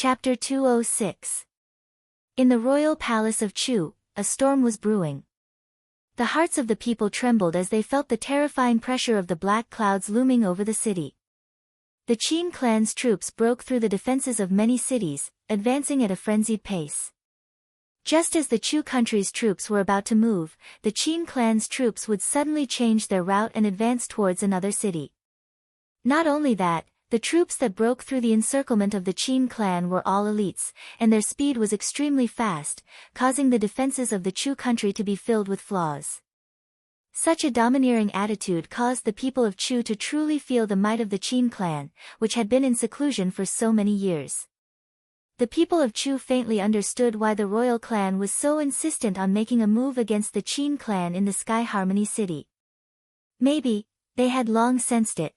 Chapter 206. In the royal palace of Chu, a storm was brewing. The hearts of the people trembled as they felt the terrifying pressure of the black clouds looming over the city. The Qin clan's troops broke through the defenses of many cities, advancing at a frenzied pace. Just as the Chu country's troops were about to move, the Qin clan's troops would suddenly change their route and advance towards another city. Not only that, the troops that broke through the encirclement of the Qin clan were all elites, and their speed was extremely fast, causing the defenses of the Chu country to be filled with flaws. Such a domineering attitude caused the people of Chu to truly feel the might of the Qin clan, which had been in seclusion for so many years. The people of Chu faintly understood why the royal clan was so insistent on making a move against the Qin clan in the Sky Harmony City. Maybe, they had long sensed it.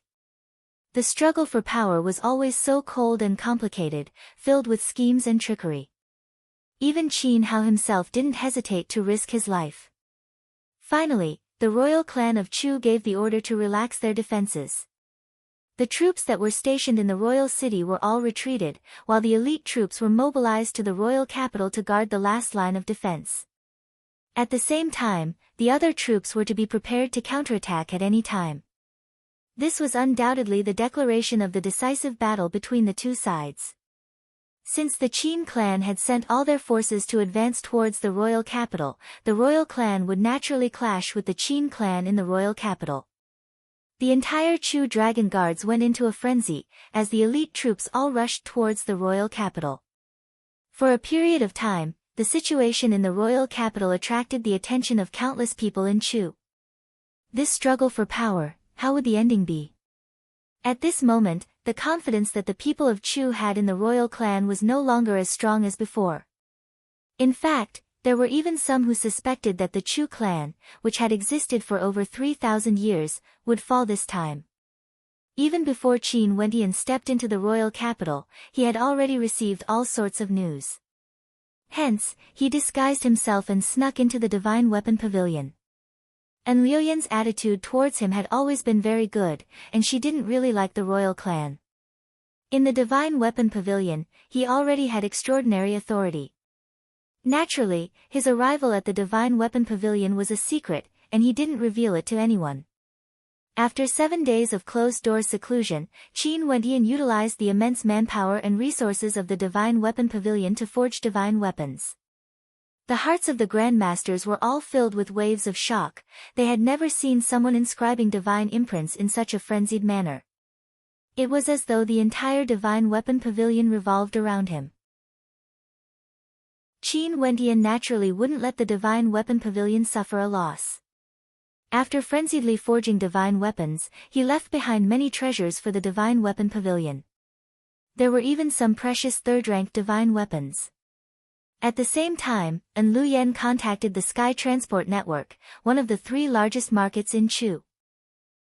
The struggle for power was always so cold and complicated, filled with schemes and trickery. Even Qin Hao himself didn't hesitate to risk his life. Finally, the royal clan of Chu gave the order to relax their defenses. The troops that were stationed in the royal city were all retreated, while the elite troops were mobilized to the royal capital to guard the last line of defense. At the same time, the other troops were to be prepared to counterattack at any time. This was undoubtedly the declaration of the decisive battle between the two sides. Since the Qin clan had sent all their forces to advance towards the royal capital, the royal clan would naturally clash with the Qin clan in the royal capital. The entire Chu Dragon Guards went into a frenzy, as the elite troops all rushed towards the royal capital. For a period of time, the situation in the royal capital attracted the attention of countless people in Chu. This struggle for power, how would the ending be? At this moment, the confidence that the people of Chu had in the royal clan was no longer as strong as before. In fact, there were even some who suspected that the Chu clan, which had existed for over 3,000 years, would fall this time. Even before Qin Wendian stepped into the royal capital, he had already received all sorts of news. Hence, he disguised himself and snuck into the Divine Weapon Pavilion. And Liuyan's attitude towards him had always been very good, and she didn't really like the royal clan. In the Divine Weapon Pavilion, he already had extraordinary authority. Naturally, his arrival at the Divine Weapon Pavilion was a secret, and he didn't reveal it to anyone. After 7 days of closed-door seclusion, Qin Wendian utilized the immense manpower and resources of the Divine Weapon Pavilion to forge divine weapons. The hearts of the Grandmasters were all filled with waves of shock. They had never seen someone inscribing divine imprints in such a frenzied manner. It was as though the entire Divine Weapon Pavilion revolved around him. Qin Wendian naturally wouldn't let the Divine Weapon Pavilion suffer a loss. After frenziedly forging divine weapons, he left behind many treasures for the Divine Weapon Pavilion. There were even some precious third-rank divine weapons. At the same time, An Luyan contacted the Sky Transport Network, one of the 3 largest markets in Chu.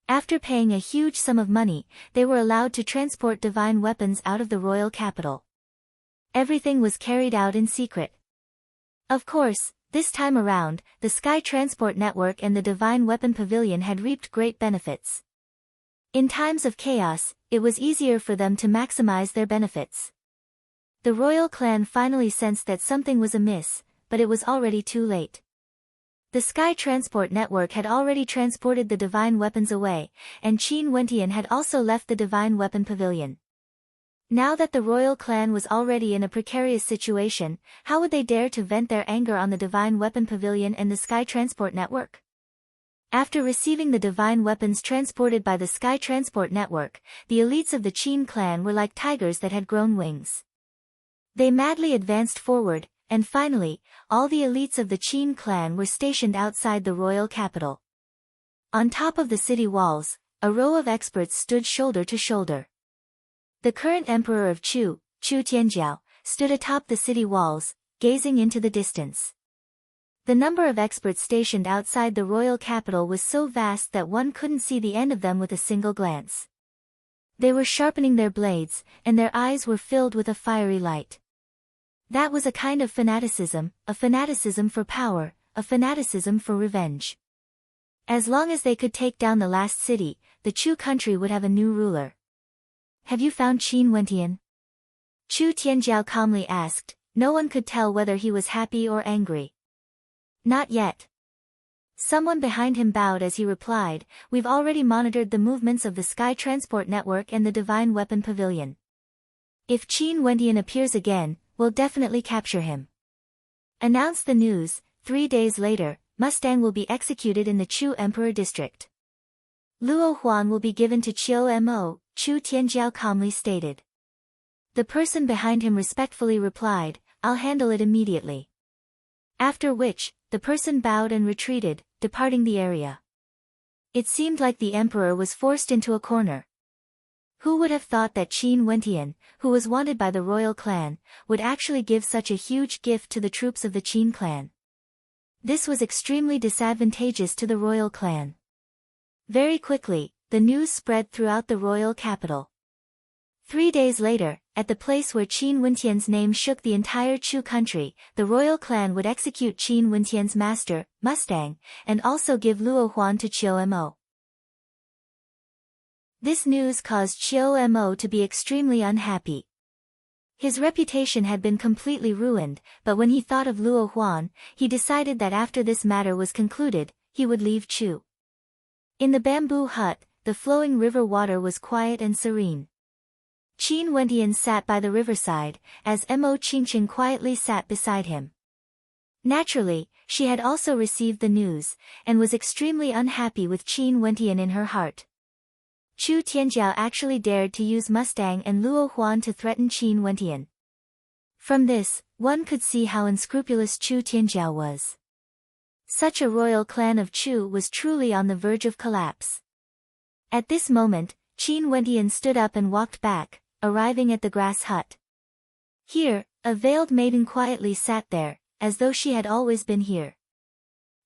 After paying a huge sum of money, they were allowed to transport divine weapons out of the royal capital. Everything was carried out in secret. Of course, this time around, the Sky Transport Network and the Divine Weapon Pavilion had reaped great benefits. In times of chaos, it was easier for them to maximize their benefits. The royal clan finally sensed that something was amiss, but it was already too late. The Sky Transport Network had already transported the divine weapons away, and Qin Wendian had also left the Divine Weapon Pavilion. Now that the royal clan was already in a precarious situation, how would they dare to vent their anger on the Divine Weapon Pavilion and the Sky Transport Network? After receiving the divine weapons transported by the Sky Transport Network, the elites of the Qin clan were like tigers that had grown wings. They madly advanced forward, and finally, all the elites of the Qin clan were stationed outside the royal capital. On top of the city walls, a row of experts stood shoulder to shoulder. The current emperor of Chu, Chu Tianjiao, stood atop the city walls, gazing into the distance. The number of experts stationed outside the royal capital was so vast that one couldn't see the end of them with a single glance. They were sharpening their blades, and their eyes were filled with a fiery light. That was a kind of fanaticism, a fanaticism for power, a fanaticism for revenge. As long as they could take down the last city, the Chu country would have a new ruler. Have you found Qin Wendian? Chu Tianjiao calmly asked. No one could tell whether he was happy or angry. Not yet. Someone behind him bowed as he replied, we've already monitored the movements of the Sky Transport Network and the Divine Weapon Pavilion. If Qin Wendian appears again, we'll definitely capture him. Announce the news, 3 days later, Mustang will be executed in the Chu Emperor District. Luo Huan will be given to Qiu Mo, Chu Tianjiao calmly stated. The person behind him respectfully replied, I'll handle it immediately. After which, the person bowed and retreated, departing the area. It seemed like the emperor was forced into a corner. Who would have thought that Qin Wendian, who was wanted by the royal clan, would actually give such a huge gift to the troops of the Qin clan? This was extremely disadvantageous to the royal clan. Very quickly, the news spread throughout the royal capital. 3 days later, at the place where Qin Wendian's name shook the entire Chu country, the royal clan would execute Qin Wendian's master, Mustang, and also give Luo Huan to Qiu Mo. This news caused Qiu Mo to be extremely unhappy. His reputation had been completely ruined, but when he thought of Luo Huan, he decided that after this matter was concluded, he would leave Chu. In the bamboo hut, the flowing river water was quiet and serene. Qin Wendian sat by the riverside, as Mo Qingqing quietly sat beside him. Naturally, she had also received the news, and was extremely unhappy with Qin Wendian in her heart. Chu Tianjiao actually dared to use Mustang and Luo Huan to threaten Qin Wendian. From this, one could see how unscrupulous Chu Tianjiao was. Such a royal clan of Chu was truly on the verge of collapse. At this moment, Qin Wendian stood up and walked back, arriving at the grass hut. Here, a veiled maiden quietly sat there, as though she had always been here.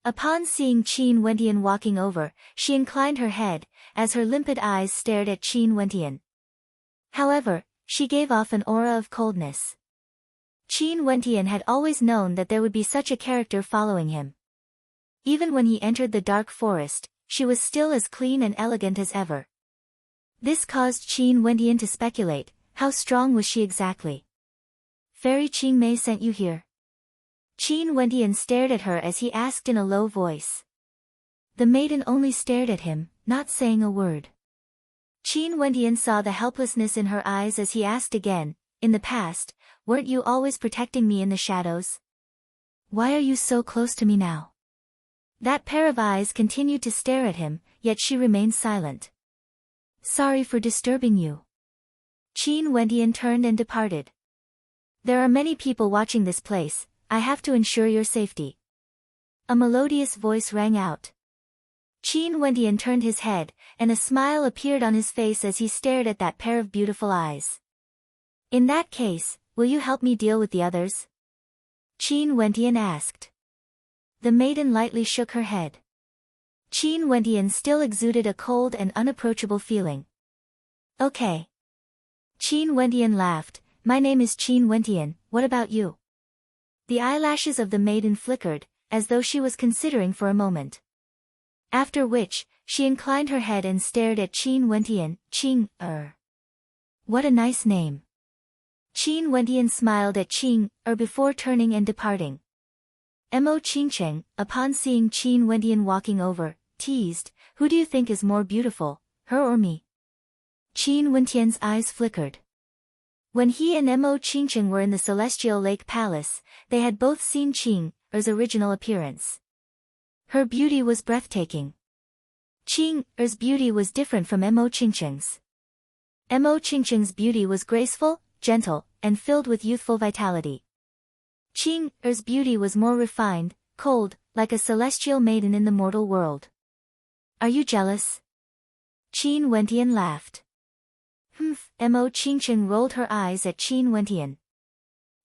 Upon seeing Qin Wendian walking over, she inclined her head, as her limpid eyes stared at Qin Wendian. However, she gave off an aura of coldness. Qin Wendian had always known that there would be such a character following him. Even when he entered the dark forest, she was still as clean and elegant as ever. This caused Qin Wendian to speculate, how strong was she exactly? Fairy Qing Mei sent you here. Qin Wendian stared at her as he asked in a low voice. The maiden only stared at him, not saying a word. Qin Wendian saw the helplessness in her eyes as he asked again, in the past, weren't you always protecting me in the shadows? Why are you so close to me now? That pair of eyes continued to stare at him, yet she remained silent. Sorry for disturbing you. Qin Wendian turned and departed. There are many people watching this place, I have to ensure your safety. A melodious voice rang out. Qin Wendian turned his head, and a smile appeared on his face as he stared at that pair of beautiful eyes. In that case, will you help me deal with the others? Qin Wendian asked. The maiden lightly shook her head. Qin Wendian still exuded a cold and unapproachable feeling. Okay. Qin Wendian laughed, my name is Qin Wendian, what about you? The eyelashes of the maiden flickered, as though she was considering for a moment. After which, she inclined her head and stared at Qin Wendian, Qing, What a nice name. Qin Wendian smiled at Qing, before turning and departing. Mo Qingqing, upon seeing Qin Wendian walking over, teased, who do you think is more beautiful, her or me? Qin Wendian's eyes flickered. When he and Mo Qingqing were in the Celestial Lake Palace, they had both seen Qing's original appearance. Her beauty was breathtaking. Qing's beauty was different from Mo Qingqing's. Mo Qingqing's beauty was graceful, gentle, and filled with youthful vitality. Qing's beauty was more refined, cold, like a celestial maiden in the mortal world. Are you jealous? Qin Wendian laughed. Mo Qingqing rolled her eyes at Qin Wendian.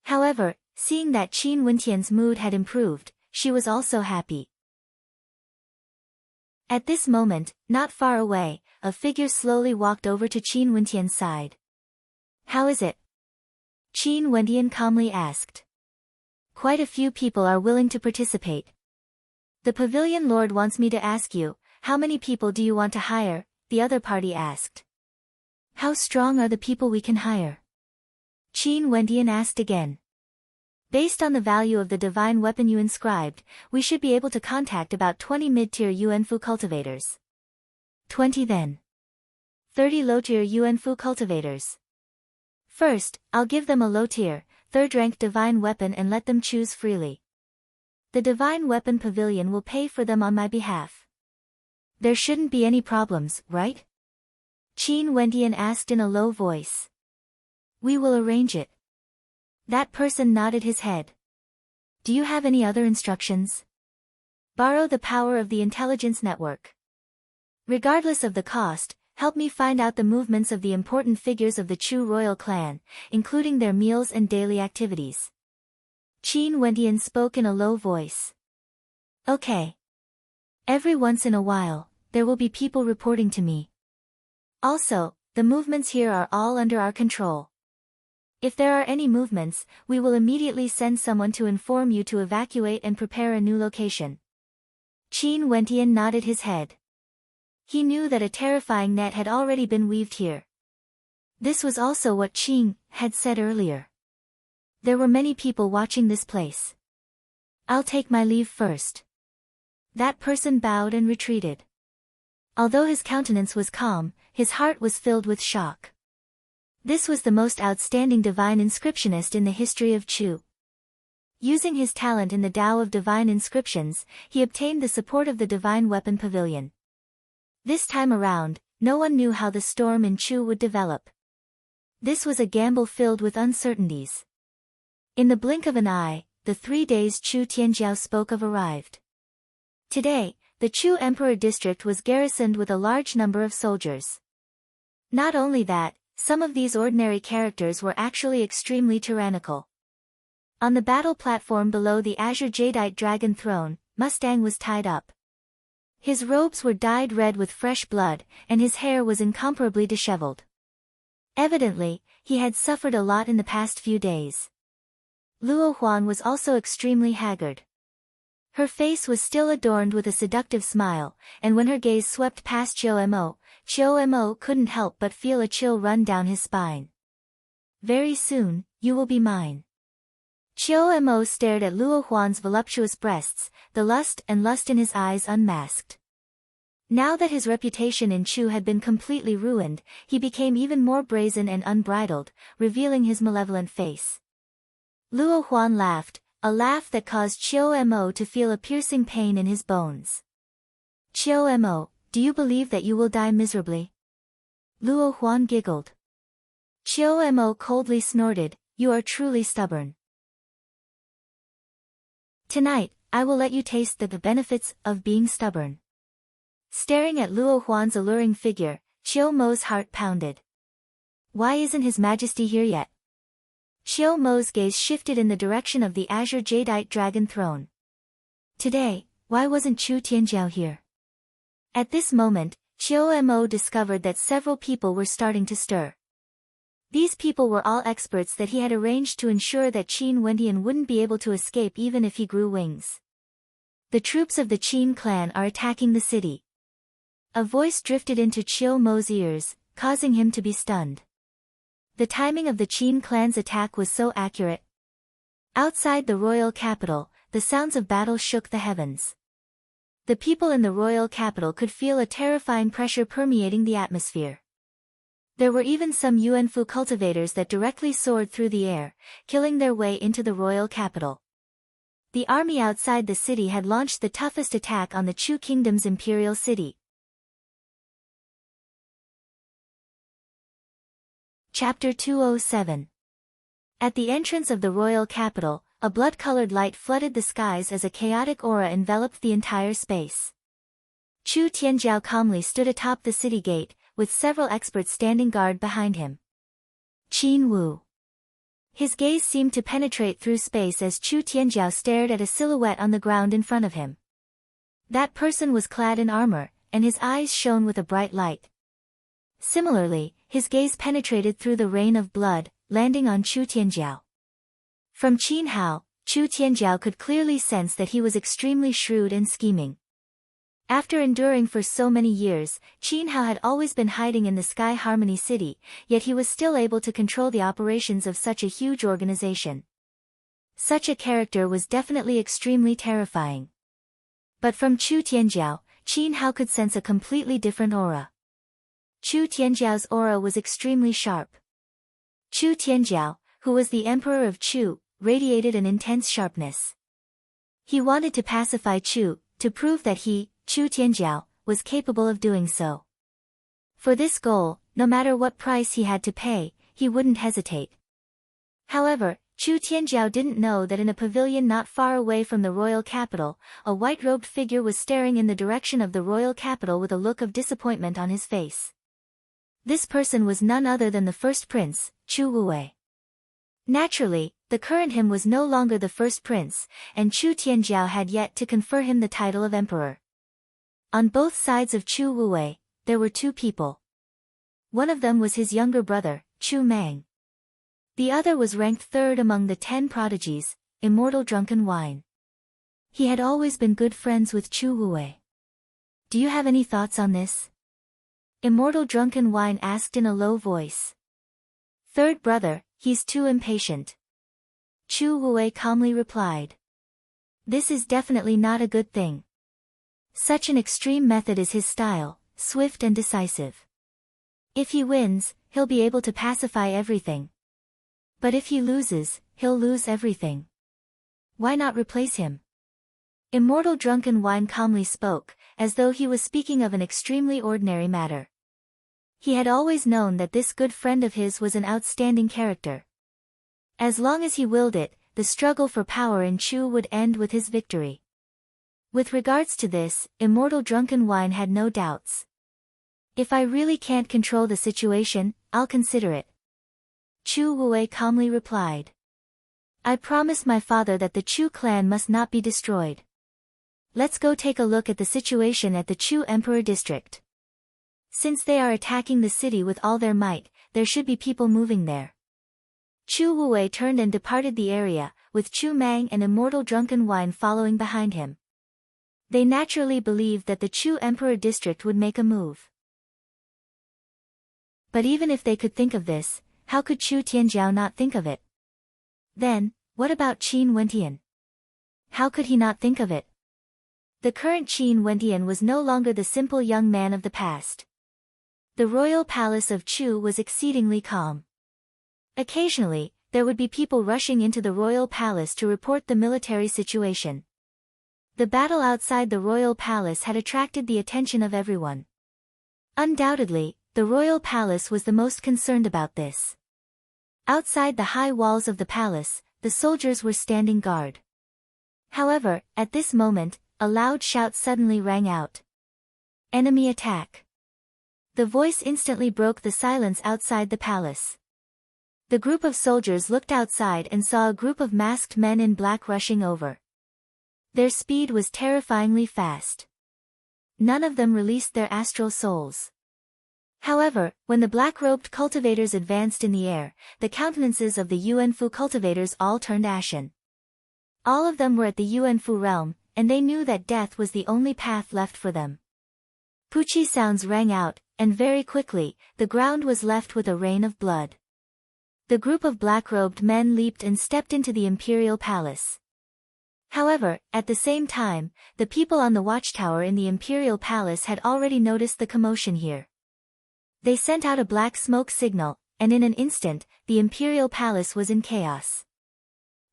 However, seeing that Qin Wendian's mood had improved, she was also happy. At this moment, not far away, a figure slowly walked over to Qin Wendian's side. How is it? Qin Wendian calmly asked. Quite a few people are willing to participate. The pavilion lord wants me to ask you, how many people do you want to hire? The other party asked. How strong are the people we can hire? Qin Wendian asked again. Based on the value of the divine weapon you inscribed, we should be able to contact about 20 mid-tier Yuanfu cultivators. 20 then. 30 low-tier Yuanfu cultivators. First, I'll give them a low-tier, third-rank divine weapon and let them choose freely. The divine weapon pavilion will pay for them on my behalf. There shouldn't be any problems, right? Qin Wendian asked in a low voice. We will arrange it. That person nodded his head. Do you have any other instructions? Borrow the power of the intelligence network. Regardless of the cost, help me find out the movements of the important figures of the Chu royal clan, including their meals and daily activities. Qin Wendian spoke in a low voice. Okay. Every once in a while, there will be people reporting to me. Also, the movements here are all under our control. If there are any movements, we will immediately send someone to inform you to evacuate and prepare a new location. Qin Wendian nodded his head. He knew that a terrifying net had already been weaved here. This was also what Qin had said earlier. There were many people watching this place. I'll take my leave first. That person bowed and retreated. Although his countenance was calm, his heart was filled with shock. This was the most outstanding divine inscriptionist in the history of Chu. Using his talent in the Tao of divine inscriptions, he obtained the support of the divine weapon pavilion. This time around, no one knew how the storm in Chu would develop. This was a gamble filled with uncertainties. In the blink of an eye, the 3 days Chu Tianjiao spoke of arrived. Today, the Chu Emperor district was garrisoned with a large number of soldiers. Not only that, some of these ordinary characters were actually extremely tyrannical. On the battle platform below the azure jadeite dragon throne, Mustang was tied up. His robes were dyed red with fresh blood, and his hair was incomparably disheveled. Evidently, he had suffered a lot in the past few days. Luo Huan was also extremely haggard. Her face was still adorned with a seductive smile, and when her gaze swept past Chiao Mo couldn't help but feel a chill run down his spine. Very soon, you will be mine. Chiao Mo stared at Luo Huan's voluptuous breasts, the lust in his eyes unmasked. Now that his reputation in Chu had been completely ruined, he became even more brazen and unbridled, revealing his malevolent face. Luo Huan laughed, a laugh that caused Chiao Mo to feel a piercing pain in his bones. Chiao Mo, do you believe that you will die miserably? Luo Huan giggled. Chiao Mo coldly snorted, you are truly stubborn. Tonight, I will let you taste the benefits of being stubborn. Staring at Luo Huan's alluring figure, Chiao Mo's heart pounded. Why isn't His Majesty here yet? Chiao Mo's gaze shifted in the direction of the azure jadeite dragon throne. Today, why wasn't Chu Tianjiao here? At this moment, Chiao Mo discovered that several people were starting to stir. These people were all experts that he had arranged to ensure that Qin Wendian wouldn't be able to escape even if he grew wings. The troops of the Qin clan are attacking the city. A voice drifted into Chiao Mo's ears, causing him to be stunned. The timing of the Qin clan's attack was so accurate. Outside the royal capital, the sounds of battle shook the heavens. The people in the royal capital could feel a terrifying pressure permeating the atmosphere. There were even some Yuanfu cultivators that directly soared through the air, killing their way into the royal capital. The army outside the city had launched the toughest attack on the Chu kingdom's imperial city. Chapter 207. At the entrance of the royal capital, a blood-colored light flooded the skies as a chaotic aura enveloped the entire space. Chu Tianjiao calmly stood atop the city gate, with several experts standing guard behind him. Qin Wu. His gaze seemed to penetrate through space as Chu Tianjiao stared at a silhouette on the ground in front of him. That person was clad in armor, and his eyes shone with a bright light. Similarly, his gaze penetrated through the rain of blood, landing on Chu Tianjiao. From Qin Hao, Chu Tianjiao could clearly sense that he was extremely shrewd and scheming. After enduring for so many years, Qin Hao had always been hiding in the Sky Harmony City, yet he was still able to control the operations of such a huge organization. Such a character was definitely extremely terrifying. But from Chu Tianjiao, Qin Hao could sense a completely different aura. Chu Tianjiao's aura was extremely sharp. Chu Tianjiao, who was the emperor of Chu, radiated an intense sharpness. He wanted to pacify Chu, to prove that he, Chu Tianjiao, was capable of doing so. For this goal, no matter what price he had to pay, he wouldn't hesitate. However, Chu Tianjiao didn't know that in a pavilion not far away from the royal capital, a white-robed figure was staring in the direction of the royal capital with a look of disappointment on his face. This person was none other than the first prince, Chu Wuwei. Naturally, the current him was no longer the first prince, and Chu Tianjiao had yet to confer him the title of emperor. On both sides of Chu Wuwei, there were two people. One of them was his younger brother, Chu Mang. The other was ranked third among the 10 prodigies, Immortal Drunken Wine. He had always been good friends with Chu Wuwei. Do you have any thoughts on this? Immortal Drunken Wine asked in a low voice. Third brother, he's too impatient. Chu Wuwei calmly replied. This is definitely not a good thing. Such an extreme method is his style, swift and decisive. If he wins, he'll be able to pacify everything. But if he loses, he'll lose everything. Why not replace him? Immortal Drunken Wine calmly spoke, as though he was speaking of an extremely ordinary matter. He had always known that this good friend of his was an outstanding character. As long as he willed it, the struggle for power in Chu would end with his victory. With regards to this, Immortal Drunken Wine had no doubts. If I really can't control the situation, I'll consider it. Chu Wuwei calmly replied. I promise my father that the Chu clan must not be destroyed. Let's go take a look at the situation at the Chu Emperor District. Since they are attacking the city with all their might, there should be people moving there. Chu Wuwei turned and departed the area, with Chu Mang and Immortal Drunken Wine following behind him. They naturally believed that the Chu Emperor District would make a move. But even if they could think of this, how could Chu Tianjiao not think of it? Then, what about Qin Wentian? How could he not think of it? The current Qin Wentian was no longer the simple young man of the past. The royal palace of Chu was exceedingly calm. Occasionally, there would be people rushing into the royal palace to report the military situation. The battle outside the royal palace had attracted the attention of everyone. Undoubtedly, the royal palace was the most concerned about this. Outside the high walls of the palace, the soldiers were standing guard. However, at this moment, a loud shout suddenly rang out. Enemy attack! The voice instantly broke the silence outside the palace. The group of soldiers looked outside and saw a group of masked men in black rushing over. Their speed was terrifyingly fast. None of them released their astral souls. However, when the black-robed cultivators advanced in the air, the countenances of the Yuanfu cultivators all turned ashen. All of them were at the Yuanfu realm, and they knew that death was the only path left for them. Puchi sounds rang out, and very quickly, the ground was left with a rain of blood. The group of black-robed men leaped and stepped into the imperial palace. However, at the same time, the people on the watchtower in the imperial palace had already noticed the commotion here. They sent out a black smoke signal, and in an instant, the imperial palace was in chaos.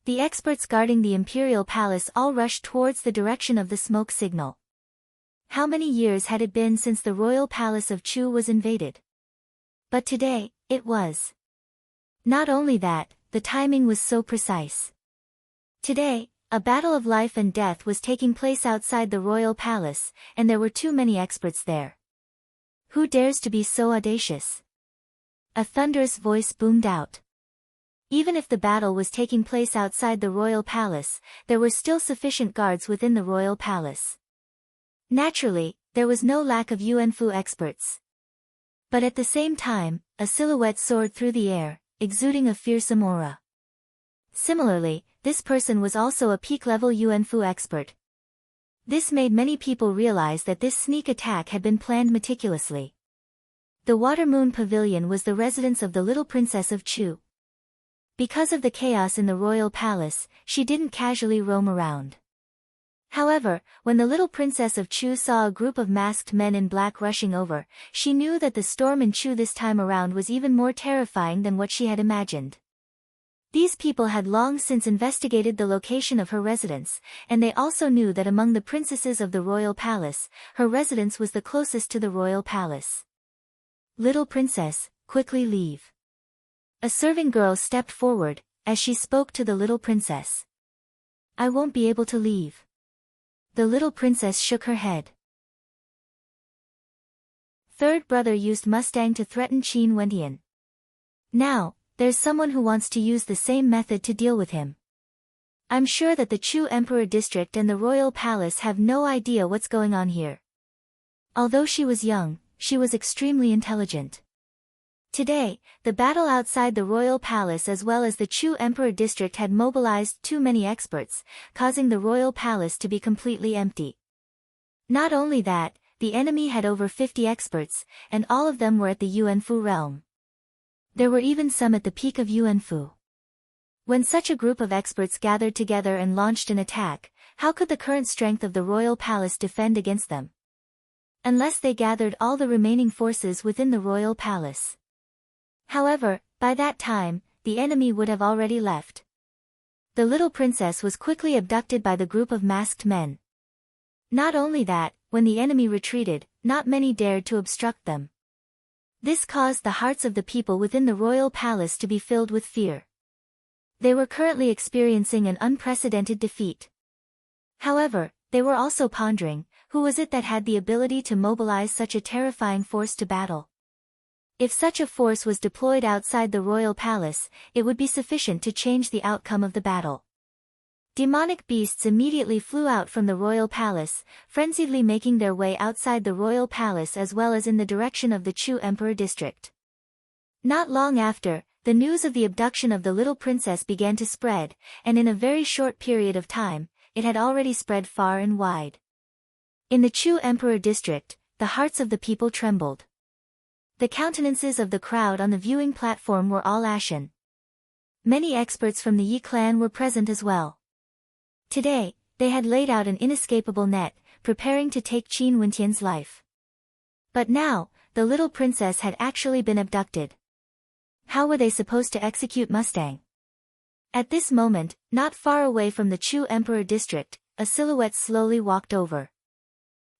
The experts guarding the imperial palace all rushed towards the direction of the smoke signal. How many years had it been since the royal palace of Chu was invaded? But today, it was. Not only that, the timing was so precise. Today, a battle of life and death was taking place outside the royal palace, and there were too many experts there. Who dares to be so audacious? A thunderous voice boomed out. Even if the battle was taking place outside the royal palace, there were still sufficient guards within the royal palace. Naturally, there was no lack of Yuanfu experts. But at the same time, a silhouette soared through the air, exuding a fearsome aura. Similarly, this person was also a peak-level Yuanfu expert. This made many people realize that this sneak attack had been planned meticulously. The Water Moon Pavilion was the residence of the little princess of Chu. Because of the chaos in the royal palace, she didn't casually roam around. However, when the little princess of Chu saw a group of masked men in black rushing over, she knew that the storm in Chu this time around was even more terrifying than what she had imagined. These people had long since investigated the location of her residence, and they also knew that among the princesses of the royal palace, her residence was the closest to the royal palace. Little princess, quickly leave. A serving girl stepped forward, as she spoke to the little princess. I won't be able to leave. The little princess shook her head. Third brother used Mustang to threaten Qin Wentian. Now, there's someone who wants to use the same method to deal with him. I'm sure that the Chu Emperor District and the royal palace have no idea what's going on here. Although she was young, she was extremely intelligent. Today, the battle outside the royal palace as well as the Chu Emperor District had mobilized too many experts, causing the royal palace to be completely empty. Not only that, the enemy had over 50 experts, and all of them were at the Yuanfu realm. There were even some at the peak of Yuanfu. When such a group of experts gathered together and launched an attack, how could the current strength of the royal palace defend against them? Unless they gathered all the remaining forces within the royal palace. However, by that time, the enemy would have already left. The little princess was quickly abducted by the group of masked men. Not only that, when the enemy retreated, not many dared to obstruct them. This caused the hearts of the people within the royal palace to be filled with fear. They were currently experiencing an unprecedented defeat. However, they were also pondering, who was it that had the ability to mobilize such a terrifying force to battle? If such a force was deployed outside the royal palace, it would be sufficient to change the outcome of the battle. Demonic beasts immediately flew out from the royal palace, frenziedly making their way outside the royal palace as well as in the direction of the Chu Emperor District. Not long after, the news of the abduction of the little princess began to spread, and in a very short period of time, it had already spread far and wide. In the Chu Emperor District, the hearts of the people trembled. The countenances of the crowd on the viewing platform were all ashen. Many experts from the Yi clan were present as well. Today, they had laid out an inescapable net, preparing to take Qin Wentian's life. But now, the little princess had actually been abducted. How were they supposed to execute Mustang? At this moment, not far away from the Chu Emperor District, a silhouette slowly walked over.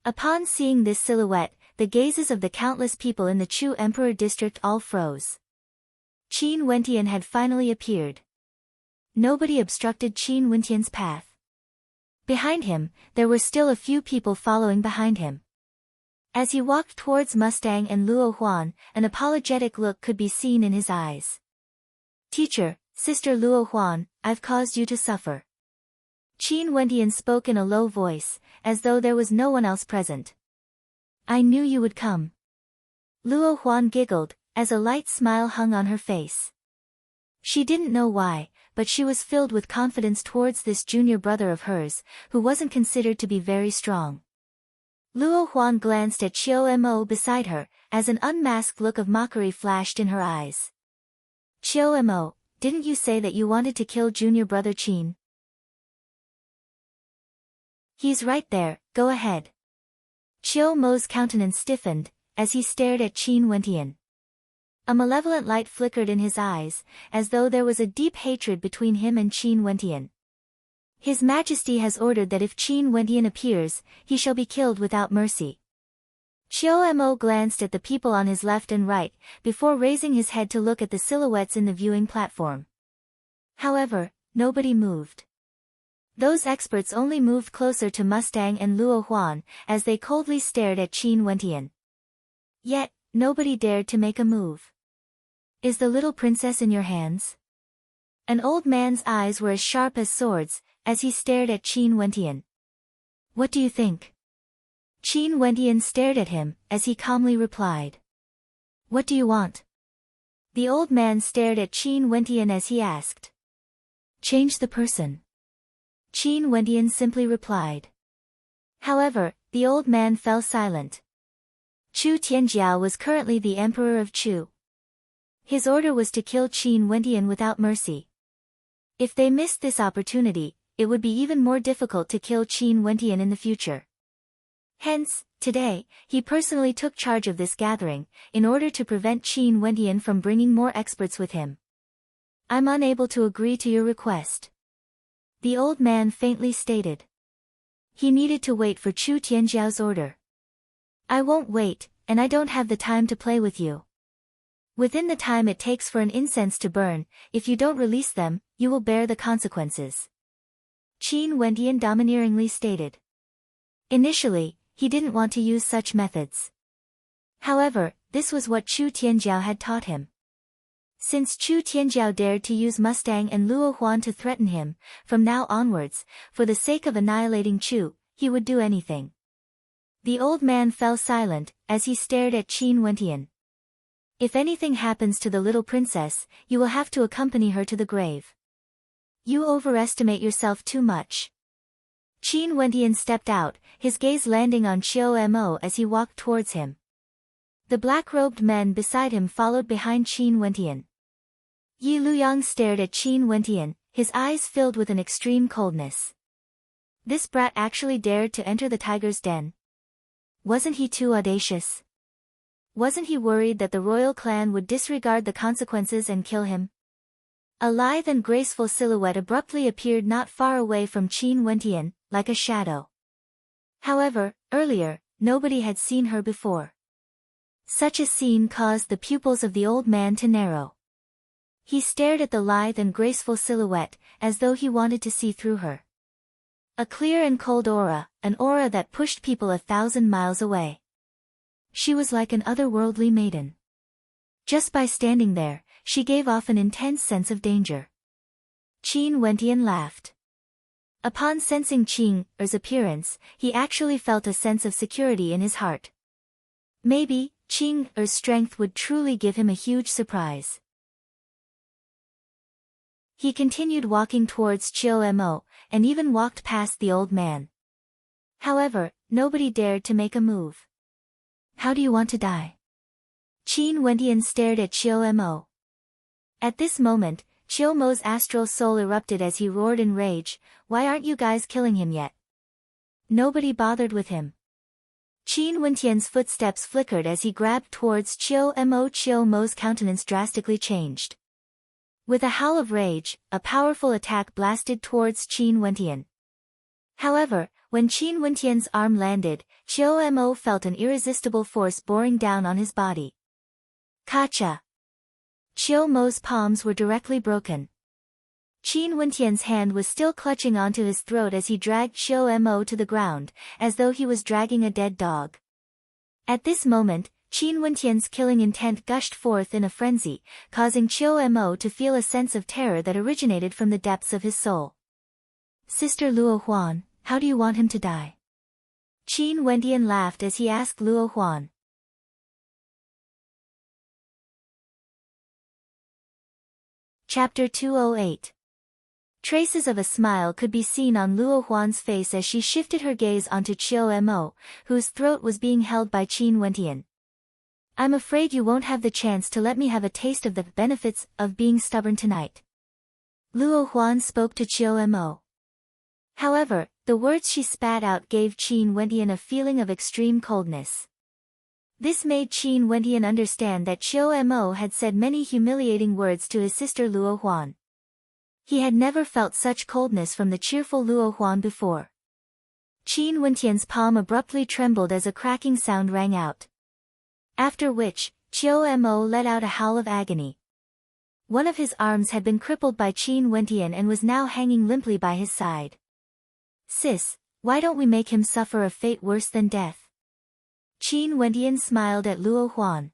Upon seeing this silhouette, the gazes of the countless people in the Chu Emperor District all froze. Qin Wentian had finally appeared. Nobody obstructed Qin Wentian's path. Behind him, there were still a few people following behind him. As he walked towards Mustang and Luo Huan, an apologetic look could be seen in his eyes. Teacher, Sister Luo Huan, I've caused you to suffer. Qin Wentian spoke in a low voice, as though there was no one else present. I knew you would come. Luo Huan giggled, as a light smile hung on her face. She didn't know why, but she was filled with confidence towards this junior brother of hers, who wasn't considered to be very strong. Luo Huan glanced at Qiu Mo beside her, as an unmasked look of mockery flashed in her eyes. Qiu Mo, didn't you say that you wanted to kill junior brother Qin? He's right there, go ahead. Qiu Mo's countenance stiffened, as he stared at Qin Wentian. A malevolent light flickered in his eyes, as though there was a deep hatred between him and Qin Wentian. His Majesty has ordered that if Qin Wentian appears, he shall be killed without mercy. Qiu Mo glanced at the people on his left and right, before raising his head to look at the silhouettes in the viewing platform. However, nobody moved. Those experts only moved closer to Mustang and Luo Huan, as they coldly stared at Qin Wentian. Yet, nobody dared to make a move. Is the little princess in your hands? An old man's eyes were as sharp as swords, as he stared at Qin Wentian. What do you think? Qin Wentian stared at him, as he calmly replied. What do you want? The old man stared at Qin Wentian as he asked. Change the person. Qin Wentian simply replied. However, the old man fell silent. Chu Tianjiao was currently the emperor of Chu. His order was to kill Qin Wendian without mercy. If they missed this opportunity, it would be even more difficult to kill Qin Wendian in the future. Hence, today, he personally took charge of this gathering, in order to prevent Qin Wendian from bringing more experts with him. I'm unable to agree to your request, the old man faintly stated. He needed to wait for Chu Tianjiao's order. I won't wait, and I don't have the time to play with you. Within the time it takes for an incense to burn, if you don't release them, you will bear the consequences, Qin Wendian domineeringly stated. Initially, he didn't want to use such methods. However, this was what Chu Tianjiao had taught him. Since Chu Tianjiao dared to use Mustang and Luo Huan to threaten him, from now onwards, for the sake of annihilating Chu, he would do anything. The old man fell silent, as he stared at Qin Wendian. If anything happens to the little princess, you will have to accompany her to the grave. You overestimate yourself too much. Qin Wendian stepped out, his gaze landing on Qiu Mo as he walked towards him. The black-robed men beside him followed behind Qin Wendian. Yi Luyang stared at Qin Wendian, his eyes filled with an extreme coldness. This brat actually dared to enter the tiger's den. Wasn't he too audacious? Wasn't he worried that the royal clan would disregard the consequences and kill him? A lithe and graceful silhouette abruptly appeared not far away from Qin Wendian, like a shadow. However, earlier, nobody had seen her before. Such a scene caused the pupils of the old man to narrow. He stared at the lithe and graceful silhouette, as though he wanted to see through her. A clear and cold aura, an aura that pushed people 1,000 miles away. She was like an otherworldly maiden. Just by standing there, she gave off an intense sense of danger. Qin Wendian laughed. Upon sensing Qin Er's appearance, he actually felt a sense of security in his heart. Maybe, Qin Er's strength would truly give him a huge surprise. He continued walking towards Qiu Mo, and even walked past the old man. However, nobody dared to make a move. How do you want to die? Qin Wendian stared at Qiu Mo. At this moment, Qiu Mo's astral soul erupted as he roared in rage, "Why aren't you guys killing him yet?" Nobody bothered with him. Qin Wendian's footsteps flickered as he grabbed towards Qiu Mo. Qiu Mo's countenance drastically changed. With a howl of rage, a powerful attack blasted towards Qin Wendian. However, when Qin Wendian's arm landed, Qiu Mo felt an irresistible force boring down on his body. Kacha! Qiu Mo's palms were directly broken. Qin Wendian's hand was still clutching onto his throat as he dragged Qiu Mo to the ground, as though he was dragging a dead dog. At this moment, Qin Wendian's killing intent gushed forth in a frenzy, causing Qiu Mo to feel a sense of terror that originated from the depths of his soul. "Sister Luo Huan, how do you want him to die?" Qin Wendian laughed as he asked Luo Huan. Chapter 208. Traces of a smile could be seen on Luo Huan's face as she shifted her gaze onto Qiu Mo, whose throat was being held by Qin Wendian. "I'm afraid you won't have the chance to let me have a taste of the benefits of being stubborn tonight." Luo Huan spoke to Qiu Mo. However, the words she spat out gave Qin Wendian a feeling of extreme coldness. This made Qin Wendian understand that Qiu Mo had said many humiliating words to his sister Luo Huan. He had never felt such coldness from the cheerful Luo Huan before. Qin Wendian's palm abruptly trembled as a cracking sound rang out. After which, Qiu Mo let out a howl of agony. One of his arms had been crippled by Qin Wendian and was now hanging limply by his side. "Sis, why don't we make him suffer a fate worse than death?" Qin Wendian smiled at Luo Huan.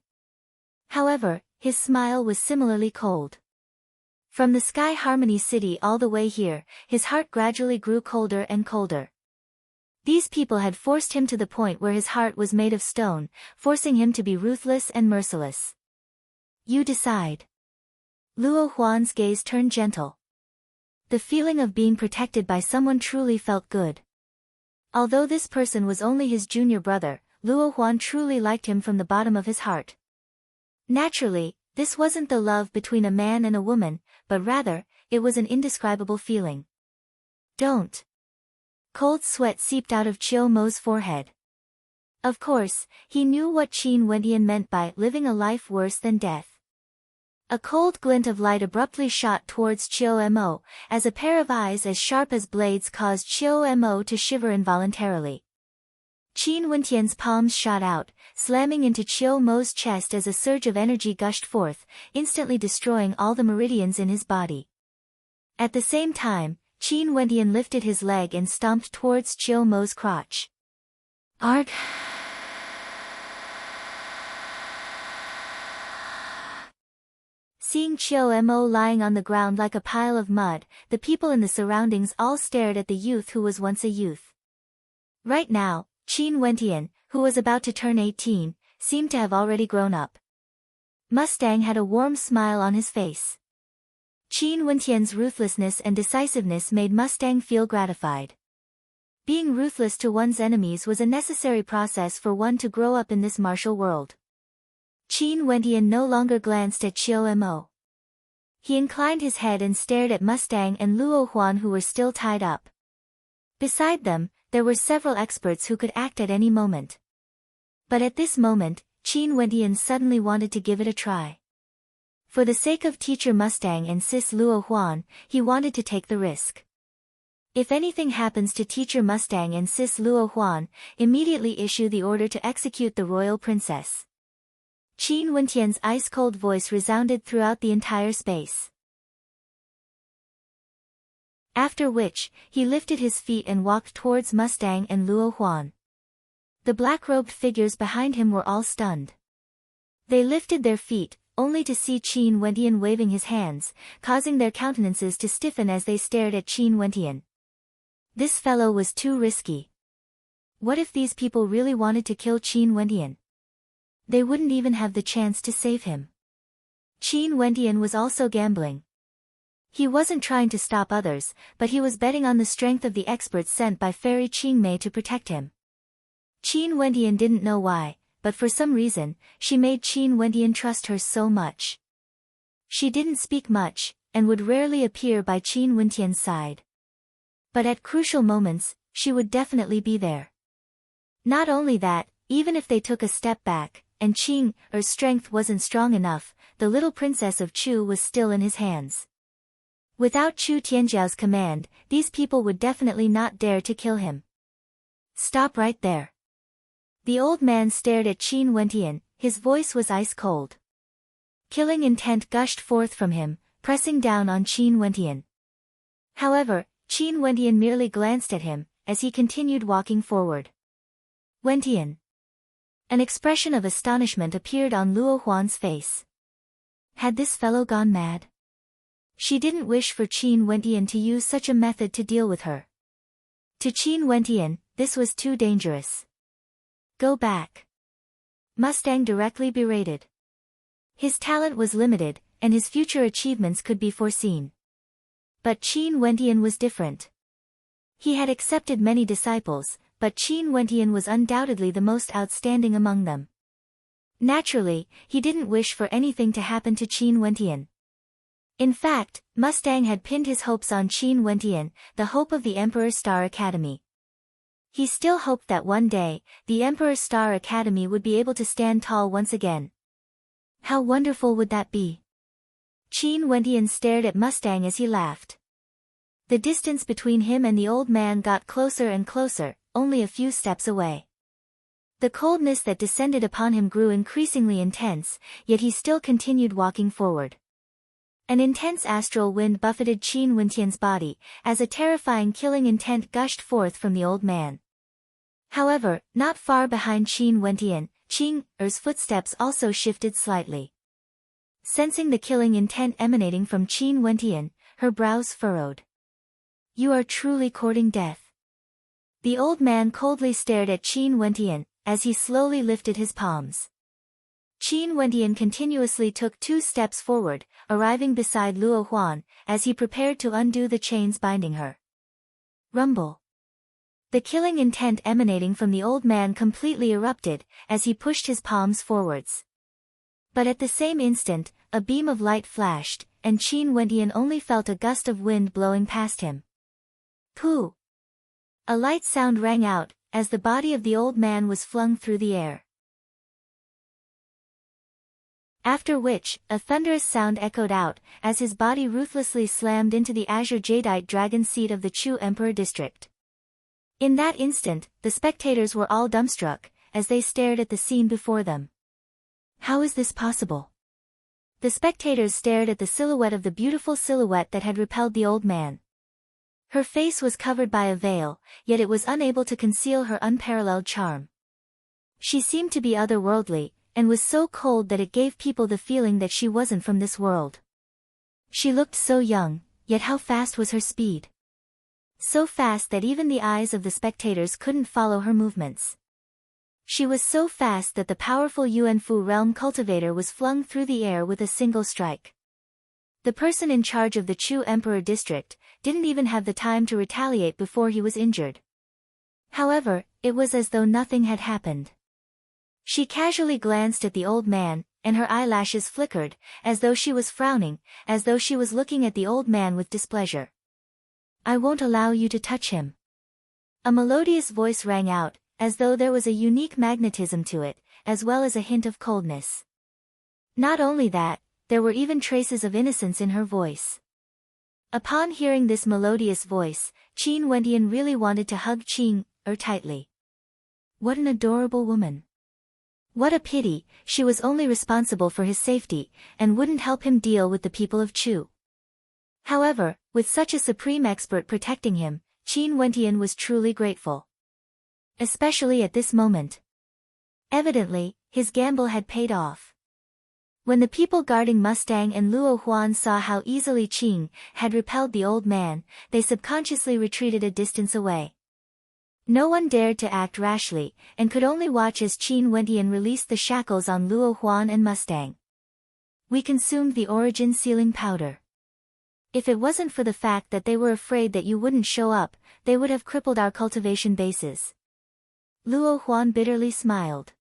However, his smile was similarly cold. From the Sky Harmony City all the way here, his heart gradually grew colder and colder. These people had forced him to the point where his heart was made of stone, forcing him to be ruthless and merciless. "You decide." Luo Huan's gaze turned gentle. The feeling of being protected by someone truly felt good. Although this person was only his junior brother, Luo Huan truly liked him from the bottom of his heart. Naturally, this wasn't the love between a man and a woman, but rather, it was an indescribable feeling. Don't. Cold sweat seeped out of Chiu Mo's forehead. Of course, he knew what Qin Wendian meant by living a life worse than death. A cold glint of light abruptly shot towards Chiu Mo, as a pair of eyes as sharp as blades caused Chiu Mo to shiver involuntarily. Qin Wendian's palms shot out, slamming into Chiu Mo's chest as a surge of energy gushed forth, instantly destroying all the meridians in his body. At the same time, Qin Wendian lifted his leg and stomped towards Chiu Mo's crotch. Arg! Seeing Chiu Mo lying on the ground like a pile of mud, the people in the surroundings all stared at the youth who was once a youth. Right now, Qin Wendian, who was about to turn 18, seemed to have already grown up. Mustang had a warm smile on his face. Qin Wendian's ruthlessness and decisiveness made Mustang feel gratified. Being ruthless to one's enemies was a necessary process for one to grow up in this martial world. Qin Wendian no longer glanced at Chiu Mo. He inclined his head and stared at Mustang and Luo Huan, who were still tied up. Beside them, there were several experts who could act at any moment. But at this moment, Qin Wendian suddenly wanted to give it a try. For the sake of teacher Mustang and sis Luo Huan, he wanted to take the risk. If anything happens to teacher Mustang and sis Luo Huan, immediately issue the order to execute the royal princess. Qin Wendian's ice-cold voice resounded throughout the entire space. After which, he lifted his feet and walked towards Mustang and Luo Huan. The black-robed figures behind him were all stunned. They lifted their feet, only to see Qin Wendian waving his hands, causing their countenances to stiffen as they stared at Qin Wendian. This fellow was too risky. What if these people really wanted to kill Qin Wendian? They wouldn't even have the chance to save him. Qin Wendian was also gambling. He wasn't trying to stop others, but he was betting on the strength of the experts sent by Fairy Qingmei to protect him. Qin Wendian didn't know why, but for some reason, she made Qin Wendian trust her so much. She didn't speak much, and would rarely appear by Qin Wendian's side. But at crucial moments, she would definitely be there. Not only that, even if they took a step back, and Qing's strength wasn't strong enough, the little princess of Chu was still in his hands. Without Chu Tianjiao's command, these people would definitely not dare to kill him. Stop right there. The old man stared at Qin Wendian, his voice was ice-cold. Killing intent gushed forth from him, pressing down on Qin Wendian. However, Qin Wendian merely glanced at him, as he continued walking forward. Wendian. An expression of astonishment appeared on Luo Huan's face. Had this fellow gone mad? She didn't wish for Qin Wendian to use such a method to deal with her. To Qin Wendian, this was too dangerous. Go back. Mustang directly berated. His talent was limited, and his future achievements could be foreseen. But Qin Wendian was different. He had accepted many disciples, but Qin Wendian was undoubtedly the most outstanding among them. Naturally, he didn't wish for anything to happen to Qin Wendian. In fact, Mustang had pinned his hopes on Qin Wendian, the hope of the Emperor Star Academy. He still hoped that one day, the Emperor Star Academy would be able to stand tall once again. How wonderful would that be? Qin Wendian stared at Mustang as he laughed. The distance between him and the old man got closer and closer, only a few steps away. The coldness that descended upon him grew increasingly intense, yet he still continued walking forward. An intense astral wind buffeted Qin Wendian's body, as a terrifying killing intent gushed forth from the old man. However, not far behind Qin Wendian, Qing's footsteps also shifted slightly. Sensing the killing intent emanating from Qin Wendian, her brows furrowed. You are truly courting death. The old man coldly stared at Qin Wendian, as he slowly lifted his palms. Qin Wendian continuously took 2 steps forward, arriving beside Luo Huan, as he prepared to undo the chains binding her. Rumble. The killing intent emanating from the old man completely erupted, as he pushed his palms forwards. But at the same instant, a beam of light flashed, and Qin Wendian only felt a gust of wind blowing past him. Pooh! A light sound rang out, as the body of the old man was flung through the air. After which, a thunderous sound echoed out, as his body ruthlessly slammed into the azure jadeite dragon seat of the Chu Emperor district. In that instant, the spectators were all dumbstruck, as they stared at the scene before them. How is this possible? The spectators stared at the silhouette of the beautiful silhouette that had repelled the old man. Her face was covered by a veil, yet it was unable to conceal her unparalleled charm. She seemed to be otherworldly, and was so cold that it gave people the feeling that she wasn't from this world. She looked so young, yet how fast was her speed? So fast that even the eyes of the spectators couldn't follow her movements. She was so fast that the powerful Yuanfu realm cultivator was flung through the air with a single strike. The person in charge of the Chu Emperor district didn't even have the time to retaliate before he was injured. However, it was as though nothing had happened. She casually glanced at the old man, and her eyelashes flickered, as though she was frowning, as though she was looking at the old man with displeasure. I won't allow you to touch him. A melodious voice rang out, as though there was a unique magnetism to it, as well as a hint of coldness. Not only that, there were even traces of innocence in her voice. Upon hearing this melodious voice, Qin Wendian really wanted to hug Qing tightly. What an adorable woman. What a pity, she was only responsible for his safety, and wouldn't help him deal with the people of Chu. However, with such a supreme expert protecting him, Qin Wendian was truly grateful. Especially at this moment. Evidently, his gamble had paid off. When the people guarding Mustang and Luo Huan saw how easily Qing had repelled the old man, they subconsciously retreated a distance away. No one dared to act rashly, and could only watch as Qin Wendian released the shackles on Luo Huan and Mustang. We consumed the origin sealing powder. If it wasn't for the fact that they were afraid that you wouldn't show up, they would have crippled our cultivation bases. Luo Huan bitterly smiled.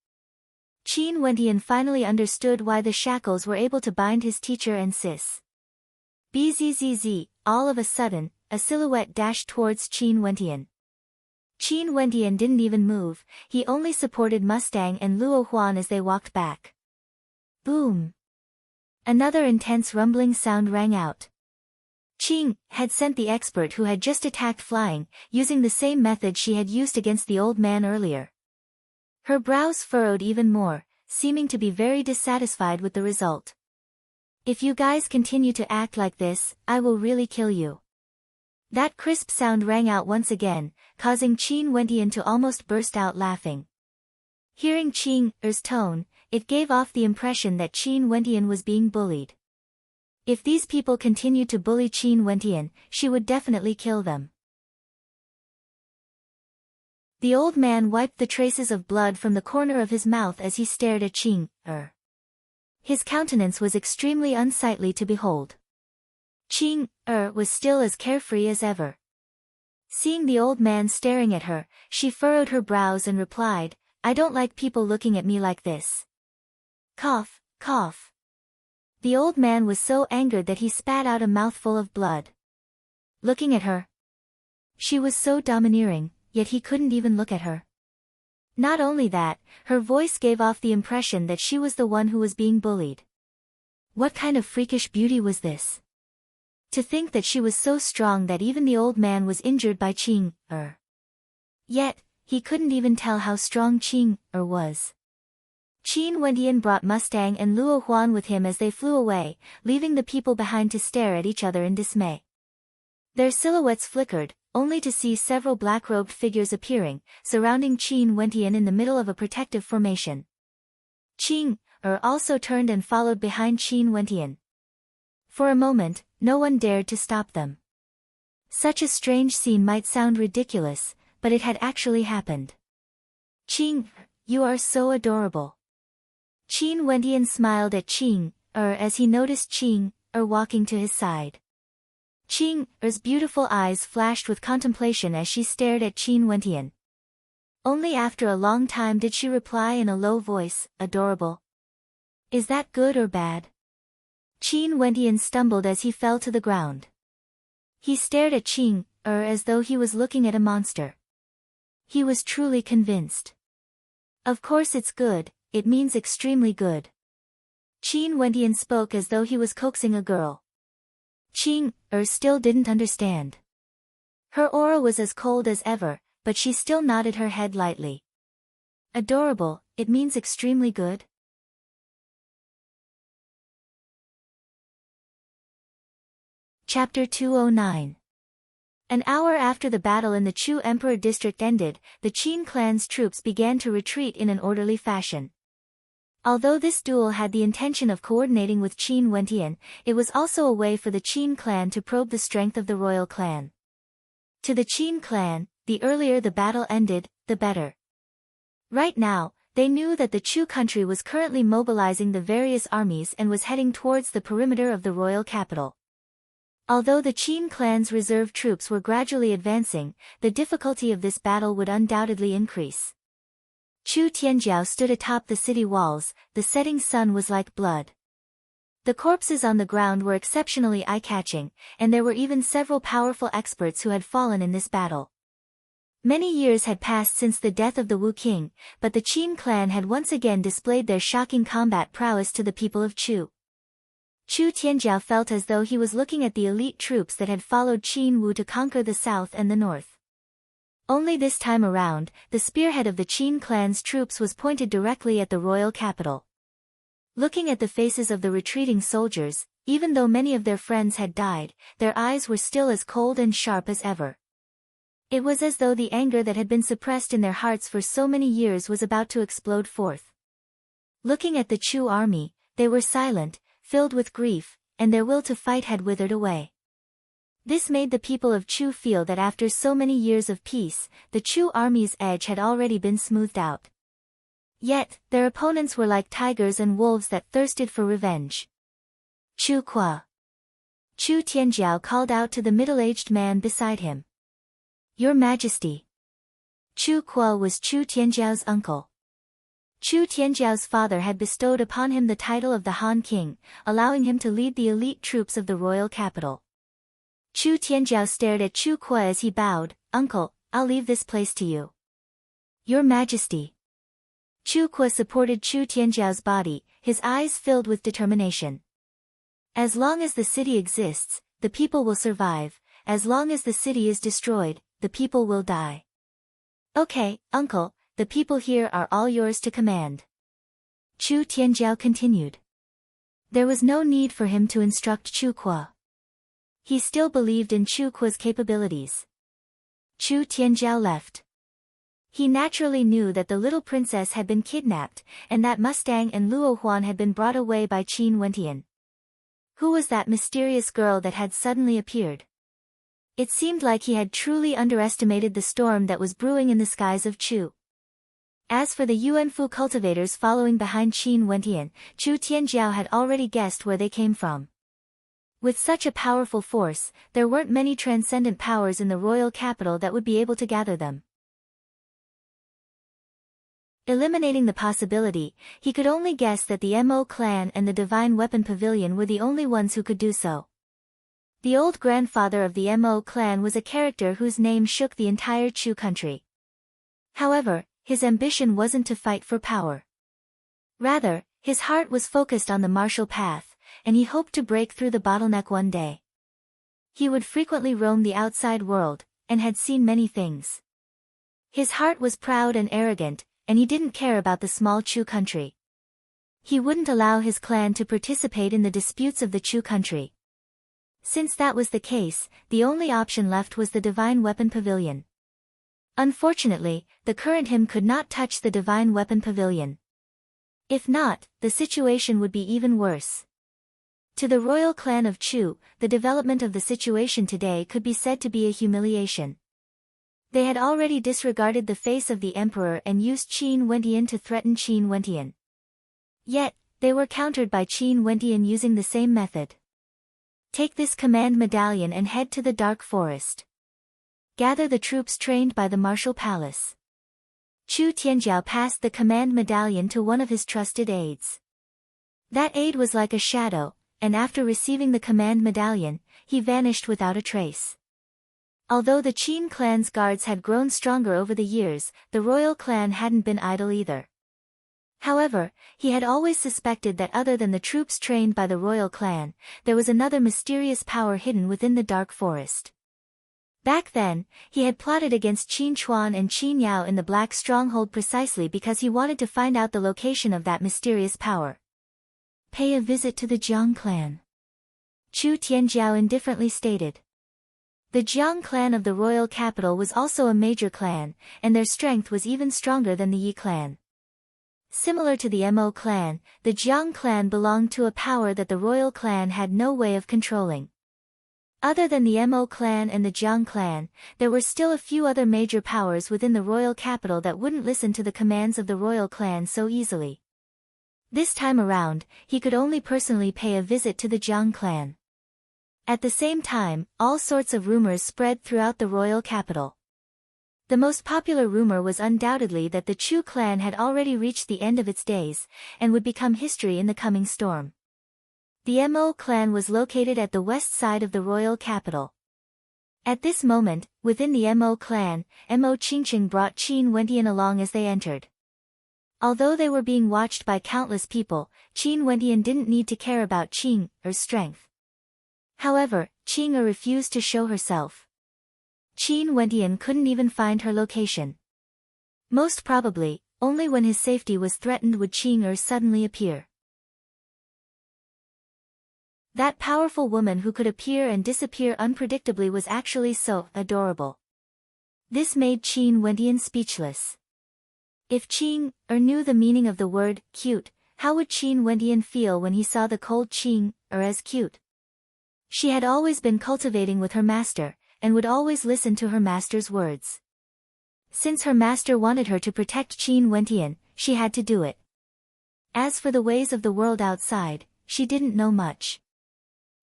Qin Wendian finally understood why the shackles were able to bind his teacher and sis. Bzzz, all of a sudden, a silhouette dashed towards Qin Wendian. Qin Wendian didn't even move, he only supported Mustang and Luo Huan as they walked back. Boom! Another intense rumbling sound rang out. Qing had sent the expert who had just attacked flying, using the same method she had used against the old man earlier. Her brows furrowed even more, seeming to be very dissatisfied with the result. If you guys continue to act like this, I will really kill you. That crisp sound rang out once again, causing Qin Wendian to almost burst out laughing. Hearing Qing's tone, it gave off the impression that Qin Wendian was being bullied. If these people continued to bully Qin Wendian, she would definitely kill them. The old man wiped the traces of blood from the corner of his mouth as he stared at Qing. His countenance was extremely unsightly to behold. Qing was still as carefree as ever. Seeing the old man staring at her, she furrowed her brows and replied, I don't like people looking at me like this. Cough, cough. The old man was so angered that he spat out a mouthful of blood. Looking at her. She was so domineering, yet he couldn't even look at her. Not only that, her voice gave off the impression that she was the one who was being bullied. What kind of freakish beauty was this? To think that she was so strong that even the old man was injured by Qing. Yet, he couldn't even tell how strong Qing was. Qin Wendian brought Mustang and Luo Huan with him as they flew away, leaving the people behind to stare at each other in dismay. Their silhouettes flickered, only to see several black-robed figures appearing, surrounding Qin Wendian in the middle of a protective formation. Qing also turned and followed behind Qin Wendian. For a moment, no one dared to stop them. Such a strange scene might sound ridiculous, but it had actually happened. Qing, you are so adorable. Qin Wendian smiled at Qing as he noticed Qing walking to his side. Qing Er's beautiful eyes flashed with contemplation as she stared at Qin Wentian. Only after a long time did she reply in a low voice, "Adorable. Is that good or bad?" Qin Wentian stumbled as he fell to the ground. He stared at Qing Er as though he was looking at a monster. He was truly convinced. "Of course it's good, it means extremely good." Qin Wentian spoke as though he was coaxing a girl. Qing Er still didn't understand. Her aura was as cold as ever, but she still nodded her head lightly. "Adorable, it means extremely good?" Chapter 209. An hour after the battle in the Chu Emperor district ended, the Qin clan's troops began to retreat in an orderly fashion. Although this duel had the intention of coordinating with Qin Wentian, it was also a way for the Qin clan to probe the strength of the royal clan. To the Qin clan, the earlier the battle ended, the better. Right now, they knew that the Chu country was currently mobilizing the various armies and was heading towards the perimeter of the royal capital. Although the Qin clan's reserve troops were gradually advancing, the difficulty of this battle would undoubtedly increase. Chu Tianjiao stood atop the city walls, the setting sun was like blood. The corpses on the ground were exceptionally eye-catching, and there were even several powerful experts who had fallen in this battle. Many years had passed since the death of the Wu King, but the Qin clan had once again displayed their shocking combat prowess to the people of Chu. Chu Tianjiao felt as though he was looking at the elite troops that had followed Qin Wu to conquer the south and the north. Only this time around, the spearhead of the Qin clan's troops was pointed directly at the royal capital. Looking at the faces of the retreating soldiers, even though many of their friends had died, their eyes were still as cold and sharp as ever. It was as though the anger that had been suppressed in their hearts for so many years was about to explode forth. Looking at the Chu army, they were silent, filled with grief, and their will to fight had withered away. This made the people of Chu feel that after so many years of peace, the Chu army's edge had already been smoothed out. Yet, their opponents were like tigers and wolves that thirsted for revenge. "Chu Qua." Chu Tianjiao called out to the middle-aged man beside him. "Your Majesty." Chu Qua was Chu Tianjiao's uncle. Chu Tianjiao's father had bestowed upon him the title of the Han King, allowing him to lead the elite troops of the royal capital. Chu Tianjiao stared at Chu Qua as he bowed. "Uncle, I'll leave this place to you." "Your Majesty." Chu Qua supported Chu Tianjiao's body, his eyes filled with determination. "As long as the city exists, the people will survive. As long as the city is destroyed, the people will die." "Okay, uncle, the people here are all yours to command." Chu Tianjiao continued. There was no need for him to instruct Chu Qua. He still believed in Chu Qua's capabilities. Chu Tianjiao left. He naturally knew that the little princess had been kidnapped, and that Mustang and Luo Huan had been brought away by Qin Wentian. Who was that mysterious girl that had suddenly appeared? It seemed like he had truly underestimated the storm that was brewing in the skies of Chu. As for the Yuanfu cultivators following behind Qin Wentian, Chu Tianjiao had already guessed where they came from. With such a powerful force, there weren't many transcendent powers in the royal capital that would be able to gather them. Eliminating the possibility, he could only guess that the Mo clan and the Divine Weapon Pavilion were the only ones who could do so. The old grandfather of the Mo clan was a character whose name shook the entire Chu country. However, his ambition wasn't to fight for power. Rather, his heart was focused on the martial path, and he hoped to break through the bottleneck one day. He would frequently roam the outside world, and had seen many things. His heart was proud and arrogant, and he didn't care about the small Chu country. He wouldn't allow his clan to participate in the disputes of the Chu country. Since that was the case, the only option left was the Divine Weapon Pavilion. Unfortunately, the current him could not touch the Divine Weapon Pavilion. If not, the situation would be even worse. To the royal clan of Chu, the development of the situation today could be said to be a humiliation. They had already disregarded the face of the emperor and used Qin Wentian to threaten Qin Wentian. Yet, they were countered by Qin Wentian using the same method. Take this command medallion and head to the dark forest. Gather the troops trained by the martial palace. Chu Tianjiao passed the command medallion to one of his trusted aides. That aide was like a shadow, and after receiving the command medallion, he vanished without a trace. Although the Qin clan's guards had grown stronger over the years, the royal clan hadn't been idle either. However, he had always suspected that other than the troops trained by the royal clan, there was another mysterious power hidden within the dark forest. Back then, he had plotted against Qin Chuan and Qin Yao in the Black Stronghold precisely because he wanted to find out the location of that mysterious power. Pay a visit to the Jiang clan. Chu Tianjiao indifferently stated. The Jiang clan of the royal capital was also a major clan, and their strength was even stronger than the Yi clan. Similar to the Mo clan, the Jiang clan belonged to a power that the royal clan had no way of controlling. Other than the Mo clan and the Jiang clan, there were still a few other major powers within the royal capital that wouldn't listen to the commands of the royal clan so easily. This time around, he could only personally pay a visit to the Jiang clan. At the same time, all sorts of rumors spread throughout the royal capital. The most popular rumor was undoubtedly that the Chu clan had already reached the end of its days, and would become history in the coming storm. The Mo clan was located at the west side of the royal capital. At this moment, within the Mo clan, Mo Qingqing brought Qin Wentian along as they entered. Although they were being watched by countless people, Qin Wentian didn't need to care about Qing Er's strength. However, Qing Er refused to show herself. Qin Wentian couldn't even find her location. Most probably, only when his safety was threatened would Qing Er suddenly appear. That powerful woman who could appear and disappear unpredictably was actually so adorable. This made Qin Wentian speechless. If Qing Er knew the meaning of the word cute, how would Qin Wentian feel when he saw the cold Qing Er as cute? She had always been cultivating with her master, and would always listen to her master's words. Since her master wanted her to protect Qin Wentian, she had to do it. As for the ways of the world outside, she didn't know much.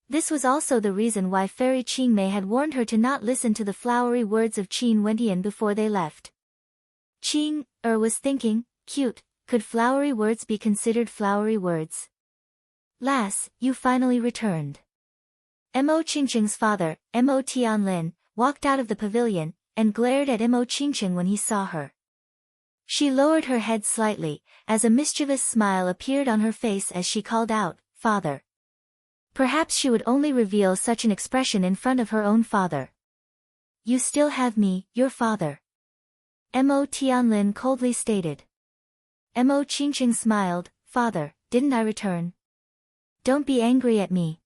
This was also the reason why Fairy Qingmei had warned her to not listen to the flowery words of Qin Wentian before they left. Qing Er was thinking, cute, could flowery words be considered flowery words? Lass, you finally returned. Mo Qingqing's father, Mo Tianlin, walked out of the pavilion, and glared at Mo Qingqing when he saw her. She lowered her head slightly, as a mischievous smile appeared on her face as she called out, "Father." Perhaps she would only reveal such an expression in front of her own father. "You still have me, your father." Mo Tianlin coldly stated. Mo Qingqing smiled, "Father, didn't I return? Don't be angry at me."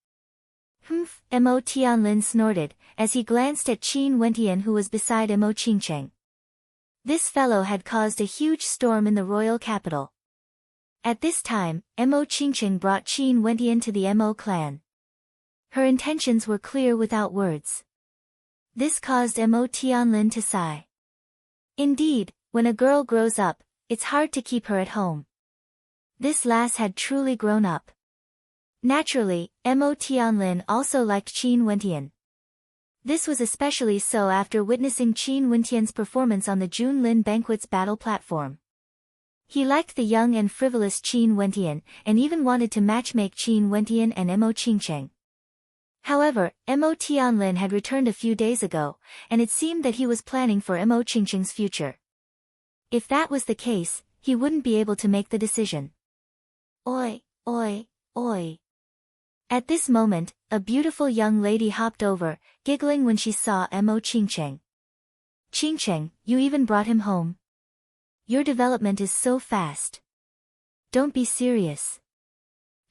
Humph, Mo Tianlin snorted, as he glanced at Qin Wentian who was beside Mo Qingqing. This fellow had caused a huge storm in the royal capital. At this time, Mo Qingqing brought Qin Wentian to the Mo clan. Her intentions were clear without words. This caused Mo Tianlin to sigh. Indeed, when a girl grows up, it's hard to keep her at home. This lass had truly grown up. Naturally, Mo Tianlin also liked Qin Wentian. This was especially so after witnessing Qin Wentian's performance on the Junlin Banquet's battle platform. He liked the young and frivolous Qin Wentian, and even wanted to matchmake Qin Wentian and Mo Qingqing. However, Mo Tianlin had returned a few days ago, and it seemed that he was planning for Mo Qingqing's future. If that was the case, he wouldn't be able to make the decision. Oi, oi, oi. At this moment, a beautiful young lady hopped over, giggling when she saw Mo Qingqing. "Qingqing, you even brought him home. Your development is so fast. Don't be serious."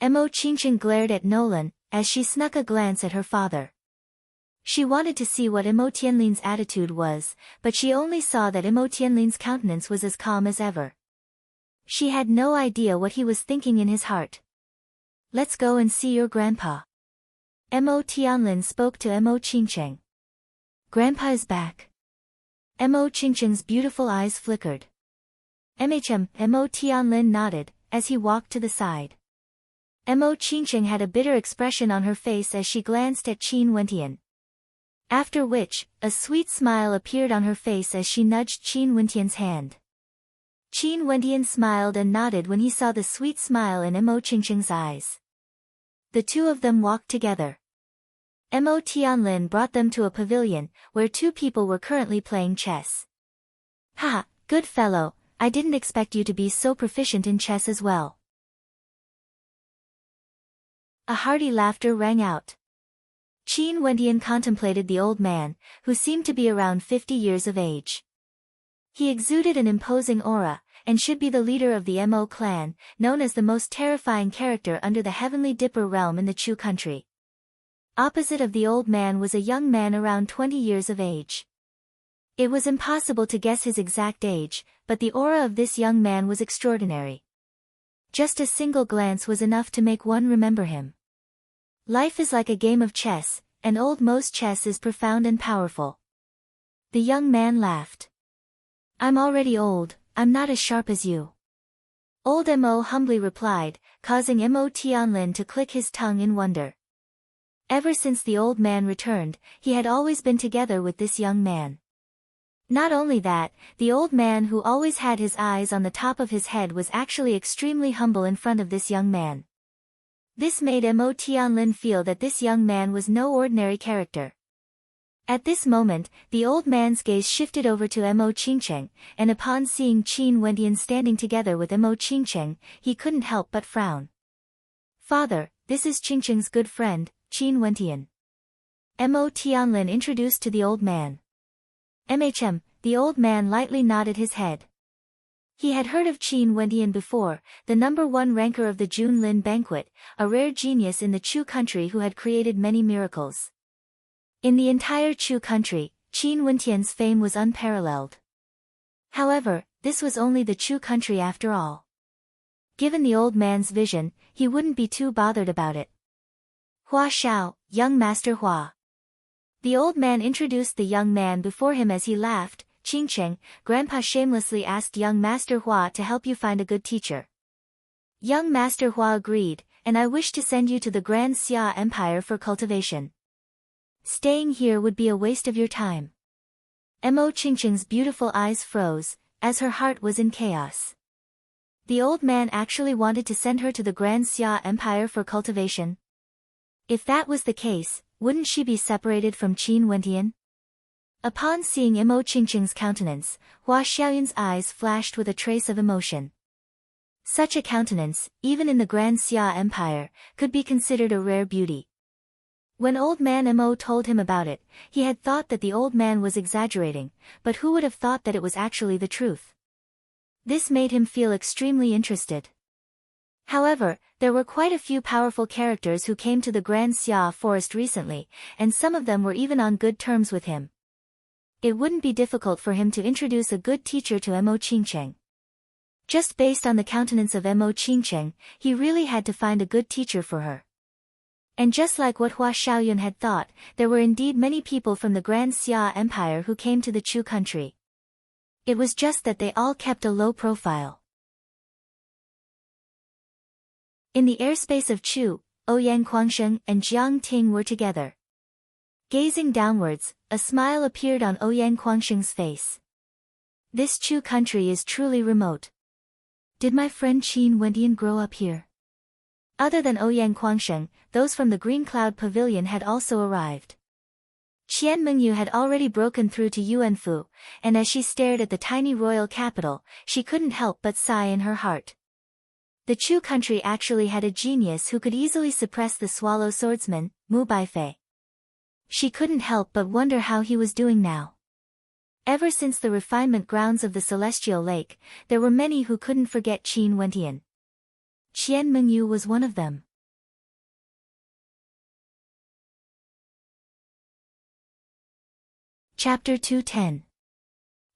Mo Qingqing glared at Nolan, as she snuck a glance at her father. She wanted to see what Mo Tianlin's attitude was, but she only saw that Mo Tianlin's countenance was as calm as ever. She had no idea what he was thinking in his heart. "Let's go and see your grandpa." Mo Tianlin spoke to Mo Qingqing. "Grandpa is back." Mo Qingqing's beautiful eyes flickered. "MHM," Mo Tianlin nodded, as he walked to the side. Mo Qingqing had a bitter expression on her face as she glanced at Qin Wentian. After which, a sweet smile appeared on her face as she nudged Qin Wentian's hand. Qin Wentian smiled and nodded when he saw the sweet smile in Mo Qingqing's eyes. The two of them walked together. Mo Tianlin brought them to a pavilion, where two people were currently playing chess. "Ha, good fellow, I didn't expect you to be so proficient in chess as well." A hearty laughter rang out. Qin Wentian contemplated the old man, who seemed to be around 50 years of age. He exuded an imposing aura, and should be the leader of the Mo clan, known as the most terrifying character under the Heavenly Dipper realm in the Chu country. Opposite of the old man was a young man around 20 years of age. It was impossible to guess his exact age, but the aura of this young man was extraordinary. Just a single glance was enough to make one remember him. Life is like a game of chess, and Old Mo's chess is profound and powerful. The young man laughed. "I'm already old, I'm not as sharp as you." Old Mo humbly replied, causing Mo Tianlin to click his tongue in wonder. Ever since the old man returned, he had always been together with this young man. Not only that, the old man who always had his eyes on the top of his head was actually extremely humble in front of this young man. This made Mo Tianlin feel that this young man was no ordinary character. At this moment, the old man's gaze shifted over to Mo Qingqing, and upon seeing Qin Wentian standing together with Mo Qingqing, he couldn't help but frown. "Father, this is Qingqing's good friend, Qin Wentian." Mo Tianlin introduced to the old man. "MHM," the old man lightly nodded his head. He had heard of Qin Wentian before, the #1 ranker of the Junlin banquet, a rare genius in the Chu country who had created many miracles. In the entire Chu country, Qin Wentian's fame was unparalleled. However, this was only the Chu country after all. Given the old man's vision, he wouldn't be too bothered about it. "Hua Xiao, young Master Hua." The old man introduced the young man before him as he laughed. "Qingqing, Grandpa shamelessly asked young Master Hua to help you find a good teacher." Young Master Hua agreed, "And I wish to send you to the Grand Xia Empire for cultivation. Staying here would be a waste of your time." Mo Qingqing's beautiful eyes froze, as her heart was in chaos. The old man actually wanted to send her to the Grand Xia Empire for cultivation? If that was the case, wouldn't she be separated from Qin Wentian? Upon seeing Mo Qingqing's countenance, Hua Xiaoyun's eyes flashed with a trace of emotion. Such a countenance, even in the Grand Xia Empire, could be considered a rare beauty. When old man Mo told him about it, he had thought that the old man was exaggerating, but who would have thought that it was actually the truth? This made him feel extremely interested. However, there were quite a few powerful characters who came to the Grand Xia Forest recently, and some of them were even on good terms with him. It wouldn't be difficult for him to introduce a good teacher to Mo Qingqing. Just based on the countenance of Mo Qingqing, he really had to find a good teacher for her. And just like what Hua Xiaoyun had thought, there were indeed many people from the Grand Xia Empire who came to the Chu country. It was just that they all kept a low profile. In the airspace of Chu, Ouyang Guangsheng and Jiang Ting were together. Gazing downwards, a smile appeared on Ouyang Guangsheng's face. This Chu country is truly remote. Did my friend Qin Wentian grow up here? Other than Ouyang Guangsheng, those from the Green Cloud Pavilion had also arrived. Qian Mengyu had already broken through to Yuanfu, and as she stared at the tiny royal capital, she couldn't help but sigh in her heart. The Chu country actually had a genius who could easily suppress the swallow swordsman, Mu Baifei. She couldn't help but wonder how he was doing now. Ever since the refinement grounds of the Celestial Lake, there were many who couldn't forget Qin Wentian. Qian Mengyu was one of them. Chapter 210.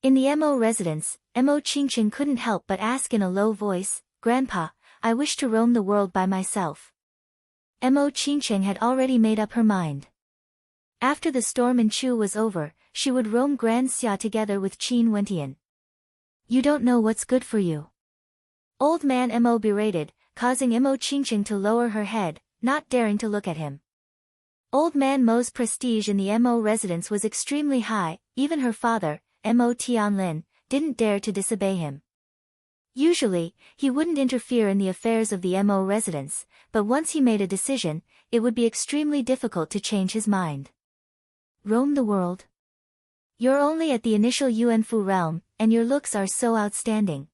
In the Mo residence, Mo Qingqing couldn't help but ask in a low voice, "Grandpa, I wish to roam the world by myself." Mo Qingqing had already made up her mind. After the storm in Chu was over, she would roam Grand Xia together with Qin Wentian. "You don't know what's good for you." Old man Mo berated, causing Mo Qingqing to lower her head, not daring to look at him. Old Man Mo's prestige in the Mo residence was extremely high, even her father, Mo Tianlin, didn't dare to disobey him. Usually, he wouldn't interfere in the affairs of the Mo residence, but once he made a decision, it would be extremely difficult to change his mind. Roam the world? You're only at the initial Yuanfu realm, and your looks are so outstanding.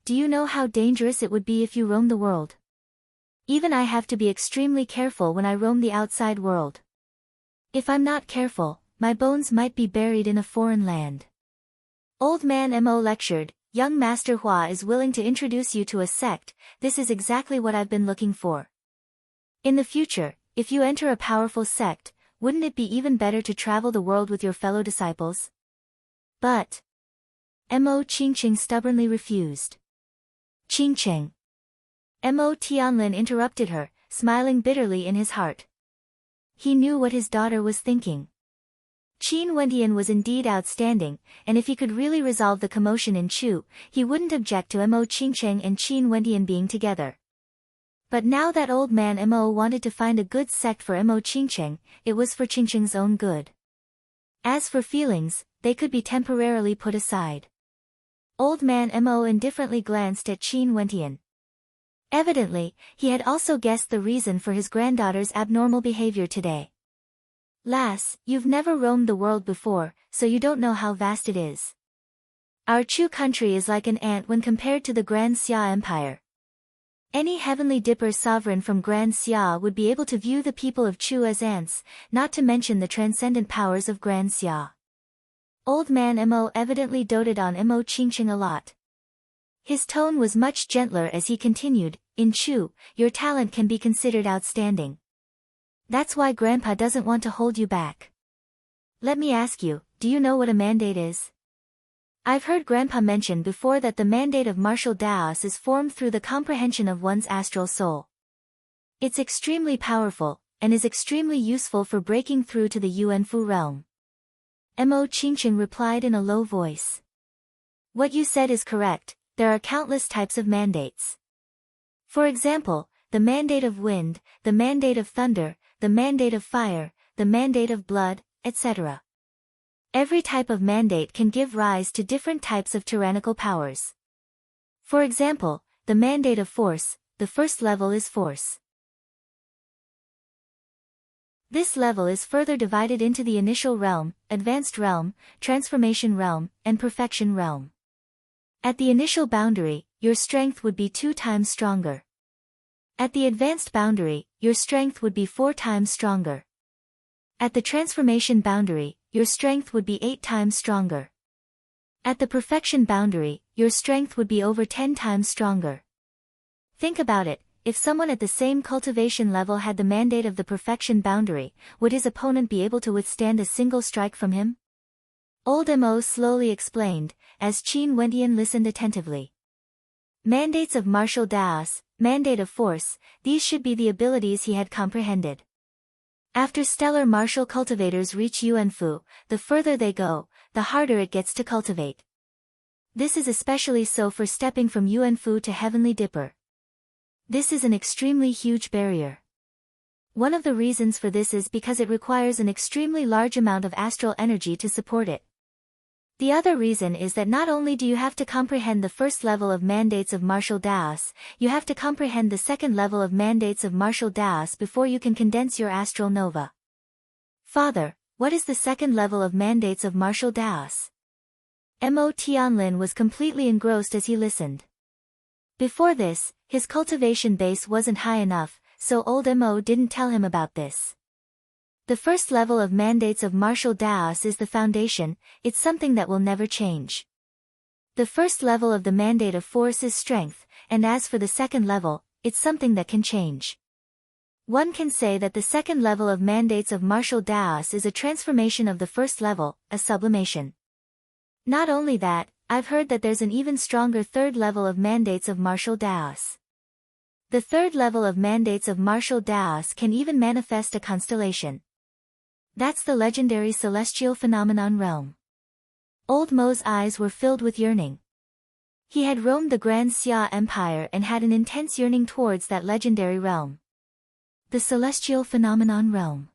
Do you know how dangerous it would be if you roam the world? Even I have to be extremely careful when I roam the outside world. If I'm not careful, my bones might be buried in a foreign land. Old Man Mo lectured, young Master Hua is willing to introduce you to a sect, this is exactly what I've been looking for. In the future, if you enter a powerful sect, wouldn't it be even better to travel the world with your fellow disciples? But Mo Qingqing stubbornly refused. Qingqing. Mo Tianlin interrupted her, smiling bitterly in his heart. He knew what his daughter was thinking. Qin Wendian was indeed outstanding, and if he could really resolve the commotion in Chu, he wouldn't object to Mo Qingqing and Qin Wendian being together. But now that old man Mo wanted to find a good sect for Mo Qingqing, it was for Qingqing's own good. As for feelings, they could be temporarily put aside. Old man Mo indifferently glanced at Qin Wendian. Evidently, he had also guessed the reason for his granddaughter's abnormal behavior today. Lass, you've never roamed the world before, so you don't know how vast it is. Our Chu country is like an ant when compared to the Grand Xia Empire. Any heavenly dipper sovereign from Grand Xia would be able to view the people of Chu as ants, not to mention the transcendent powers of Grand Xia. Old man Mo evidently doted on Mo Qingqing a lot. His tone was much gentler as he continued, in Chu, your talent can be considered outstanding. That's why Grandpa doesn't want to hold you back. Let me ask you, do you know what a mandate is? I've heard Grandpa mention before that the mandate of martial Daos is formed through the comprehension of one's astral soul. It's extremely powerful, and is extremely useful for breaking through to the Yuanfu realm. Mo Qingqing replied in a low voice. What you said is correct, there are countless types of mandates. For example, the mandate of wind, the mandate of thunder, the mandate of fire, the mandate of blood, etc. Every type of mandate can give rise to different types of tyrannical powers. For example, the mandate of force, the first level is force. This level is further divided into the initial realm, advanced realm, transformation realm, and perfection realm. At the initial boundary, your strength would be 2 times stronger. At the advanced boundary, your strength would be 4 times stronger. At the transformation boundary, your strength would be 8 times stronger. At the perfection boundary, your strength would be over 10 times stronger. Think about it, if someone at the same cultivation level had the mandate of the perfection boundary, would his opponent be able to withstand a single strike from him? Old Mo slowly explained, as Qin Wendian listened attentively. Mandates of martial Daos, mandate of force, these should be the abilities he had comprehended. After stellar martial cultivators reach Yuanfu, the further they go, the harder it gets to cultivate. This is especially so for stepping from Yuanfu to Heavenly Dipper. This is an extremely huge barrier. One of the reasons for this is because it requires an extremely large amount of astral energy to support it. The other reason is that not only do you have to comprehend the first level of mandates of martial Daos, you have to comprehend the second level of mandates of martial Daos before you can condense your astral nova. Father, what is the second level of mandates of martial Daos? Mo Tianlin was completely engrossed as he listened. Before this, his cultivation base wasn't high enough, so old Mo didn't tell him about this. The first level of mandates of martial Daos is the foundation, it's something that will never change. The first level of the mandate of force is strength, and as for the second level, it's something that can change. One can say that the second level of mandates of martial Daos is a transformation of the first level, a sublimation. Not only that, I've heard that there's an even stronger third level of mandates of martial Daos. The third level of mandates of martial Daos can even manifest a constellation. That's the legendary celestial phenomenon realm. Old Mo's eyes were filled with yearning. He had roamed the Grand Xia Empire and had an intense yearning towards that legendary realm. The Celestial Phenomenon Realm.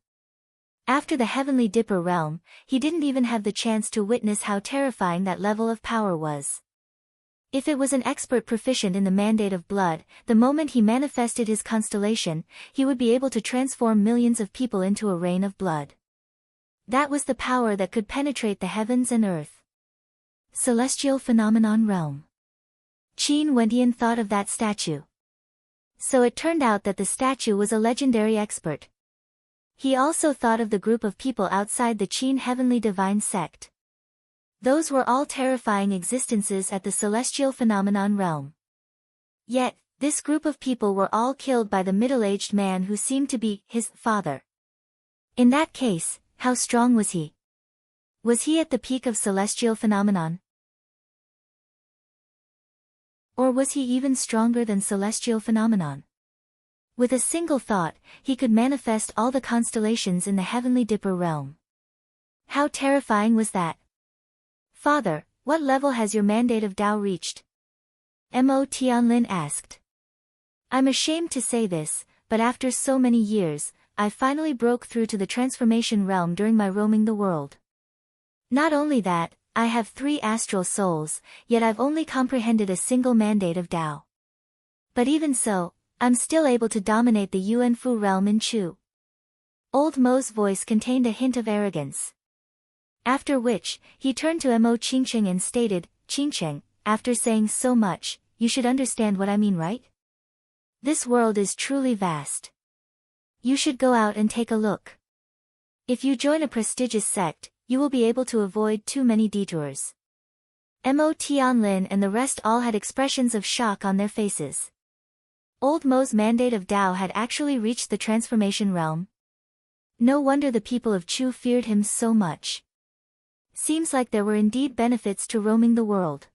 After the Heavenly Dipper realm, he didn't even have the chance to witness how terrifying that level of power was. If it was an expert proficient in the mandate of blood, the moment he manifested his constellation, he would be able to transform millions of people into a rain of blood. That was the power that could penetrate the heavens and earth. Celestial Phenomenon Realm. Qin Wendian thought of that statue. So it turned out that the statue was a legendary expert. He also thought of the group of people outside the Qin Heavenly Divine Sect. Those were all terrifying existences at the Celestial Phenomenon Realm. Yet, this group of people were all killed by the middle-aged man who seemed to be his father. In that case, how strong was he? Was he at the peak of Celestial Phenomenon? Or was he even stronger than Celestial Phenomenon? With a single thought, he could manifest all the constellations in the Heavenly Dipper realm. How terrifying was that? Father, what level has your mandate of Tao reached? Mo Tianlin asked. I'm ashamed to say this, but after so many years, I finally broke through to the transformation realm during my roaming the world. Not only that, I have 3 astral souls, yet I've only comprehended a single mandate of Tao. But even so, I'm still able to dominate the Yuanfu realm in Chu. Old Mo's voice contained a hint of arrogance. After which, he turned to Mo Qingcheng and stated, Qingcheng, after saying so much, you should understand what I mean, right? This world is truly vast. You should go out and take a look. If you join a prestigious sect, you will be able to avoid too many detours. Mo Tianlin and the rest all had expressions of shock on their faces. Old Mo's mandate of Tao had actually reached the transformation realm. No wonder the people of Chu feared him so much. Seems like there were indeed benefits to roaming the world.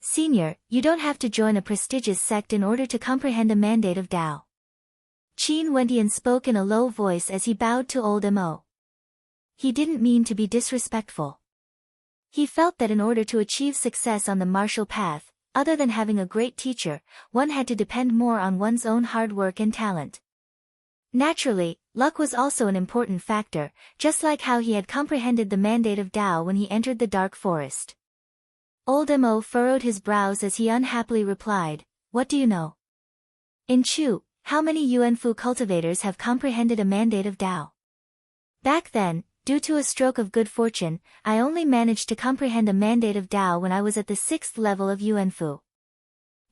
Senior, you don't have to join a prestigious sect in order to comprehend a mandate of Tao. Qin Wendian spoke in a low voice as he bowed to old Mo. He didn't mean to be disrespectful. He felt that in order to achieve success on the martial path, other than having a great teacher, one had to depend more on one's own hard work and talent. Naturally, luck was also an important factor, just like how he had comprehended the mandate of Tao when he entered the dark forest. Old Mo furrowed his brows as he unhappily replied, What do you know? In Chu, how many Yuanfu cultivators have comprehended a mandate of Tao? Back then, due to a stroke of good fortune, I only managed to comprehend a mandate of Tao when I was at the 6th level of Yuanfu.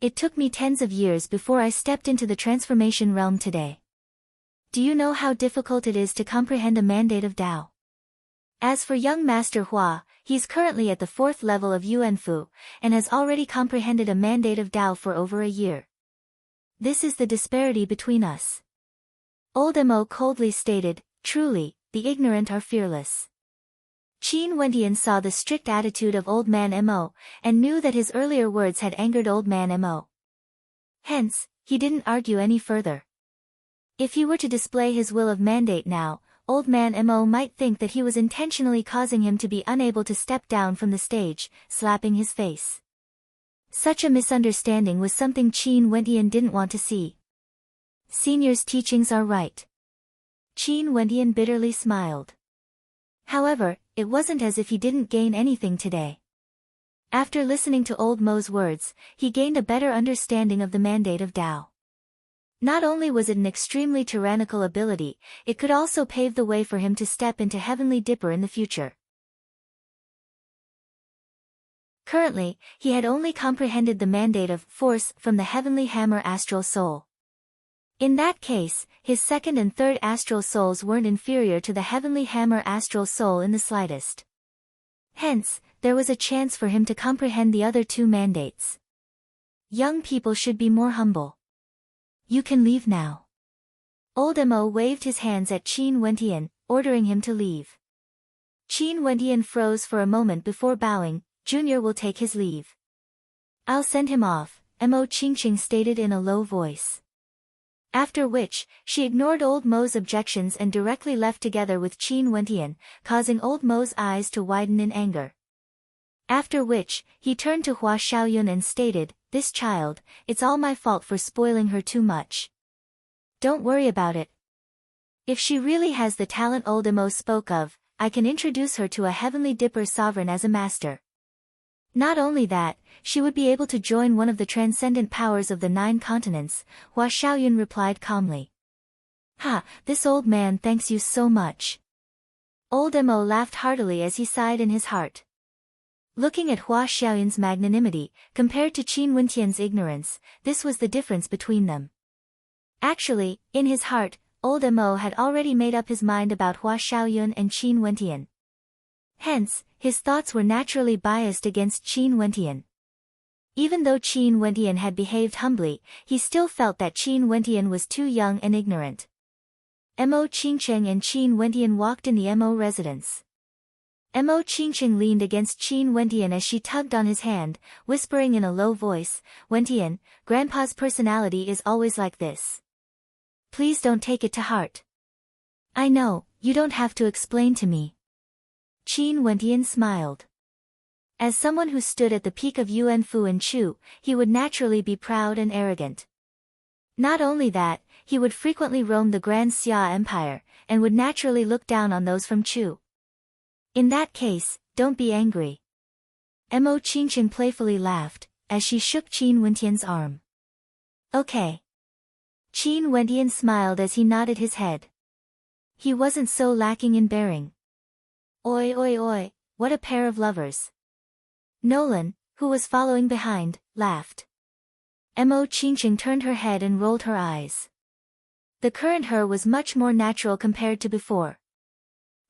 It took me tens of years before I stepped into the transformation realm today. Do you know how difficult it is to comprehend a mandate of Tao? As for young Master Hua, he's currently at the 4th level of Yuanfu, and has already comprehended a mandate of Tao for over a year. This is the disparity between us. Old Mo coldly stated, Truly, the ignorant are fearless. Qin Wendian saw the strict attitude of Old Man Mo, and knew that his earlier words had angered Old Man Mo. Hence, he didn't argue any further. If he were to display his will of mandate now, Old Man Mo might think that he was intentionally causing him to be unable to step down from the stage, slapping his face. Such a misunderstanding was something Qin Wendian didn't want to see. Senior's teachings are right. Qin Wendian bitterly smiled. However, it wasn't as if he didn't gain anything today. After listening to Old Mo's words, he gained a better understanding of the mandate of Tao. Not only was it an extremely tyrannical ability, it could also pave the way for him to step into Heavenly Dipper in the future. Currently, he had only comprehended the mandate of force from the Heavenly Hammer Astral Soul. In that case, his 2nd and 3rd astral souls weren't inferior to the Heavenly Hammer Astral Soul in the slightest. Hence, there was a chance for him to comprehend the other 2 mandates. Young people should be more humble. You can leave now. Old Mo waved his hands at Qin Wendian, ordering him to leave. Qin Wendian froze for a moment before bowing. Junior will take his leave. I'll send him off, Mo Qingqing stated in a low voice. After which, she ignored Old Mo's objections and directly left together with Qin Wendian, causing Old Mo's eyes to widen in anger. After which, he turned to Hua Xiaoyun and stated, "This child, it's all my fault for spoiling her too much. Don't worry about it. If she really has the talent old Emo spoke of, I can introduce her to a heavenly dipper sovereign as a master. Not only that, she would be able to join one of the transcendent powers of the 9 continents," Hua Xiaoyun replied calmly. "Ha, this old man thanks you so much." Old Emo laughed heartily as he sighed in his heart. Looking at Hua Xiaoyun's magnanimity, compared to Qin Wentian's ignorance, this was the difference between them. Actually, in his heart, old Emo had already made up his mind about Hua Xiaoyun and Qin Wentian. Hence, his thoughts were naturally biased against Qin Wentian. Even though Qin Wentian had behaved humbly, he still felt that Qin Wentian was too young and ignorant. Emo Qingcheng and Qin Wentian walked in the Emo residence. Emo Qingcheng leaned against Qin Wentian as she tugged on his hand, whispering in a low voice, "Wentian, Grandpa's personality is always like this. Please don't take it to heart." "I know, you don't have to explain to me." Qin Wentian smiled. As someone who stood at the peak of Yuan Fu and Chu, he would naturally be proud and arrogant. Not only that, he would frequently roam the Grand Xia Empire, and would naturally look down on those from Chu. "In that case, don't be angry." Emo Qingcheng playfully laughed, as she shook Qin Wentian's arm. "Okay." Qin Wentian smiled as he nodded his head. He wasn't so lacking in bearing. "Oi oi oi, what a pair of lovers." Nolan, who was following behind, laughed. Emo Qingcheng turned her head and rolled her eyes. The current her was much more natural compared to before.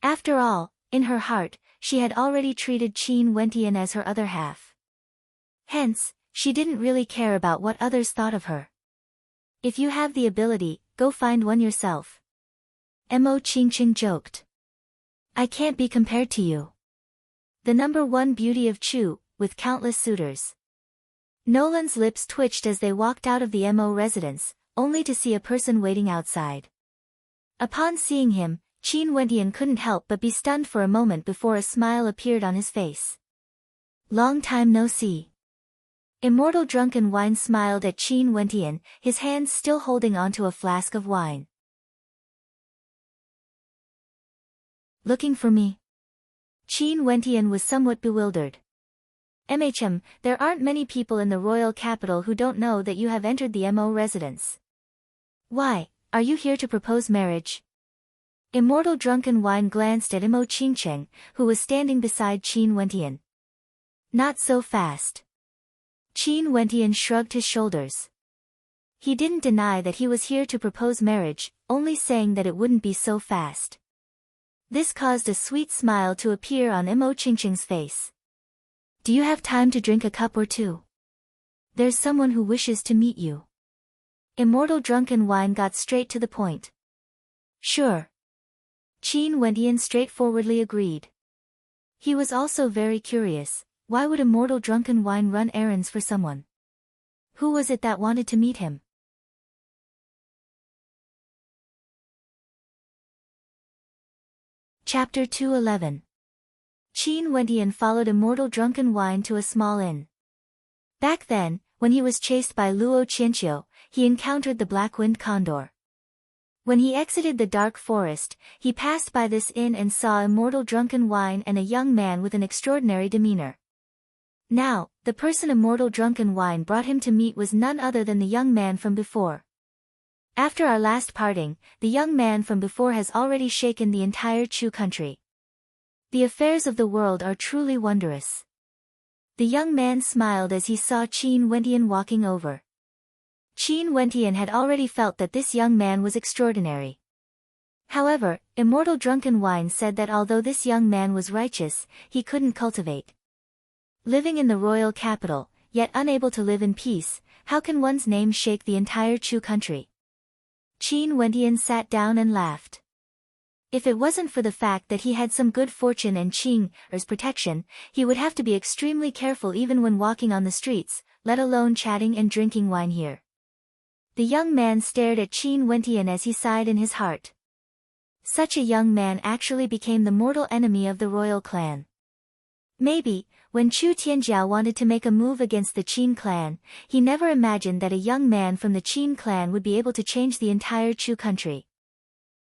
After all, in her heart, she had already treated Qin Wentian as her other half. Hence, she didn't really care about what others thought of her. "If you have the ability, go find one yourself." Emo Qingcheng joked. "I can't be compared to you. The #1 beauty of Chu, with countless suitors." Nolan's lips twitched as they walked out of the Emo residence, only to see a person waiting outside. Upon seeing him, Qin Wentian couldn't help but be stunned for a moment before a smile appeared on his face. "Long time no see." Immortal Drunken Wine smiled at Qin Wentian, his hands still holding onto a flask of wine. "Looking for me?" Qin Wentian was somewhat bewildered. There aren't many people in the royal capital who don't know that you have entered the Mo residence." "Why, are you here to propose marriage?" Immortal Drunken Wine glanced at Imo Qingcheng, who was standing beside Qin Wentian. "Not so fast." Qin Wentian shrugged his shoulders. He didn't deny that he was here to propose marriage, only saying that it wouldn't be so fast. This caused a sweet smile to appear on Imo Qingcheng's face. "Do you have time to drink a cup or two? There's someone who wishes to meet you." Immortal Drunken Wine got straight to the point. "Sure." Qin Wentian straightforwardly agreed. He was also very curious, why would Immortal Drunken Wine run errands for someone? Who was it that wanted to meet him? Chapter 211. Qin Wentian followed Immortal Drunken Wine to a small inn. Back then, when he was chased by Luo Qianqiu, he encountered the Black-Winged Condor. When he exited the dark forest, he passed by this inn and saw Immortal Drunken Wine and a young man with an extraordinary demeanor. Now, the person Immortal Drunken Wine brought him to meet was none other than the young man from before. After our last parting, the young man from before has already shaken the entire Chu country. The affairs of the world are truly wondrous. The young man smiled as he saw Qin Wentian walking over. Qin Wentian had already felt that this young man was extraordinary. However, Immortal Drunken Wine said that although this young man was righteous, he couldn't cultivate. Living in the royal capital, yet unable to live in peace, how can one's name shake the entire Chu country? Qin Wentian sat down and laughed. If it wasn't for the fact that he had some good fortune and Qing's protection, he would have to be extremely careful even when walking on the streets, let alone chatting and drinking wine here. The young man stared at Qin Wentian as he sighed in his heart. Such a young man actually became the mortal enemy of the royal clan. Maybe, when Chu Tianjiao wanted to make a move against the Qin clan, he never imagined that a young man from the Qin clan would be able to change the entire Chu country.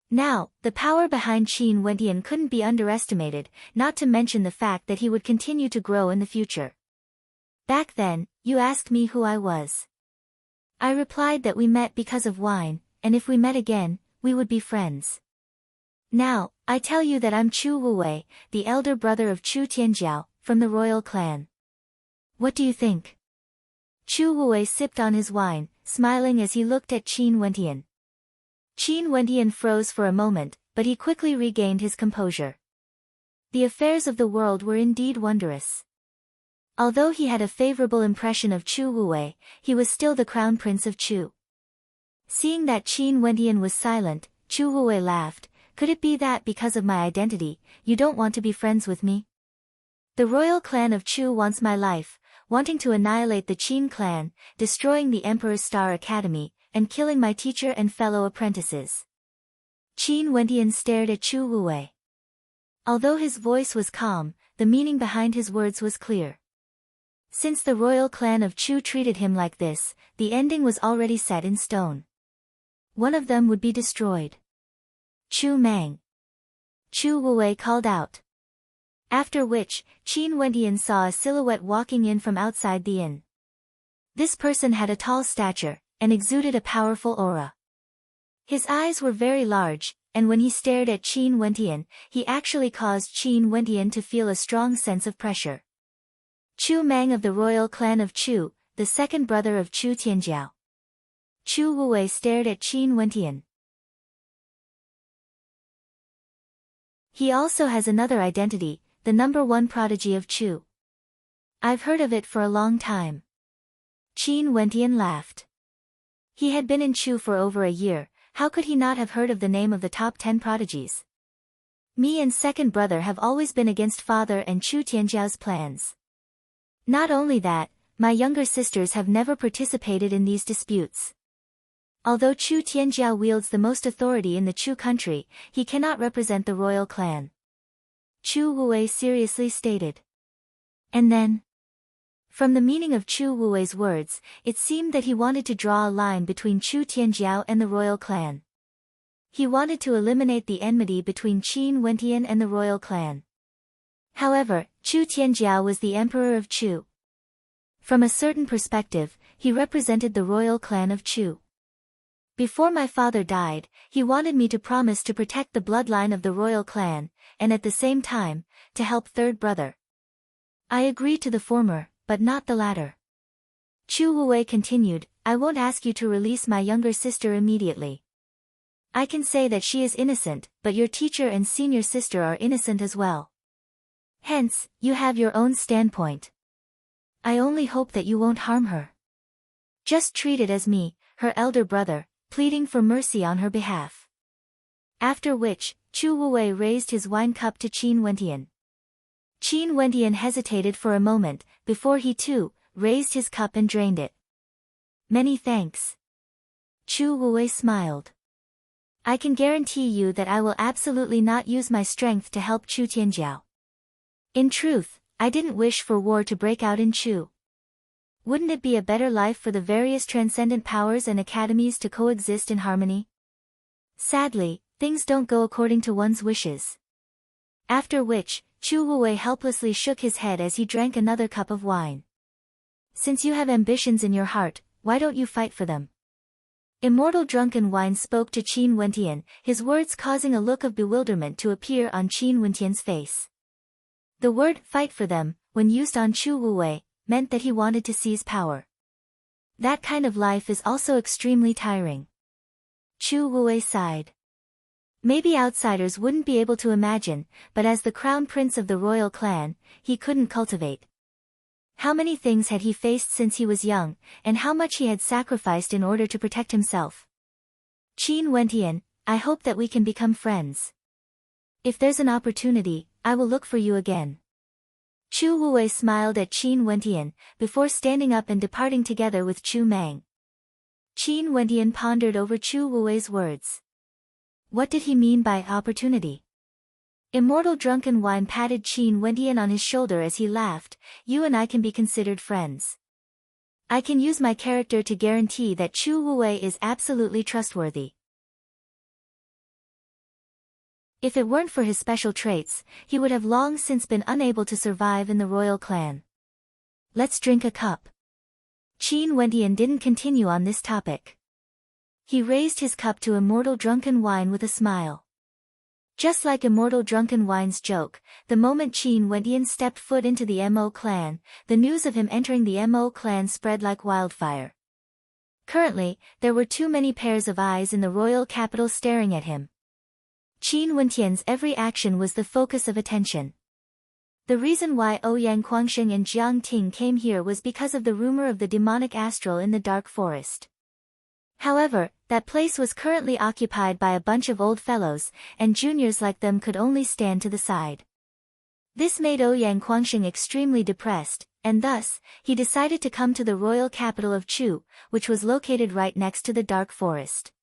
Now, the power behind Qin Wendian couldn't be underestimated, not to mention the fact that he would continue to grow in the future. Back then, you asked me who I was. I replied that we met because of wine, and if we met again, we would be friends. Now, I tell you that I'm Chu Wuwei, the elder brother of Chu Tianjiao, from the royal clan. What do you think? Chu Wuwei sipped on his wine, smiling as he looked at Qin Wendian. Qin Wendian froze for a moment, but he quickly regained his composure. The affairs of the world were indeed wondrous. Although he had a favorable impression of Chu Wuwei, he was still the crown prince of Chu. Seeing that Qin Wendian was silent, Chu Wuwei laughed. Could it be that because of my identity, you don't want to be friends with me? The royal clan of Chu wants my life, wanting to annihilate the Qin clan, destroying the Emperor's Star Academy, and killing my teacher and fellow apprentices. Qin Wendian stared at Chu Wuwei. Although his voice was calm, the meaning behind his words was clear. Since the royal clan of Chu treated him like this, the ending was already set in stone. One of them would be destroyed. Chu Mang. Chu Wuwei called out. After which, Qin Wendian saw a silhouette walking in from outside the inn. This person had a tall stature, and exuded a powerful aura. His eyes were very large, and when he stared at Qin Wendian, he actually caused Qin Wendian to feel a strong sense of pressure. Chu Mang of the royal clan of Chu, the second brother of Chu Tianjiao. Chu Wuwei stared at Qin Wendian. He also has another identity, the #1 prodigy of Chu. I've heard of it for a long time. Qin Wendian laughed. He had been in Chu for over a year, how could he not have heard of the name of the top 10 prodigies? Me and second brother have always been against father and Chu Tianjiao's plans. Not only that, my younger sisters have never participated in these disputes. Although Chu Tianjiao wields the most authority in the Chu country, he cannot represent the royal clan. Chu Wuwei seriously stated. And then? From the meaning of Chu Wuwei's words, it seemed that he wanted to draw a line between Chu Tianjiao and the royal clan. He wanted to eliminate the enmity between Qin Wendian and the royal clan. However, Chu Tianjiao was the emperor of Chu. From a certain perspective, he represented the royal clan of Chu. Before my father died, he wanted me to promise to protect the bloodline of the royal clan, and at the same time, to help third brother. I agreed to the former, but not the latter. Chu Wuwei continued, I won't ask you to release my younger sister immediately. I can say that she is innocent, but your teacher and senior sister are innocent as well. Hence, you have your own standpoint. I only hope that you won't harm her. Just treat it as me, her elder brother, pleading for mercy on her behalf. After which, Chu Wuwei raised his wine cup to Qin Wendian. Qin Wendian hesitated for a moment, before he too, raised his cup and drained it. Many thanks. Chu Wuwei smiled. I can guarantee you that I will absolutely not use my strength to help Chu Tianjiao. In truth, I didn't wish for war to break out in Chu. Wouldn't it be a better life for the various transcendent powers and academies to coexist in harmony? Sadly, things don't go according to one's wishes. After which, Chu Wuwei helplessly shook his head as he drank another cup of wine. Since you have ambitions in your heart, why don't you fight for them? Immortal Drunken Wine spoke to Qin Wendian, his words causing a look of bewilderment to appear on Qin Wendian's face. The word fight for them, when used on Chu Wuwei, meant that he wanted to seize power. That kind of life is also extremely tiring. Chu Wuwei sighed. Maybe outsiders wouldn't be able to imagine, but as the crown prince of the royal clan, he couldn't cultivate. How many things had he faced since he was young, and how much he had sacrificed in order to protect himself. Qin Wendian, I hope that we can become friends. If there's an opportunity, I will look for you again. Chu Wuwei smiled at Qin Wendian, before standing up and departing together with Chu Mang. Qin Wendian pondered over Chu Wuwei's words. What did he mean by opportunity? Immortal Drunken Wine patted Qin Wendian on his shoulder as he laughed. You and I can be considered friends. I can use my character to guarantee that Chu Wuwei is absolutely trustworthy. If it weren't for his special traits, he would have long since been unable to survive in the royal clan. Let's drink a cup. Qin Wendian didn't continue on this topic. He raised his cup to Immortal Drunken Wine with a smile. Just like Immortal Drunken Wine's joke, the moment Qin Wendian stepped foot into the Mo clan, the news of him entering the Mo clan spread like wildfire. Currently, there were too many pairs of eyes in the royal capital staring at him. Qin Wendian's every action was the focus of attention. The reason why Ouyang Guangxing and Jiang Ting came here was because of the rumor of the demonic astral in the dark forest. However, that place was currently occupied by a bunch of old fellows, and juniors like them could only stand to the side. This made Ouyang Guangxing extremely depressed, and thus, he decided to come to the royal capital of Chu, which was located right next to the dark forest.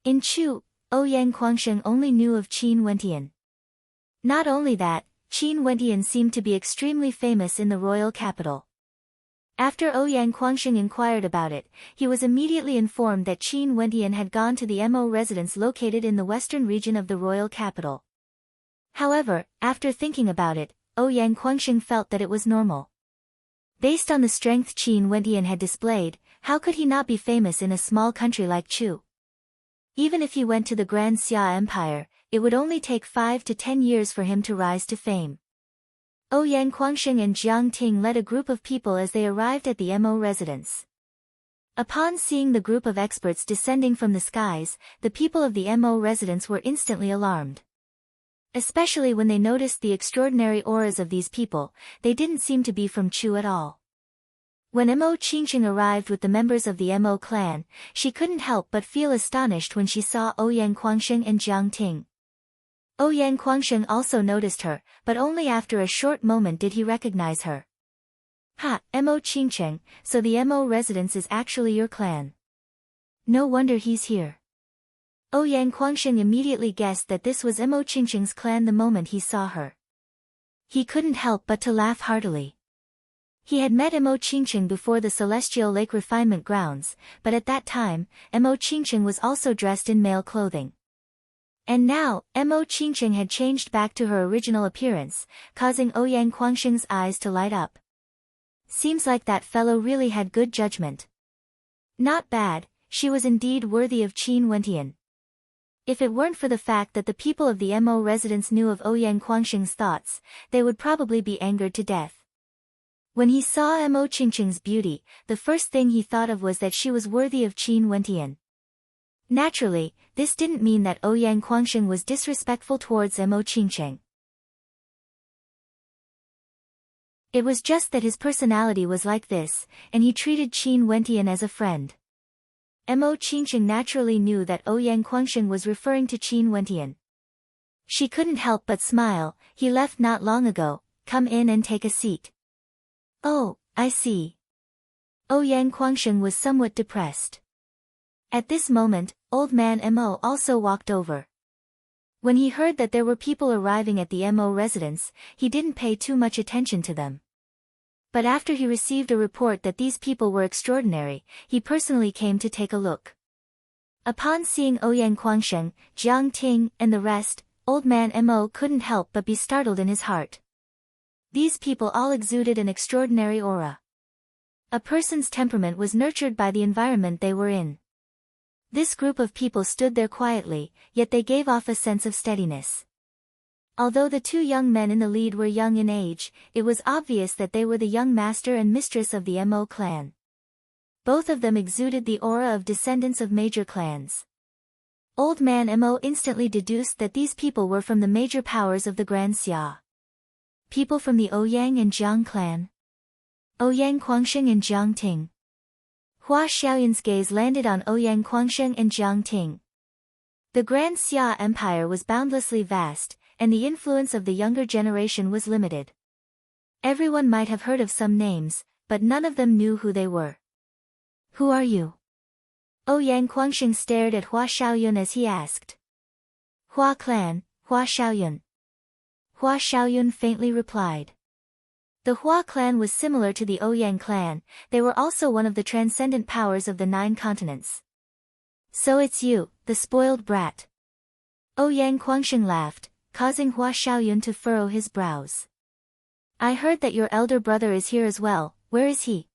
In Chu, Ouyang Guangxing only knew of Qin Wendian. Not only that, Qin Wendian seemed to be extremely famous in the royal capital. After Ouyang Guangxing inquired about it, he was immediately informed that Qin Wendian had gone to the Mo residence located in the western region of the royal capital. However, after thinking about it, Ouyang Guangxing felt that it was normal. Based on the strength Qin Wendian had displayed, how could he not be famous in a small country like Chu? Even if he went to the Grand Xia Empire, it would only take 5 to 10 years for him to rise to fame. Ouyang Guangxing and Jiang Ting led a group of people as they arrived at the Mo residence. Upon seeing the group of experts descending from the skies, the people of the Mo residence were instantly alarmed. Especially when they noticed the extraordinary auras of these people, they didn't seem to be from Chu at all. When Mo Qingqing arrived with the members of the Mo clan, she couldn't help but feel astonished when she saw Ouyang Guangxing and Jiang Ting. Ouyang Guangxing also noticed her, but only after a short moment did he recognize her. Ha, Mo Qingqing, so the Mo residence is actually your clan. No wonder he's here. Ouyang Guangxing immediately guessed that this was Mo Qingqing's clan the moment he saw her. He couldn't help but to laugh heartily. He had met Mo Qingqing before the Celestial Lake Refinement Grounds, but at that time, Mo Qingqing was also dressed in male clothing. And now, Mo Qingqing had changed back to her original appearance, causing Ouyang Guangxing's eyes to light up. Seems like that fellow really had good judgment. Not bad, she was indeed worthy of Qin Wendian. If it weren't for the fact that the people of the Mo residence knew of Ouyang Guangxing's thoughts, they would probably be angered to death. When he saw Mo Qingqing's beauty, the first thing he thought of was that she was worthy of Qin Wendian. Naturally, this didn't mean that Ouyang Guangxing was disrespectful towards Mo Qingqing. It was just that his personality was like this, and he treated Qin Wendian as a friend. Mo Qingqing naturally knew that Ouyang Guangxing was referring to Qin Wendian. She couldn't help but smile. He left not long ago, come in and take a seat. Oh, I see. Ouyang Guangxing was somewhat depressed. At this moment, old man Mo also walked over. When he heard that there were people arriving at the Mo residence, he didn't pay too much attention to them. But after he received a report that these people were extraordinary, he personally came to take a look. Upon seeing Ouyang Guangxing, Jiang Ting, and the rest, old man Mo couldn't help but be startled in his heart. These people all exuded an extraordinary aura. A person's temperament was nurtured by the environment they were in. This group of people stood there quietly, yet they gave off a sense of steadiness. Although the two young men in the lead were young in age, it was obvious that they were the young master and mistress of the Mo clan. Both of them exuded the aura of descendants of major clans. Old man Mo instantly deduced that these people were from the major powers of the Grand Xia. People from the Ouyang and Jiang clan. Ouyang Guangxing and Jiang Ting. Hua Xiaoyun's gaze landed on Ouyang Guangxing and Jiang Ting. The Grand Xia Empire was boundlessly vast, and the influence of the younger generation was limited. Everyone might have heard of some names, but none of them knew who they were. Who are you? Ouyang Guangxing stared at Hua Xiaoyun as he asked. Hua clan, Hua Xiaoyun. Hua Xiaoyun faintly replied. The Hua clan was similar to the Ouyang clan, they were also one of the transcendent powers of the 9 continents. So it's you, the spoiled brat. Ouyang Guangxing laughed, causing Hua Xiaoyun to furrow his brows. I heard that your elder brother is here as well, where is he?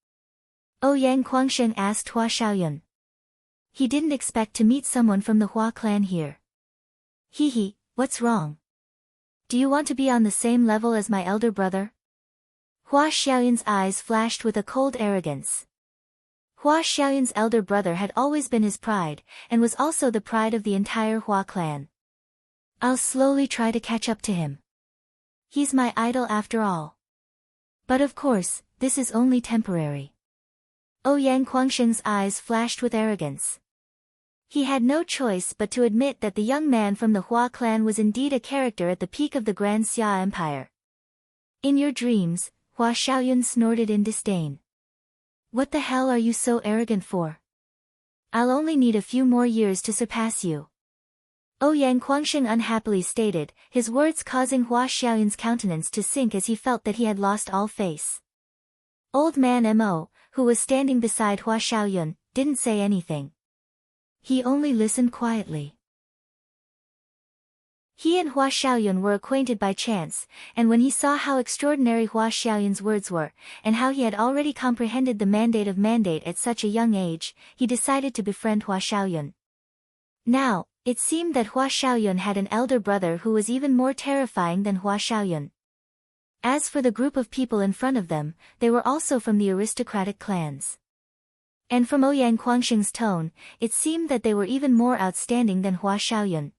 Ouyang Guangxing asked Hua Xiaoyun. He didn't expect to meet someone from the Hua clan here. Hee, what's wrong? Do you want to be on the same level as my elder brother? Hua Xiaoyun's eyes flashed with a cold arrogance. Hua Xiaoyun's elder brother had always been his pride, and was also the pride of the entire Hua clan. I'll slowly try to catch up to him. He's my idol after all. But of course, this is only temporary. Ouyang Guangxing's eyes flashed with arrogance. He had no choice but to admit that the young man from the Hua clan was indeed a character at the peak of the Grand Xia Empire. In your dreams, Hua Xiaoyun snorted in disdain. What the hell are you so arrogant for? I'll only need a few more years to surpass you. Ouyang Guangxing unhappily stated, his words causing Hua Xiaoyun's countenance to sink as he felt that he had lost all face. Old man Mo, who was standing beside Hua Xiaoyun, didn't say anything. He only listened quietly. He and Hua Xiaoyun were acquainted by chance, and when he saw how extraordinary Hua Xiaoyun's words were, and how he had already comprehended the mandate at such a young age, he decided to befriend Hua Xiaoyun. Now, it seemed that Hua Xiaoyun had an elder brother who was even more terrifying than Hua Xiaoyun. As for the group of people in front of them, they were also from the aristocratic clans. And from Ouyang Guangxing's tone, it seemed that they were even more outstanding than Hua Xiaoyun.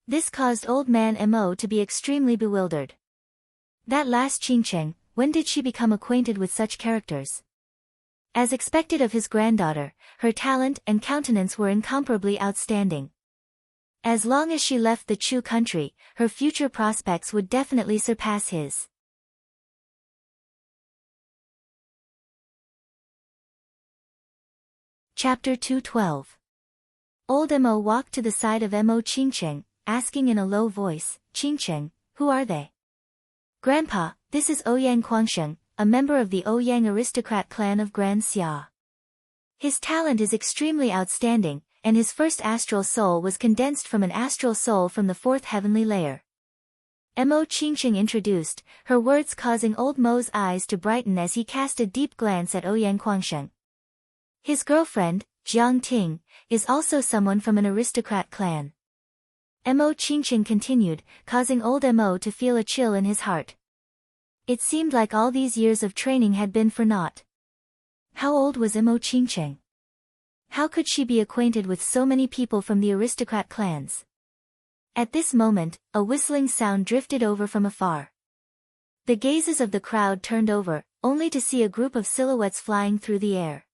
This caused old man Mo to be extremely bewildered. That last Qingcheng, when did she become acquainted with such characters? As expected of his granddaughter, her talent and countenance were incomparably outstanding. As long as she left the Chu country, her future prospects would definitely surpass his. Chapter 212. Old Mo walked to the side of Mo Qingcheng, asking in a low voice, Qingcheng, who are they? Grandpa, this is Ouyang Guangxing, a member of the Ouyang aristocrat clan of Grand Xia. His talent is extremely outstanding, and his first astral soul was condensed from an astral soul from the 4th heavenly layer. Mo Qingcheng introduced, her words causing old Mo's eyes to brighten as he cast a deep glance at Ouyang Guangxing. His girlfriend, Jiang Ting, is also someone from an aristocrat clan. Mo Qingcheng continued, causing old Mo to feel a chill in his heart. It seemed like all these years of training had been for naught. How old was Mo Qingcheng? How could she be acquainted with so many people from the aristocrat clans? At this moment, a whistling sound drifted over from afar. The gazes of the crowd turned over, only to see a group of silhouettes flying through the air.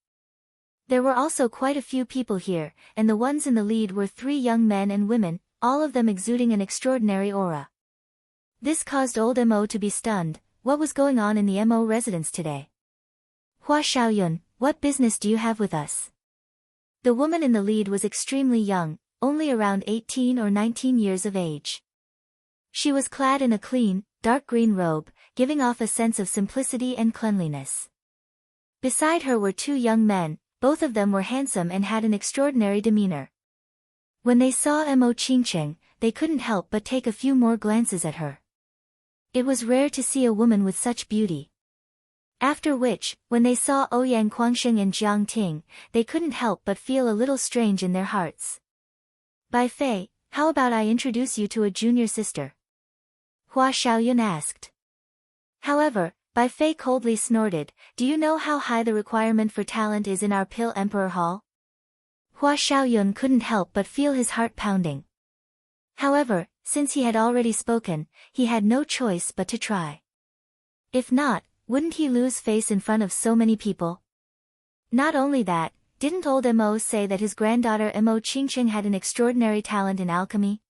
There were also quite a few people here, and the ones in the lead were 3 young men and women, all of them exuding an extraordinary aura. This caused old Mo to be stunned. What was going on in the Mo residence today? Hua Xiaoyun, what business do you have with us? The woman in the lead was extremely young, only around 18 or 19 years of age. She was clad in a clean, dark green robe, giving off a sense of simplicity and cleanliness. Beside her were 2 young men, both of them were handsome and had an extraordinary demeanor. When they saw Mo Qingcheng, they couldn't help but take a few more glances at her. It was rare to see a woman with such beauty. After which, when they saw Ouyang Guangxing and Jiang Ting, they couldn't help but feel a little strange in their hearts. Bai Fei, how about I introduce you to a junior sister? Hua Xiaoyun asked. However, Bai Fei coldly snorted, do you know how high the requirement for talent is in our Pill Emperor Hall? Hua Xiaoyun couldn't help but feel his heart pounding. However, since he had already spoken, he had no choice but to try. If not, wouldn't he lose face in front of so many people? Not only that, didn't old Mo say that his granddaughter Mo Qingcheng had an extraordinary talent in alchemy?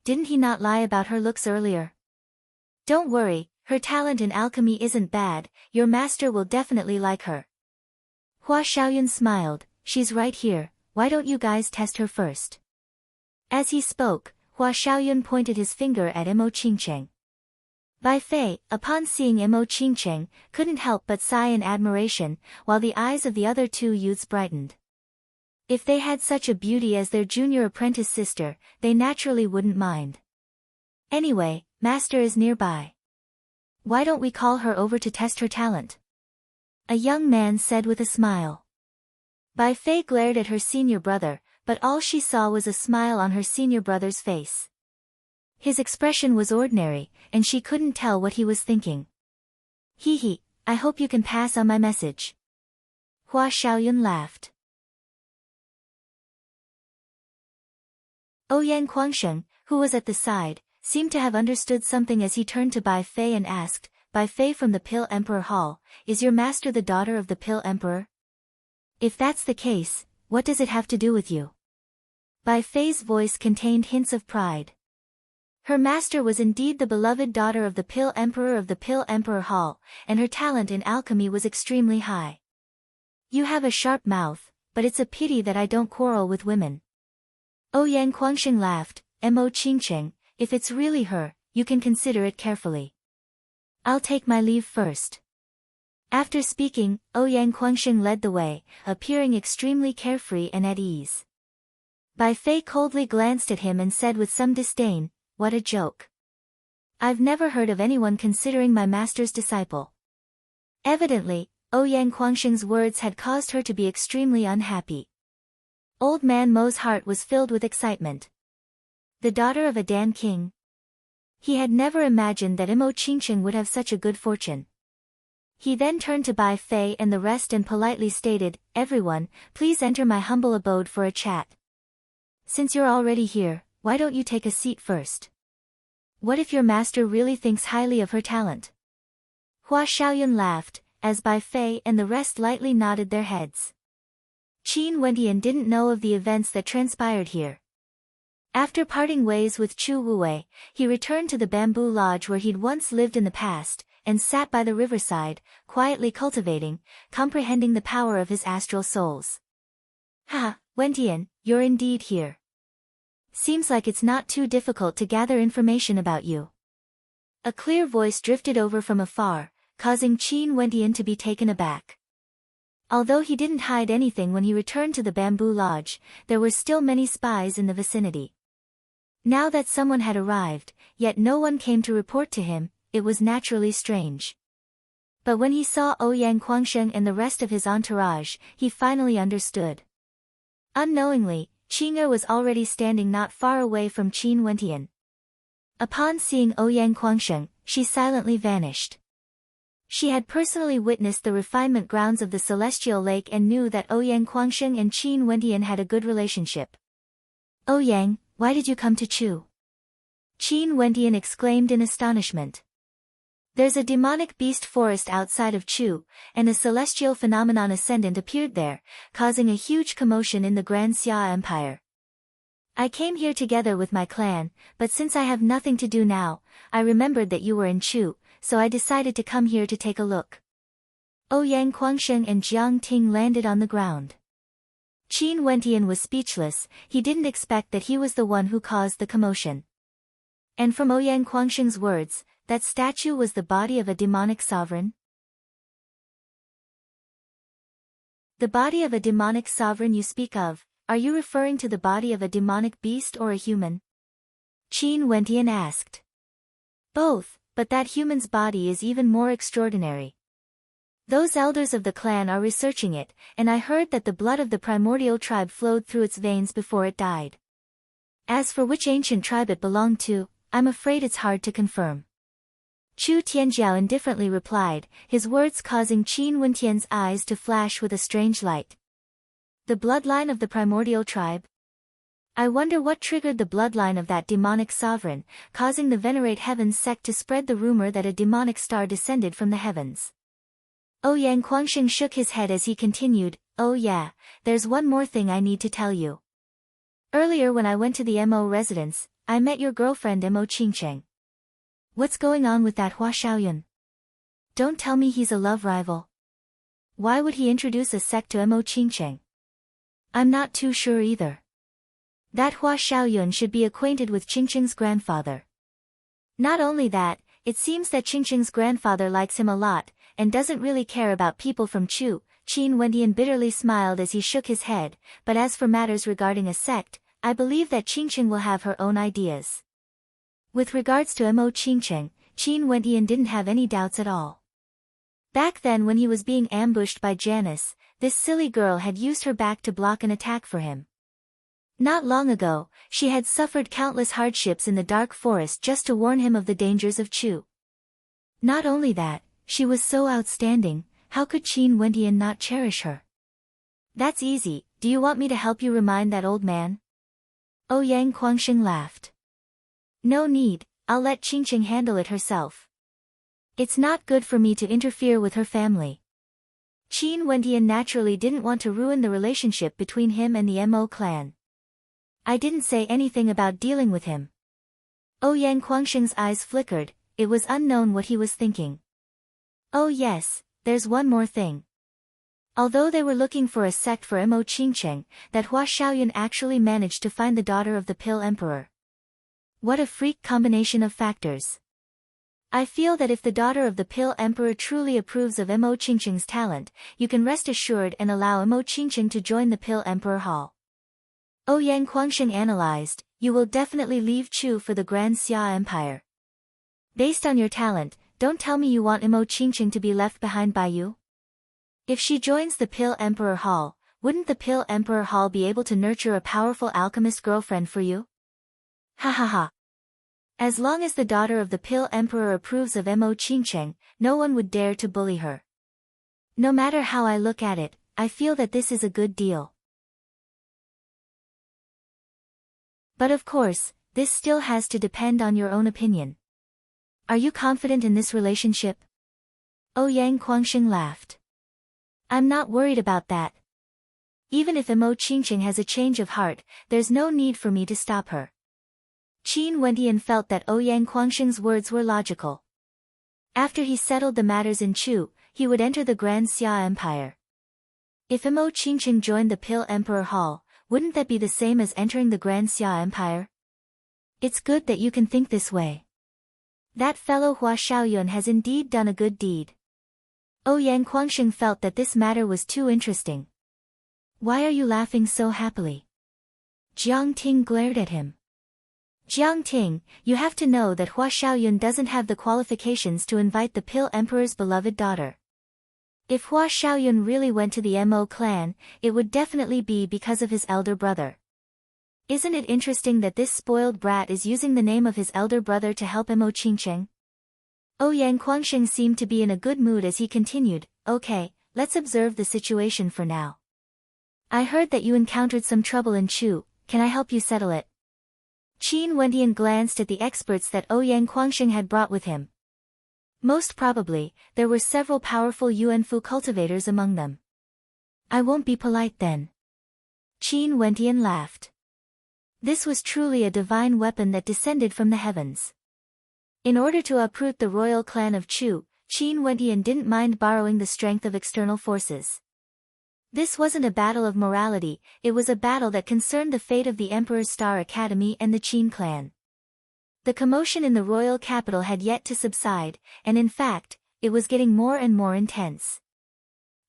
Didn't he not lie about her looks earlier? Don't worry, her talent in alchemy isn't bad, your master will definitely like her. Hua Xiaoyun smiled, she's right here, why don't you guys test her first? As he spoke, Hua Xiaoyun pointed his finger at Mo Qingcheng. Bai Fei, upon seeing Mo Qingcheng, couldn't help but sigh in admiration, while the eyes of the other two youths brightened. If they had such a beauty as their junior apprentice sister, they naturally wouldn't mind. Anyway, Master is nearby. Why don't we call her over to test her talent? A young man said with a smile. Bai Fei glared at her senior brother, but all she saw was a smile on her senior brother's face. His expression was ordinary, and she couldn't tell what he was thinking. Hee hee, I hope you can pass on my message. Hua Xiaoyun laughed. Ouyang Guangsheng, who was at the side, seemed to have understood something as he turned to Bai Fei and asked, Bai Fei from the Pill Emperor Hall, is your master the daughter of the Pill Emperor? If that's the case, what does it have to do with you? Bai Fei's voice contained hints of pride. Her master was indeed the beloved daughter of the Pill Emperor of the Pill Emperor Hall, and her talent in alchemy was extremely high. You have a sharp mouth, but it's a pity that I don't quarrel with women. Ouyang Guangsheng laughed. Mo Qingcheng, if it's really her, you can consider it carefully. I'll take my leave first. After speaking, Ouyang Guangsheng led the way, appearing extremely carefree and at ease. Bai Fei coldly glanced at him and said with some disdain, what a joke. I've never heard of anyone considering my master's disciple. Evidently, Ouyang Guangsheng's words had caused her to be extremely unhappy. Old man Mo's heart was filled with excitement. The daughter of a Dan king? He had never imagined that Mo Qingcheng would have such a good fortune. He then turned to Bai Fei and the rest and politely stated, everyone, please enter my humble abode for a chat. Since you're already here, why don't you take a seat first? What if your master really thinks highly of her talent? Hua Xiaoyun laughed, as Bai Fei and the rest lightly nodded their heads. Qin Wentian didn't know of the events that transpired here. After parting ways with Chu Wuwei, he returned to the bamboo lodge where he'd once lived in the past, and sat by the riverside, quietly cultivating, comprehending the power of his astral souls. Ha, Wentian, you're indeed here. Seems like it's not too difficult to gather information about you. A clear voice drifted over from afar, causing Qin Wentian to be taken aback. Although he didn't hide anything when he returned to the bamboo lodge, there were still many spies in the vicinity. Now that someone had arrived, yet no one came to report to him, it was naturally strange. But when he saw Ouyang Guangsheng and the rest of his entourage, he finally understood. Unknowingly, Qing'er was already standing not far away from Qin Wentian. Upon seeing Ouyang Guangsheng, she silently vanished. She had personally witnessed the refinement grounds of the Celestial Lake and knew that Ouyang Guangsheng and Qin Wentian had a good relationship. Ouyang, why did you come to Chu? Qin Wentian exclaimed in astonishment. There's a demonic beast forest outside of Chu, and a celestial phenomenon ascendant appeared there, causing a huge commotion in the Grand Xia Empire. I came here together with my clan, but since I have nothing to do now, I remembered that you were in Chu, so I decided to come here to take a look. Ouyang Guangsheng and Jiang Ting landed on the ground. Qin Wentian was speechless, he didn't expect that he was the one who caused the commotion. And from Ouyang Guangsheng's words, that statue was the body of a demonic sovereign? The body of a demonic sovereign you speak of, are you referring to the body of a demonic beast or a human? Qin Wentian asked. Both, but that human's body is even more extraordinary. Those elders of the clan are researching it, and I heard that the blood of the primordial tribe flowed through its veins before it died. As for which ancient tribe it belonged to, I'm afraid it's hard to confirm. Chu Tianjiao indifferently replied, his words causing Qin Wentian's eyes to flash with a strange light. The bloodline of the primordial tribe? I wonder what triggered the bloodline of that demonic sovereign, causing the Venerate Heavens sect to spread the rumor that a demonic star descended from the heavens. Ouyang Guangsheng shook his head as he continued, oh yeah, there's one more thing I need to tell you. Earlier when I went to the Mo residence, I met your girlfriend Mo Qingcheng. What's going on with that Hua Xiaoyun? Don't tell me he's a love rival. Why would he introduce a sect to Mo Qingcheng? I'm not too sure either. That Hua Xiaoyun should be acquainted with Qingcheng's grandfather. Not only that, it seems that Qingqing's grandfather likes him a lot, and doesn't really care about people from Chu. Qin Wendian bitterly smiled as he shook his head, but as for matters regarding a sect, I believe that Qingqing will have her own ideas. With regards to Mo Qingqing, Qin Wendian didn't have any doubts at all. Back then when he was being ambushed by Janice, this silly girl had used her back to block an attack for him. Not long ago, she had suffered countless hardships in the dark forest just to warn him of the dangers of Chu. Not only that, she was so outstanding, how could Qin Wendian not cherish her? That's easy, do you want me to help you remind that old man? Ouyang Guangxing laughed. No need, I'll let Qingqing handle it herself. It's not good for me to interfere with her family. Qin Wendian naturally didn't want to ruin the relationship between him and the Mo clan. I didn't say anything about dealing with him. Ouyang Guangxing's eyes flickered, it was unknown what he was thinking. Oh yes, there's one more thing. Although they were looking for a sect for Mo Qingqing, that Hua Xiaoyun actually managed to find the daughter of the Pill Emperor. What a freak combination of factors. I feel that if the daughter of the Pill Emperor truly approves of Mo Qingqing's talent, you can rest assured and allow Mo Qingqing to join the Pill Emperor Hall. Ouyang Guangxing analyzed, you will definitely leave Chu for the Grand Xia Empire. Based on your talent, don't tell me you want Mo Qingqing to be left behind by you? If she joins the Pill Emperor Hall, wouldn't the Pill Emperor Hall be able to nurture a powerful alchemist girlfriend for you? Ha ha ha. As long as the daughter of the Pill Emperor approves of Mo Qingqing, no one would dare to bully her. No matter how I look at it, I feel that this is a good deal. But of course, this still has to depend on your own opinion. Are you confident in this relationship? Ouyang Guangxing laughed. I'm not worried about that. Even if Mo Qingqing has a change of heart, there's no need for me to stop her. Qin Wendian felt that Ouyang Guangxing's words were logical. After he settled the matters in Chu, he would enter the Grand Xia Empire. If Mo Qingqing joined the Pill Emperor Hall, wouldn't that be the same as entering the Grand Xia Empire? It's good that you can think this way. That fellow Hua Xiaoyun has indeed done a good deed. Ouyang Guangxing felt that this matter was too interesting. Why are you laughing so happily? Jiang Ting glared at him. Jiang Ting, you have to know that Hua Xiaoyun doesn't have the qualifications to invite the Pill Emperor's beloved daughter. If Hua Xiaoyun really went to the Mo clan, it would definitely be because of his elder brother. Isn't it interesting that this spoiled brat is using the name of his elder brother to help Mo Qingqing? Ouyang Guangxing seemed to be in a good mood as he continued, okay, let's observe the situation for now. I heard that you encountered some trouble in Chu, can I help you settle it? Qin Wendian glanced at the experts that Ouyang Guangxing had brought with him. Most probably, there were several powerful Yuanfu cultivators among them. I won't be polite then. Qin Wendian laughed. This was truly a divine weapon that descended from the heavens. In order to uproot the royal clan of Chu, Qin Wendian didn't mind borrowing the strength of external forces. This wasn't a battle of morality, it was a battle that concerned the fate of the Emperor's Star Academy and the Qin clan. The commotion in the royal capital had yet to subside, and in fact, it was getting more and more intense.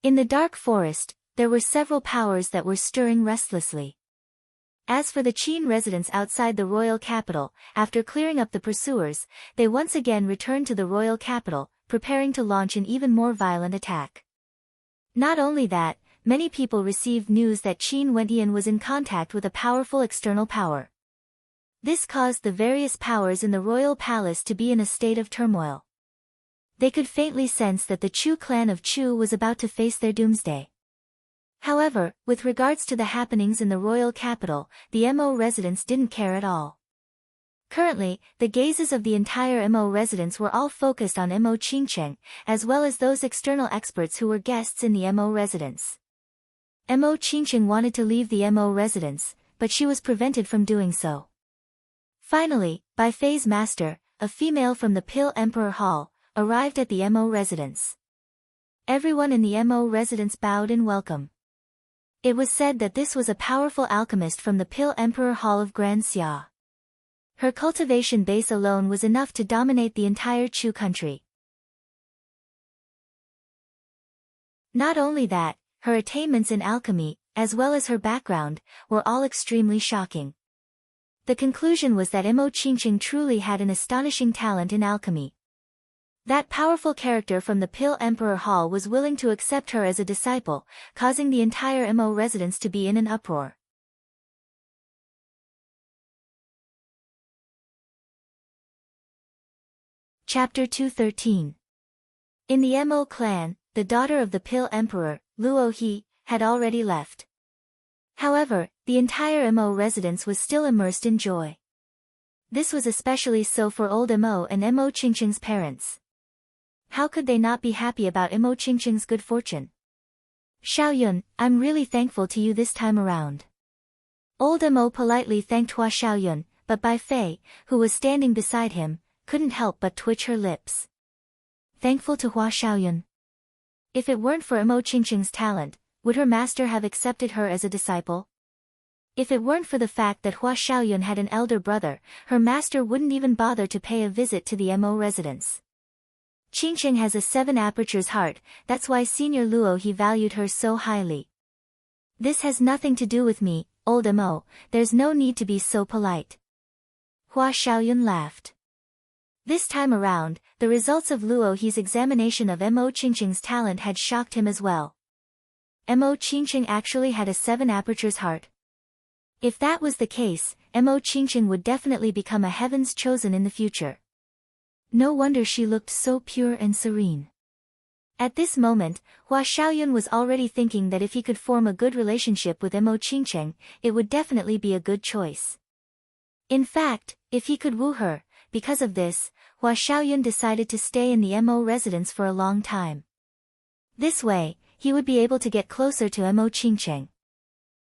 In the dark forest, there were several powers that were stirring restlessly. As for the Qin residents outside the royal capital, after clearing up the pursuers, they once again returned to the royal capital, preparing to launch an even more violent attack. Not only that, many people received news that Qin Wendian was in contact with a powerful external power. This caused the various powers in the royal palace to be in a state of turmoil. They could faintly sense that the Chu clan of Chu was about to face their doomsday. However, with regards to the happenings in the royal capital, the Mo residents didn't care at all. Currently, the gazes of the entire Mo residents were all focused on Mo Qingqing, as well as those external experts who were guests in the Mo residence. Mo Qingqing wanted to leave the Mo residence, but she was prevented from doing so. Finally, Bai Fei's master, a female from the Pill Emperor Hall, arrived at the Mo residence. Everyone in the Mo residence bowed in welcome. It was said that this was a powerful alchemist from the Pill Emperor Hall of Grand Xia. Her cultivation base alone was enough to dominate the entire Chu country. Not only that, her attainments in alchemy, as well as her background, were all extremely shocking. The conclusion was that Mo Qingqing truly had an astonishing talent in alchemy. That powerful character from the Pill Emperor Hall was willing to accept her as a disciple, causing the entire Mo residence to be in an uproar. Chapter 213. In the Mo clan, the daughter of the Pill Emperor, Luo He, had already left. However, the entire Mo residence was still immersed in joy. This was especially so for old Mo and Mo Qingqing's parents. How could they not be happy about Mo Qingqing's good fortune? Xiaoyun, I'm really thankful to you this time around. Old Mo politely thanked Hua Xiaoyun, but Bai Fei, who was standing beside him, couldn't help but twitch her lips. Thankful to Hua Xiaoyun. If it weren't for Mo Qingqing's talent, would her master have accepted her as a disciple? If it weren't for the fact that Hua Xiaoyun had an elder brother, her master wouldn't even bother to pay a visit to the Mo residence. Qingqing has a 7 apertures heart, that's why Senior Luo He valued her so highly. This has nothing to do with me, old Mo, there's no need to be so polite. Hua Xiaoyun laughed. This time around, the results of Luo He's examination of Mo Qingqing's talent had shocked him as well. Mo Qingqing actually had a 7 apertures heart. If that was the case, Mo Qingqing would definitely become a heaven's chosen in the future. No wonder she looked so pure and serene. At this moment, Hua Xiaoyun was already thinking that if he could form a good relationship with Mo Qingqing, it would definitely be a good choice. In fact, if he could woo her, because of this, Hua Xiaoyun decided to stay in the Mo residence for a long time. This way, he would be able to get closer to Mo Qingqing.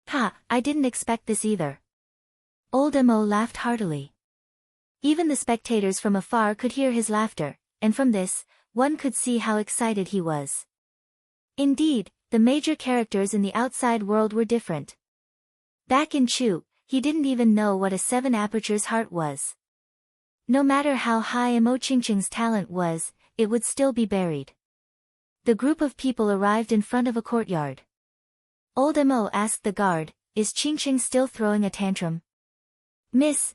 Ha, I didn't expect this either. Old Mo laughed heartily. Even the spectators from afar could hear his laughter, and from this, one could see how excited he was. Indeed, the major characters in the outside world were different. Back in Chu, he didn't even know what a 7 apertures heart was. No matter how high Mo Qingqing's talent was, it would still be buried. The group of people arrived in front of a courtyard. Old Mo asked the guard, "Is Qingqing still throwing a tantrum?" Miss,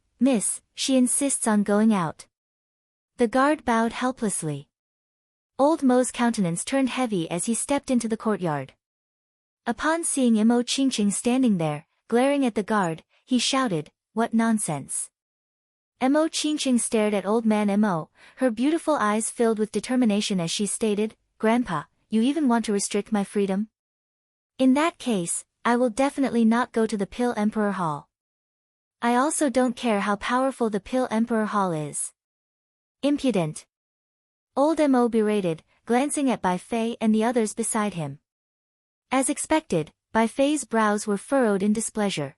she insists on going out." The guard bowed helplessly. Old Mo's countenance turned heavy as he stepped into the courtyard. Upon seeing Mo Qingqing standing there, glaring at the guard, he shouted, "What nonsense!" Mo Qingqing stared at old man Mo, her beautiful eyes filled with determination as she stated, "Grandpa, you even want to restrict my freedom? In that case, I will definitely not go to the Pill Emperor Hall. I also don't care how powerful the Pill Emperor Hall is." Impudent! Old Mo berated, glancing at Bai Fei and the others beside him. As expected, Bai Fei's brows were furrowed in displeasure.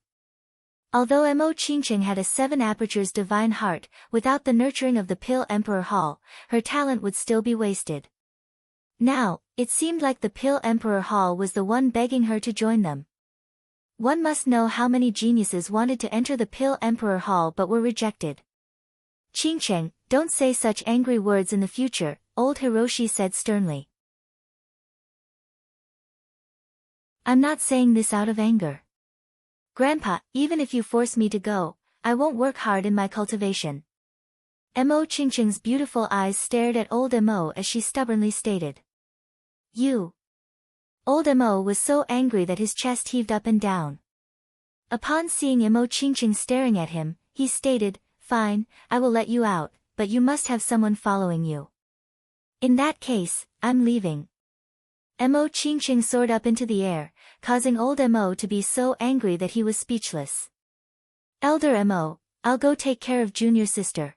Although Mo Qingqing had a 7 apertures divine heart, without the nurturing of the Pill Emperor Hall, her talent would still be wasted. Now, it seemed like the Pill Emperor Hall was the one begging her to join them. One must know how many geniuses wanted to enter the Pill Emperor Hall but were rejected. "Qingqing, don't say such angry words in the future," old Hiroshi said sternly. "I'm not saying this out of anger. Grandpa, even if you force me to go, I won't work hard in my cultivation." Mo Qingqing's beautiful eyes stared at old Mo as she stubbornly stated. "You." Old Mo was so angry that his chest heaved up and down. Upon seeing Mo Qingqing staring at him, he stated, "Fine, I will let you out, but you must have someone following you. In that case, I'm leaving." Mo Qingqing soared up into the air, causing old Mo to be so angry that he was speechless. "Elder Mo, I'll go take care of junior sister.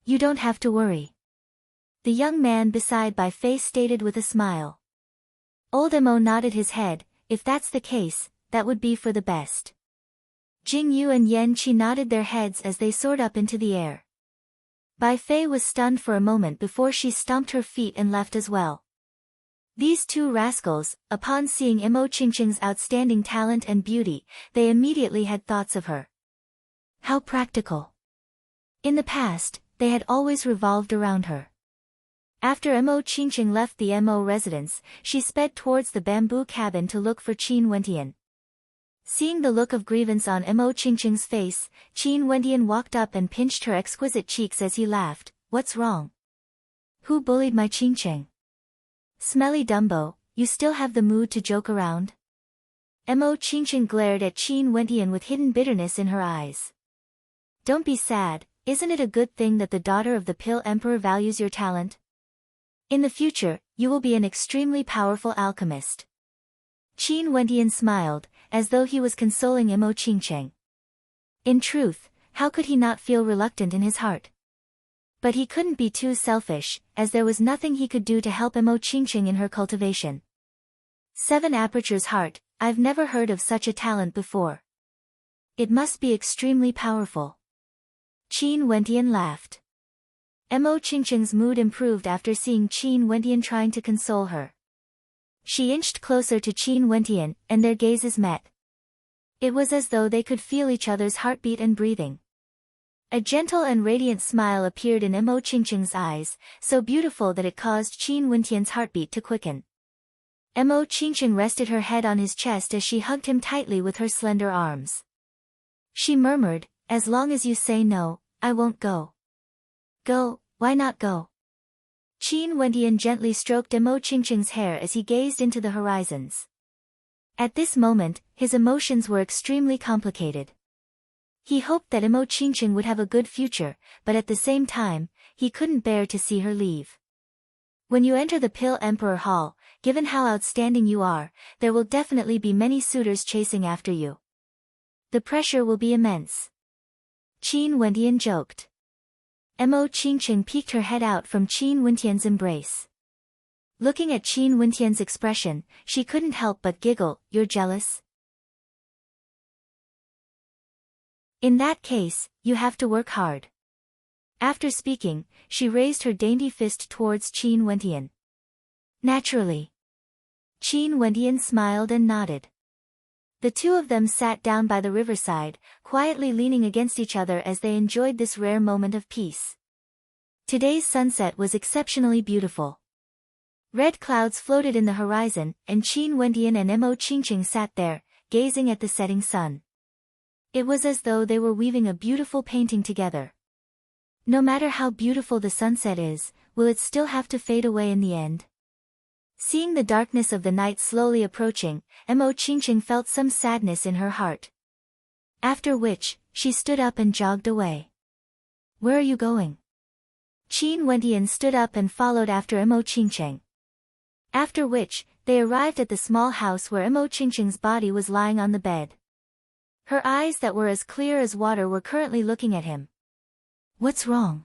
You don't have to worry." The young man beside Bai Fei stated with a smile. Old Mo nodded his head, "If that's the case, that would be for the best." Jing Yu and Yan Qi nodded their heads as they soared up into the air. Bai Fei was stunned for a moment before she stomped her feet and left as well. These two rascals, upon seeing Mo Qingqing's outstanding talent and beauty, they immediately had thoughts of her. How practical. In the past, they had always revolved around her. After Mo Qingqing left the Mo residence, she sped towards the bamboo cabin to look for Qin Wentian. Seeing the look of grievance on Mo Qingqing's face, Qin Wentian walked up and pinched her exquisite cheeks as he laughed. "What's wrong? Who bullied my Qingqing? Smelly Dumbo, you still have the mood to joke around?" Mo Qingqing glared at Qin Wentian with hidden bitterness in her eyes. "Don't be sad, isn't it a good thing that the daughter of the Pill Emperor values your talent? In the future, you will be an extremely powerful alchemist." Qin Wentian smiled, as though he was consoling Mo Qingqing. In truth, how could he not feel reluctant in his heart? But he couldn't be too selfish, as there was nothing he could do to help Mo Qingqing in her cultivation. 7 Aperture's heart, I've never heard of such a talent before. It must be extremely powerful. Qin Wentian laughed. Mo Qingqing's mood improved after seeing Qin Wentian trying to console her. She inched closer to Qin Wentian, and their gazes met. It was as though they could feel each other's heartbeat and breathing. A gentle and radiant smile appeared in Mo Qingqing's eyes, so beautiful that it caused Qin Wentian's heartbeat to quicken. Mo Qingqing rested her head on his chest as she hugged him tightly with her slender arms. She murmured, "As long as you say no, I won't go." "Go, why not go?" Qin Wentian gently stroked Mo Qingqing's hair as he gazed into the horizons. At this moment, his emotions were extremely complicated. He hoped that Mo Qingqing would have a good future, but at the same time, he couldn't bear to see her leave. When you enter the Pill Emperor Hall, given how outstanding you are, there will definitely be many suitors chasing after you. The pressure will be immense. Qin Wentian joked. Mo Qingqing peeked her head out from Qin Wentian's embrace. Looking at Qin Wentian's expression, she couldn't help but giggle. "You're jealous? In that case, you have to work hard." After speaking, she raised her dainty fist towards Qin Wentian. "Naturally." Qin Wentian smiled and nodded. The two of them sat down by the riverside, quietly leaning against each other as they enjoyed this rare moment of peace. Today's sunset was exceptionally beautiful. Red clouds floated in the horizon, and Qin Wentian and Mo Qingqing sat there, gazing at the setting sun. It was as though they were weaving a beautiful painting together. No matter how beautiful the sunset is, will it still have to fade away in the end? Seeing the darkness of the night slowly approaching, Mo Qingqing felt some sadness in her heart. After which, she stood up and jogged away. "Where are you going?" Qin Wentian stood up and followed after Mo Qingqing. After which, they arrived at the small house where Mo Qingqing's body was lying on the bed. Her eyes that were as clear as water were currently looking at him. "What's wrong?"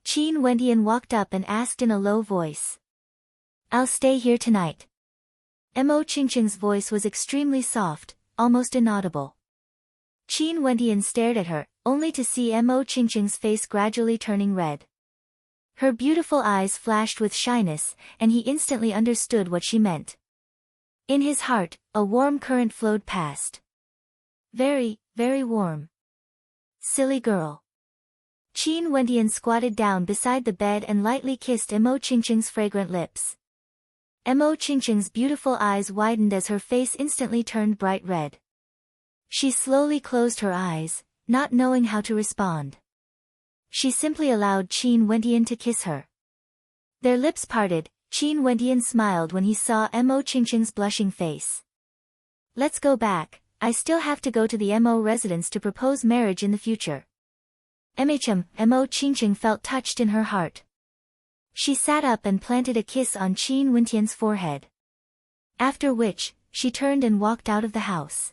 Qin Wentian walked up and asked in a low voice. "I'll stay here tonight." Mo Qingqing's voice was extremely soft, almost inaudible. Qin Wentian stared at her, only to see Mo Qingqing's face gradually turning red. Her beautiful eyes flashed with shyness, and he instantly understood what she meant. In his heart, a warm current flowed past. Very, very warm. Silly girl. Qin Wentian squatted down beside the bed and lightly kissed Mo Qingqing's fragrant lips. Mo Qingqing's beautiful eyes widened as her face instantly turned bright red. She slowly closed her eyes, not knowing how to respond. She simply allowed Qin Wentian to kiss her. Their lips parted. Qin Wentian smiled when he saw Mo Qingqing's blushing face. "Let's go back, I still have to go to the Mo residence to propose marriage in the future." Mo Qingqing felt touched in her heart. She sat up and planted a kiss on Qin Wentian's forehead. After which, she turned and walked out of the house.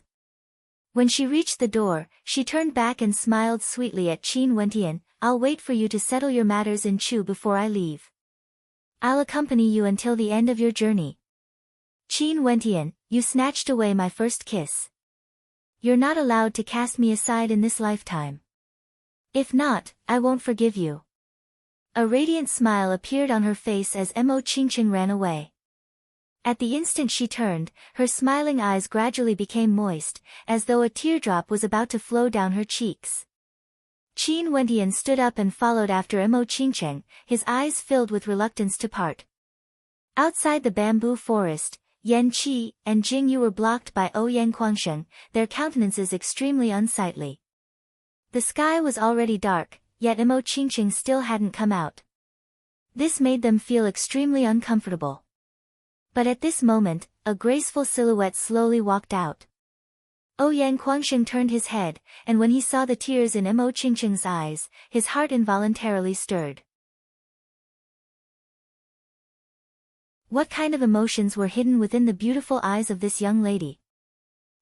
When she reached the door, she turned back and smiled sweetly at Qin Wentian. "I'll wait for you to settle your matters in Chu before I leave. I'll accompany you until the end of your journey." "Qin Wentian, you snatched away my first kiss. You're not allowed to cast me aside in this lifetime. If not, I won't forgive you." A radiant smile appeared on her face as Mo Qingqing ran away. At the instant she turned, her smiling eyes gradually became moist, as though a teardrop was about to flow down her cheeks. Qin Wentian stood up and followed after Mo Qingcheng, his eyes filled with reluctance to part. Outside the bamboo forest, Yan Qi and Jing Yu were blocked by Ouyang Guangsheng, their countenances extremely unsightly. The sky was already dark, yet Mo Qingcheng still hadn't come out. This made them feel extremely uncomfortable. But at this moment, a graceful silhouette slowly walked out. Ouyang Guangsheng turned his head, and when he saw the tears in Mo Qingcheng's eyes, his heart involuntarily stirred. What kind of emotions were hidden within the beautiful eyes of this young lady?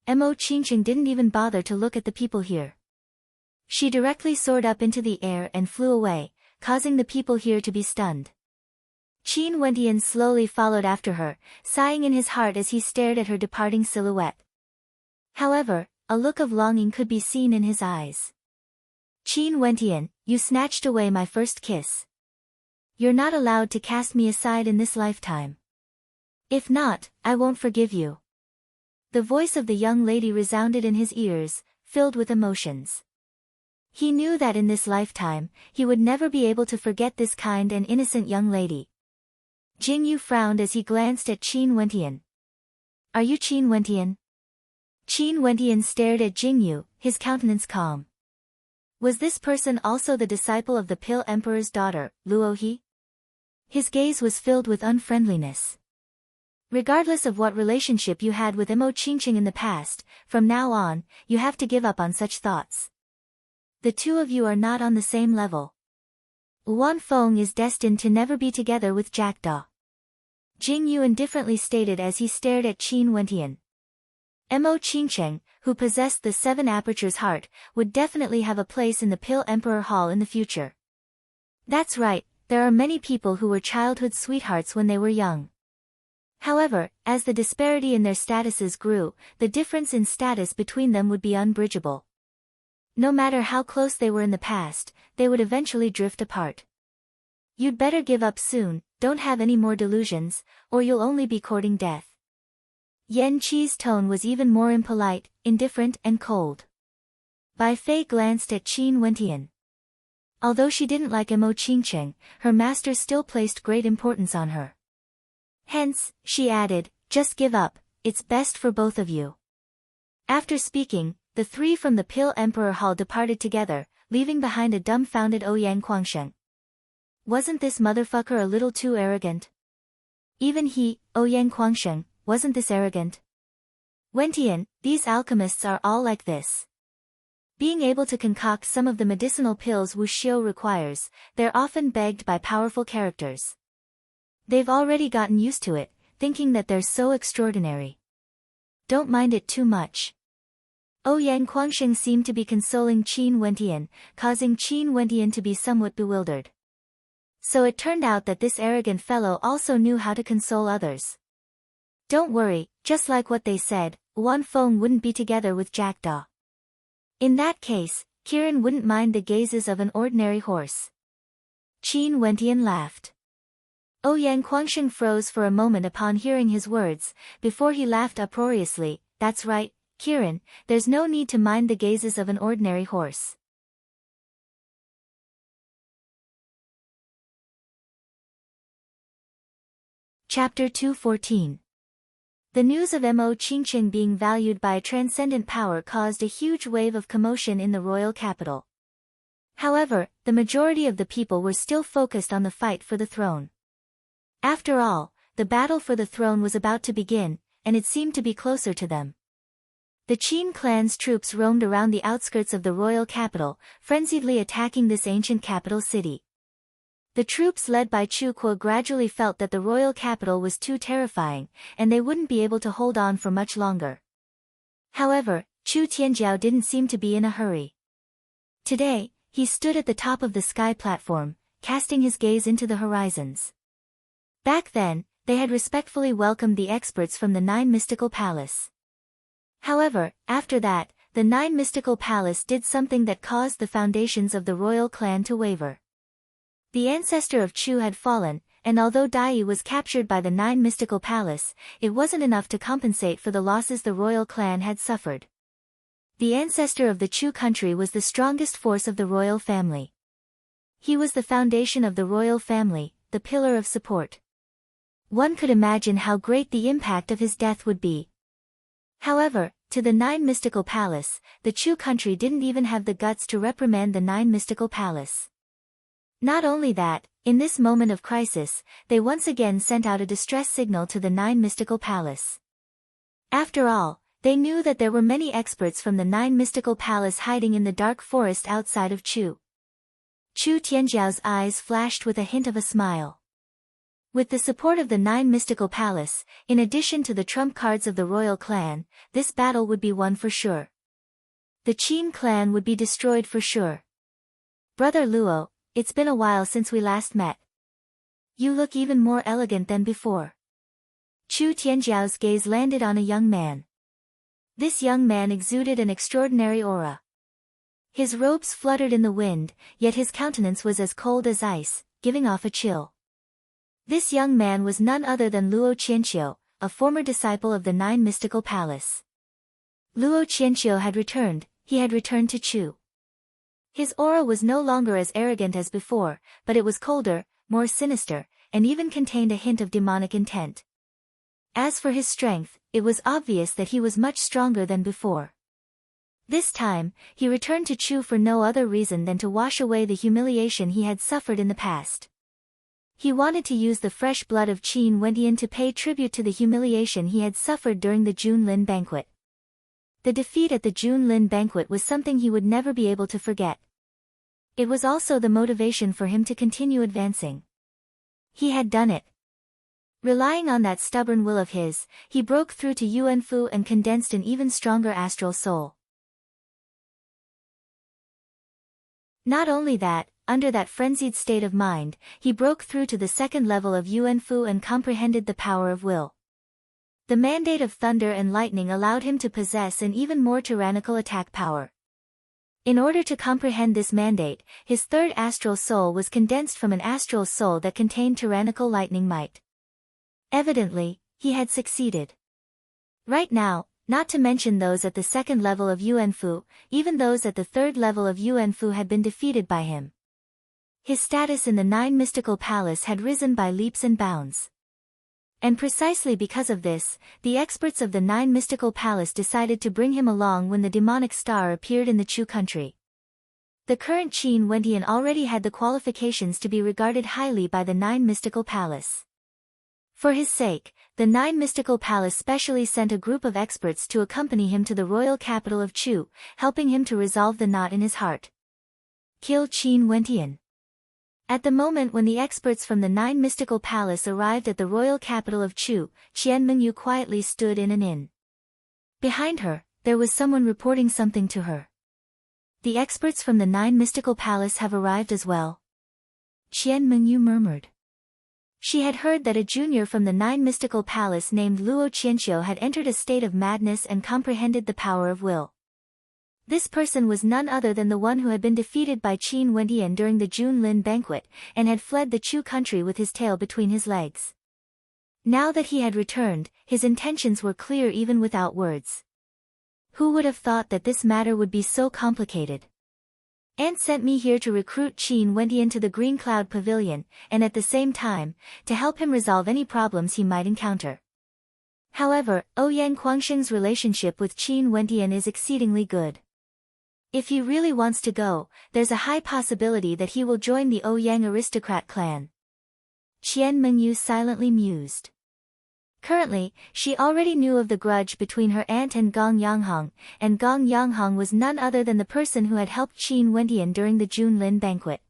Mo Qingcheng didn't even bother to look at the people here. She directly soared up into the air and flew away, causing the people here to be stunned. Qin Wentian slowly followed after her, sighing in his heart as he stared at her departing silhouette. However, a look of longing could be seen in his eyes. Qin Wentian, you snatched away my first kiss. You're not allowed to cast me aside in this lifetime. If not, I won't forgive you. The voice of the young lady resounded in his ears, filled with emotions. He knew that in this lifetime, he would never be able to forget this kind and innocent young lady. Jing Yu frowned as he glanced at Qin Wentian. Are you Qin Wentian? Qin Wentian stared at Jing Yu, his countenance calm. Was this person also the disciple of the Pill Emperor's daughter, Luohe? His gaze was filled with unfriendliness. Regardless of what relationship you had with Mo Qingcheng in the past, from now on, you have to give up on such thoughts. The two of you are not on the same level. Wan Feng is destined to never be together with Jackdaw. Jing Yu indifferently stated as he stared at Qin Wentian. Mo Qingcheng, who possessed the Seven Apertures heart, would definitely have a place in the Pill Emperor Hall in the future. That's right, there are many people who were childhood sweethearts when they were young. However, as the disparity in their statuses grew, the difference in status between them would be unbridgeable. No matter how close they were in the past, they would eventually drift apart. You'd better give up soon, don't have any more delusions, or you'll only be courting death. Yan Qi's tone was even more impolite, indifferent and cold. Bai Fei glanced at Qin Wentian. Although she didn't like Mo Qingcheng, her master still placed great importance on her. Hence, she added, just give up, it's best for both of you. After speaking, the three from the Pill Emperor Hall departed together, leaving behind a dumbfounded Ouyang Guangsheng. Wasn't this motherfucker a little too arrogant? Even he, Ouyang Guangsheng, wasn't this arrogant? Wentian, these alchemists are all like this. Being able to concoct some of the medicinal pills Wuxiu requires, they're often begged by powerful characters. They've already gotten used to it, thinking that they're so extraordinary. Don't mind it too much. Ouyang Guangsheng seemed to be consoling Qin Wentian, causing Qin Wentian to be somewhat bewildered. So it turned out that this arrogant fellow also knew how to console others. Don't worry, just like what they said, Wan Feng wouldn't be together with Jackdaw. In that case, Kirin wouldn't mind the gazes of an ordinary horse. Qin Wentian laughed. Ouyang Guangsheng froze for a moment upon hearing his words, before he laughed uproariously. That's right, Kirin, there's no need to mind the gazes of an ordinary horse. Chapter 214. The news of Mo Qingcheng being valued by a transcendent power caused a huge wave of commotion in the royal capital. However, the majority of the people were still focused on the fight for the throne. After all, the battle for the throne was about to begin, and it seemed to be closer to them. The Qin clan's troops roamed around the outskirts of the royal capital, frenziedly attacking this ancient capital city. The troops led by Chu Kuo gradually felt that the royal capital was too terrifying, and they wouldn't be able to hold on for much longer. However, Chu Tianjiao didn't seem to be in a hurry. Today, he stood at the top of the sky platform, casting his gaze into the horizons. Back then, they had respectfully welcomed the experts from the Nine Mystical Palace. However, after that, the Nine Mystical Palace did something that caused the foundations of the royal clan to waver. The ancestor of Chu had fallen, and although Dai was captured by the Nine Mystical Palace, it wasn't enough to compensate for the losses the royal clan had suffered. The ancestor of the Chu country was the strongest force of the royal family. He was the foundation of the royal family, the pillar of support. One could imagine how great the impact of his death would be. However, to the Nine Mystical Palace, the Chu country didn't even have the guts to reprimand the Nine Mystical Palace. Not only that, in this moment of crisis, they once again sent out a distress signal to the Nine Mystical Palace. After all, they knew that there were many experts from the Nine Mystical Palace hiding in the dark forest outside of Chu. Chu Tianjiao's eyes flashed with a hint of a smile. With the support of the Nine Mystical Palace, in addition to the trump cards of the royal clan, this battle would be won for sure. The Qin clan would be destroyed for sure. Brother Luo, it's been a while since we last met. You look even more elegant than before. Chu Tianjiao's gaze landed on a young man. This young man exuded an extraordinary aura. His robes fluttered in the wind, yet his countenance was as cold as ice, giving off a chill. This young man was none other than Luo Qianqiu, a former disciple of the Nine Mystical Palace. Luo Qianqiu had returned, he had returned to Chu. His aura was no longer as arrogant as before, but it was colder, more sinister, and even contained a hint of demonic intent. As for his strength, it was obvious that he was much stronger than before. This time, he returned to Chu for no other reason than to wash away the humiliation he had suffered in the past. He wanted to use the fresh blood of Qin Wendian to pay tribute to the humiliation he had suffered during the Junlin banquet. The defeat at the Junlin banquet was something he would never be able to forget. It was also the motivation for him to continue advancing. He had done it. Relying on that stubborn will of his, he broke through to Yuanfu and condensed an even stronger astral soul. Not only that, under that frenzied state of mind, he broke through to the second level of Yuanfu and comprehended the power of will. The mandate of thunder and lightning allowed him to possess an even more tyrannical attack power. In order to comprehend this mandate, his third astral soul was condensed from an astral soul that contained tyrannical lightning might. Evidently, he had succeeded. Right now, not to mention those at the second level of Yuanfu, even those at the third level of Yuanfu had been defeated by him. His status in the Nine Mystical Palace had risen by leaps and bounds. And precisely because of this, the experts of the Nine Mystical Palace decided to bring him along when the demonic star appeared in the Chu country. The current Qin Wendian already had the qualifications to be regarded highly by the Nine Mystical Palace. For his sake, the Nine Mystical Palace specially sent a group of experts to accompany him to the royal capital of Chu, helping him to resolve the knot in his heart. Kill Qin Wendian. At the moment when the experts from the Nine Mystical Palace arrived at the royal capital of Chu, Qian Mengyu quietly stood in an inn. Behind her, there was someone reporting something to her. The experts from the Nine Mystical Palace have arrived as well. Qian Mengyu murmured. She had heard that a junior from the Nine Mystical Palace named Luo Qianqiu had entered a state of madness and comprehended the power of will. This person was none other than the one who had been defeated by Qin Wendian during the Junlin banquet, and had fled the Chu country with his tail between his legs. Now that he had returned, his intentions were clear even without words. Who would have thought that this matter would be so complicated? Aunt sent me here to recruit Qin Wendian to the Green Cloud Pavilion, and at the same time, to help him resolve any problems he might encounter. However, Ouyang Guangsheng's relationship with Qin Wendian is exceedingly good. If he really wants to go, there's a high possibility that he will join the Ouyang aristocrat clan. Qian Mengyu silently mused. Currently, she already knew of the grudge between her aunt and Gong Yanghong, and Gong Yanghong was none other than the person who had helped Qin Wendian during the Junlin banquet.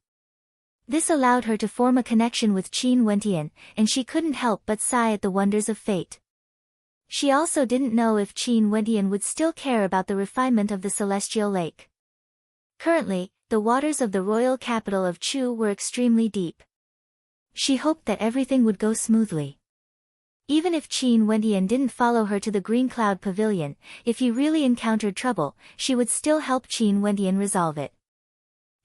This allowed her to form a connection with Qin Wendian, and she couldn't help but sigh at the wonders of fate. She also didn't know if Qin Wendian would still care about the refinement of the celestial lake. Currently, the waters of the royal capital of Chu were extremely deep. She hoped that everything would go smoothly. Even if Qin Wendian didn't follow her to the Green Cloud Pavilion, if he really encountered trouble, she would still help Qin Wendian resolve it.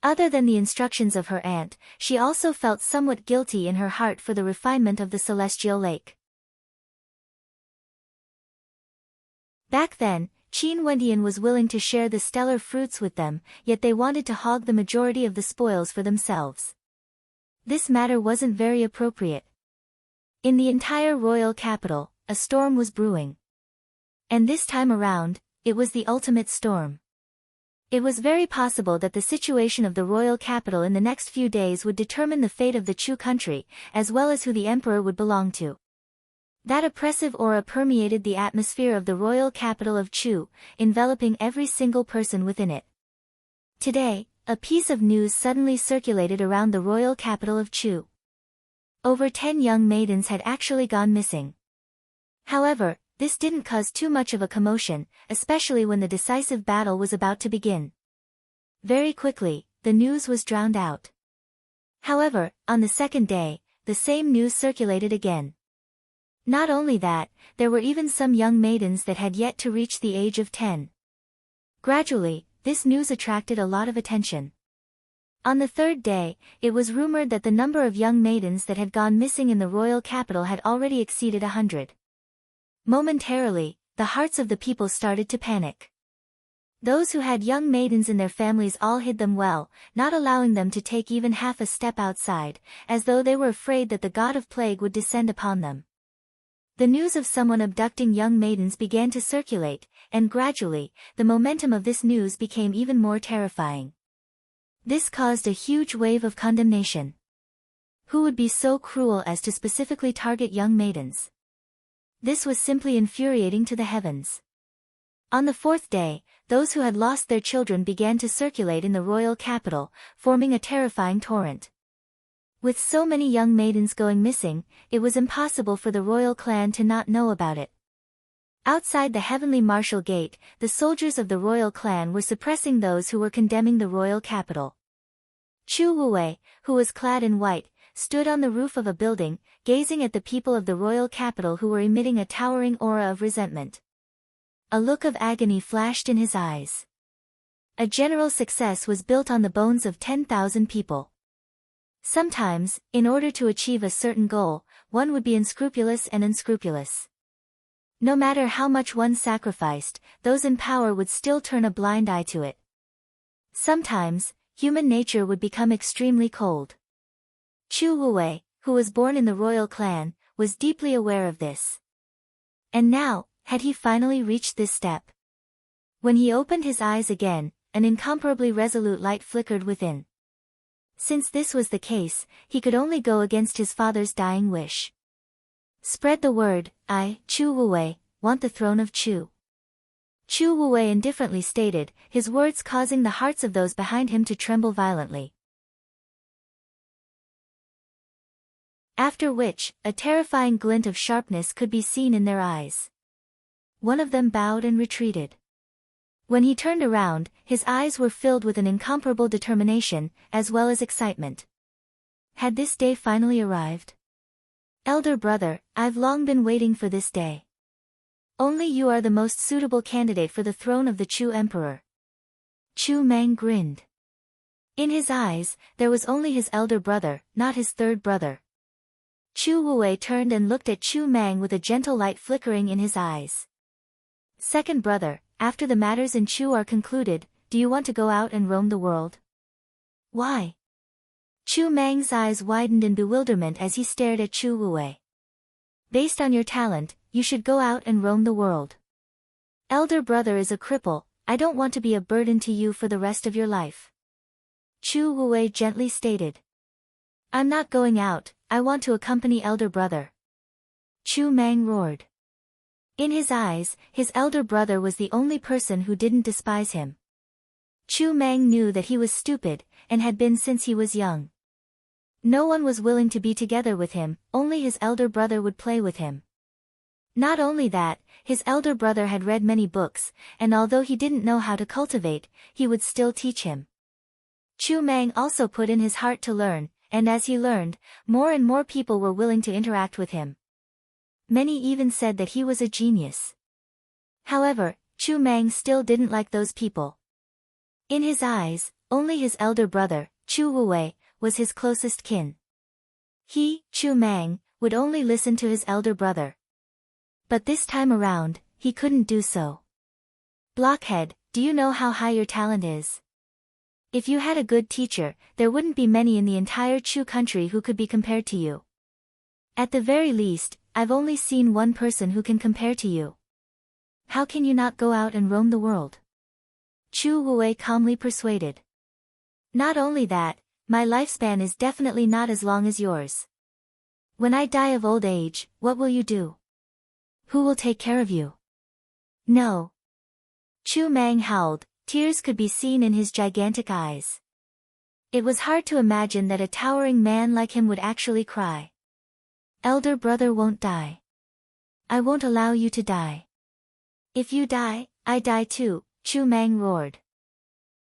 Other than the instructions of her aunt, she also felt somewhat guilty in her heart for the refinement of the celestial lake. Back then, Qin Wendian was willing to share the stellar fruits with them, yet they wanted to hog the majority of the spoils for themselves. This matter wasn't very appropriate. In the entire royal capital, a storm was brewing. And this time around, it was the ultimate storm. It was very possible that the situation of the royal capital in the next few days would determine the fate of the Chu country, as well as who the emperor would belong to. That oppressive aura permeated the atmosphere of the royal capital of Chu, enveloping every single person within it. Today, a piece of news suddenly circulated around the royal capital of Chu. Over 10 young maidens had actually gone missing. However, this didn't cause too much of a commotion, especially when the decisive battle was about to begin. Very quickly, the news was drowned out. However, on the second day, the same news circulated again. Not only that, there were even some young maidens that had yet to reach the age of 10. Gradually, this news attracted a lot of attention. On the third day, it was rumored that the number of young maidens that had gone missing in the royal capital had already exceeded 100. Momentarily, the hearts of the people started to panic. Those who had young maidens in their families all hid them well, not allowing them to take even half a step outside, as though they were afraid that the god of plague would descend upon them. The news of someone abducting young maidens began to circulate, and gradually, the momentum of this news became even more terrifying. This caused a huge wave of condemnation. Who would be so cruel as to specifically target young maidens? This was simply infuriating to the heavens. On the fourth day, those who had lost their children began to circulate in the royal capital, forming a terrifying torrent. With so many young maidens going missing, it was impossible for the royal clan to not know about it. Outside the heavenly martial gate, the soldiers of the royal clan were suppressing those who were condemning the royal capital. Chu Wuwei, who was clad in white, stood on the roof of a building, gazing at the people of the royal capital who were emitting a towering aura of resentment. A look of agony flashed in his eyes. A general success was built on the bones of 10,000 people. Sometimes, in order to achieve a certain goal, one would be unscrupulous and unscrupulous. No matter how much one sacrificed, those in power would still turn a blind eye to it. Sometimes, human nature would become extremely cold. Chu Wuwei, who was born in the royal clan, was deeply aware of this. And now, had he finally reached this step? When he opened his eyes again, an incomparably resolute light flickered within. Since this was the case, he could only go against his father's dying wish. Spread the word, I, Chu Wuwei, want the throne of Chu. Chu Wuwei indifferently stated, his words causing the hearts of those behind him to tremble violently. After which, a terrifying glint of sharpness could be seen in their eyes. One of them bowed and retreated. When he turned around, his eyes were filled with an incomparable determination, as well as excitement. Had this day finally arrived? Elder brother, I've long been waiting for this day. Only you are the most suitable candidate for the throne of the Chu emperor. Chu Mang grinned. In his eyes, there was only his elder brother, not his third brother. Chu Wuwei turned and looked at Chu Mang with a gentle light flickering in his eyes. Second brother, after the matters in Chu are concluded, do you want to go out and roam the world? Why? Chu Mang's eyes widened in bewilderment as he stared at Chu Wuwei. Based on your talent, you should go out and roam the world. Elder brother is a cripple, I don't want to be a burden to you for the rest of your life. Chu Wuwei gently stated. I'm not going out, I want to accompany elder brother. Chu Mang roared. In his eyes, his elder brother was the only person who didn't despise him. Chu Mang knew that he was stupid, and had been since he was young. No one was willing to be together with him, only his elder brother would play with him. Not only that, his elder brother had read many books, and although he didn't know how to cultivate, he would still teach him. Chu Mang also put in his heart to learn, and as he learned, more and more people were willing to interact with him. Many even said that he was a genius. However, Chu Mang still didn't like those people. In his eyes, only his elder brother, Chu Wuwei, was his closest kin. He, Chu Mang, would only listen to his elder brother. But this time around, he couldn't do so. Blockhead, do you know how high your talent is? If you had a good teacher, there wouldn't be many in the entire Chu country who could be compared to you. At the very least, I've only seen one person who can compare to you. How can you not go out and roam the world? Chu Wuwei calmly persuaded. Not only that, my lifespan is definitely not as long as yours. When I die of old age, what will you do? Who will take care of you? No. Chu Mang howled, tears could be seen in his gigantic eyes. It was hard to imagine that a towering man like him would actually cry. Elder brother won't die. I won't allow you to die. If you die, I die too, Chu Mang roared.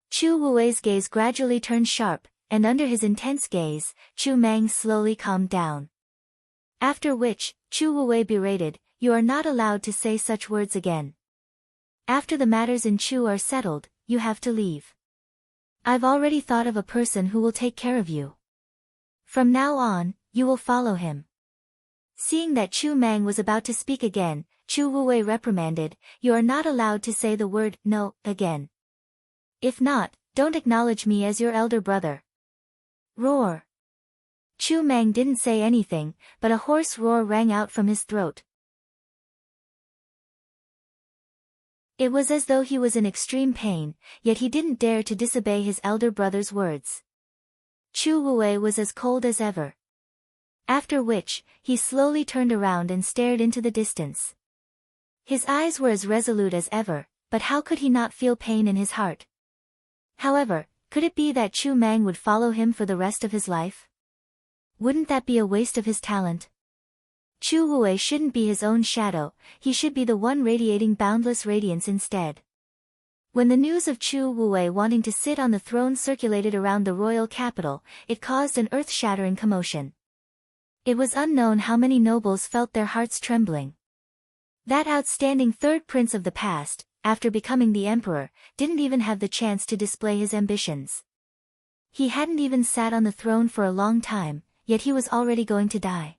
Chu Wuwei's gaze gradually turned sharp, and under his intense gaze, Chu Mang slowly calmed down. After which, Chu Wuwei berated, you are not allowed to say such words again. After the matters in Chu are settled, you have to leave. I've already thought of a person who will take care of you. From now on, you will follow him. Seeing that Chu Mang was about to speak again, Chu Wuwei reprimanded, you are not allowed to say the word, no, again. If not, don't acknowledge me as your elder brother. Roar. Chu Mang didn't say anything, but a hoarse roar rang out from his throat. It was as though he was in extreme pain, yet he didn't dare to disobey his elder brother's words. Chu Wuwei was as cold as ever. After which, he slowly turned around and stared into the distance. His eyes were as resolute as ever, but how could he not feel pain in his heart? However, could it be that Chu Mang would follow him for the rest of his life? Wouldn't that be a waste of his talent? Chu Wuwei shouldn't be his own shadow, he should be the one radiating boundless radiance instead. When the news of Chu Wuwei wanting to sit on the throne circulated around the royal capital, it caused an earth-shattering commotion. It was unknown how many nobles felt their hearts trembling. That outstanding third prince of the past, after becoming the emperor, didn't even have the chance to display his ambitions. He hadn't even sat on the throne for a long time, yet he was already going to die.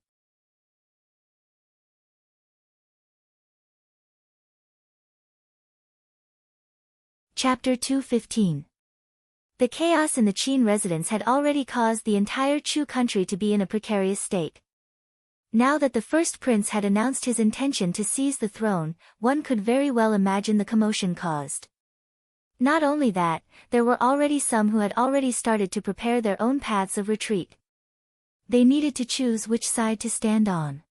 Chapter 215. The chaos in the Qin residence had already caused the entire Chu country to be in a precarious state. Now that the first prince had announced his intention to seize the throne, one could very well imagine the commotion caused. Not only that, there were already some who had already started to prepare their own paths of retreat. They needed to choose which side to stand on.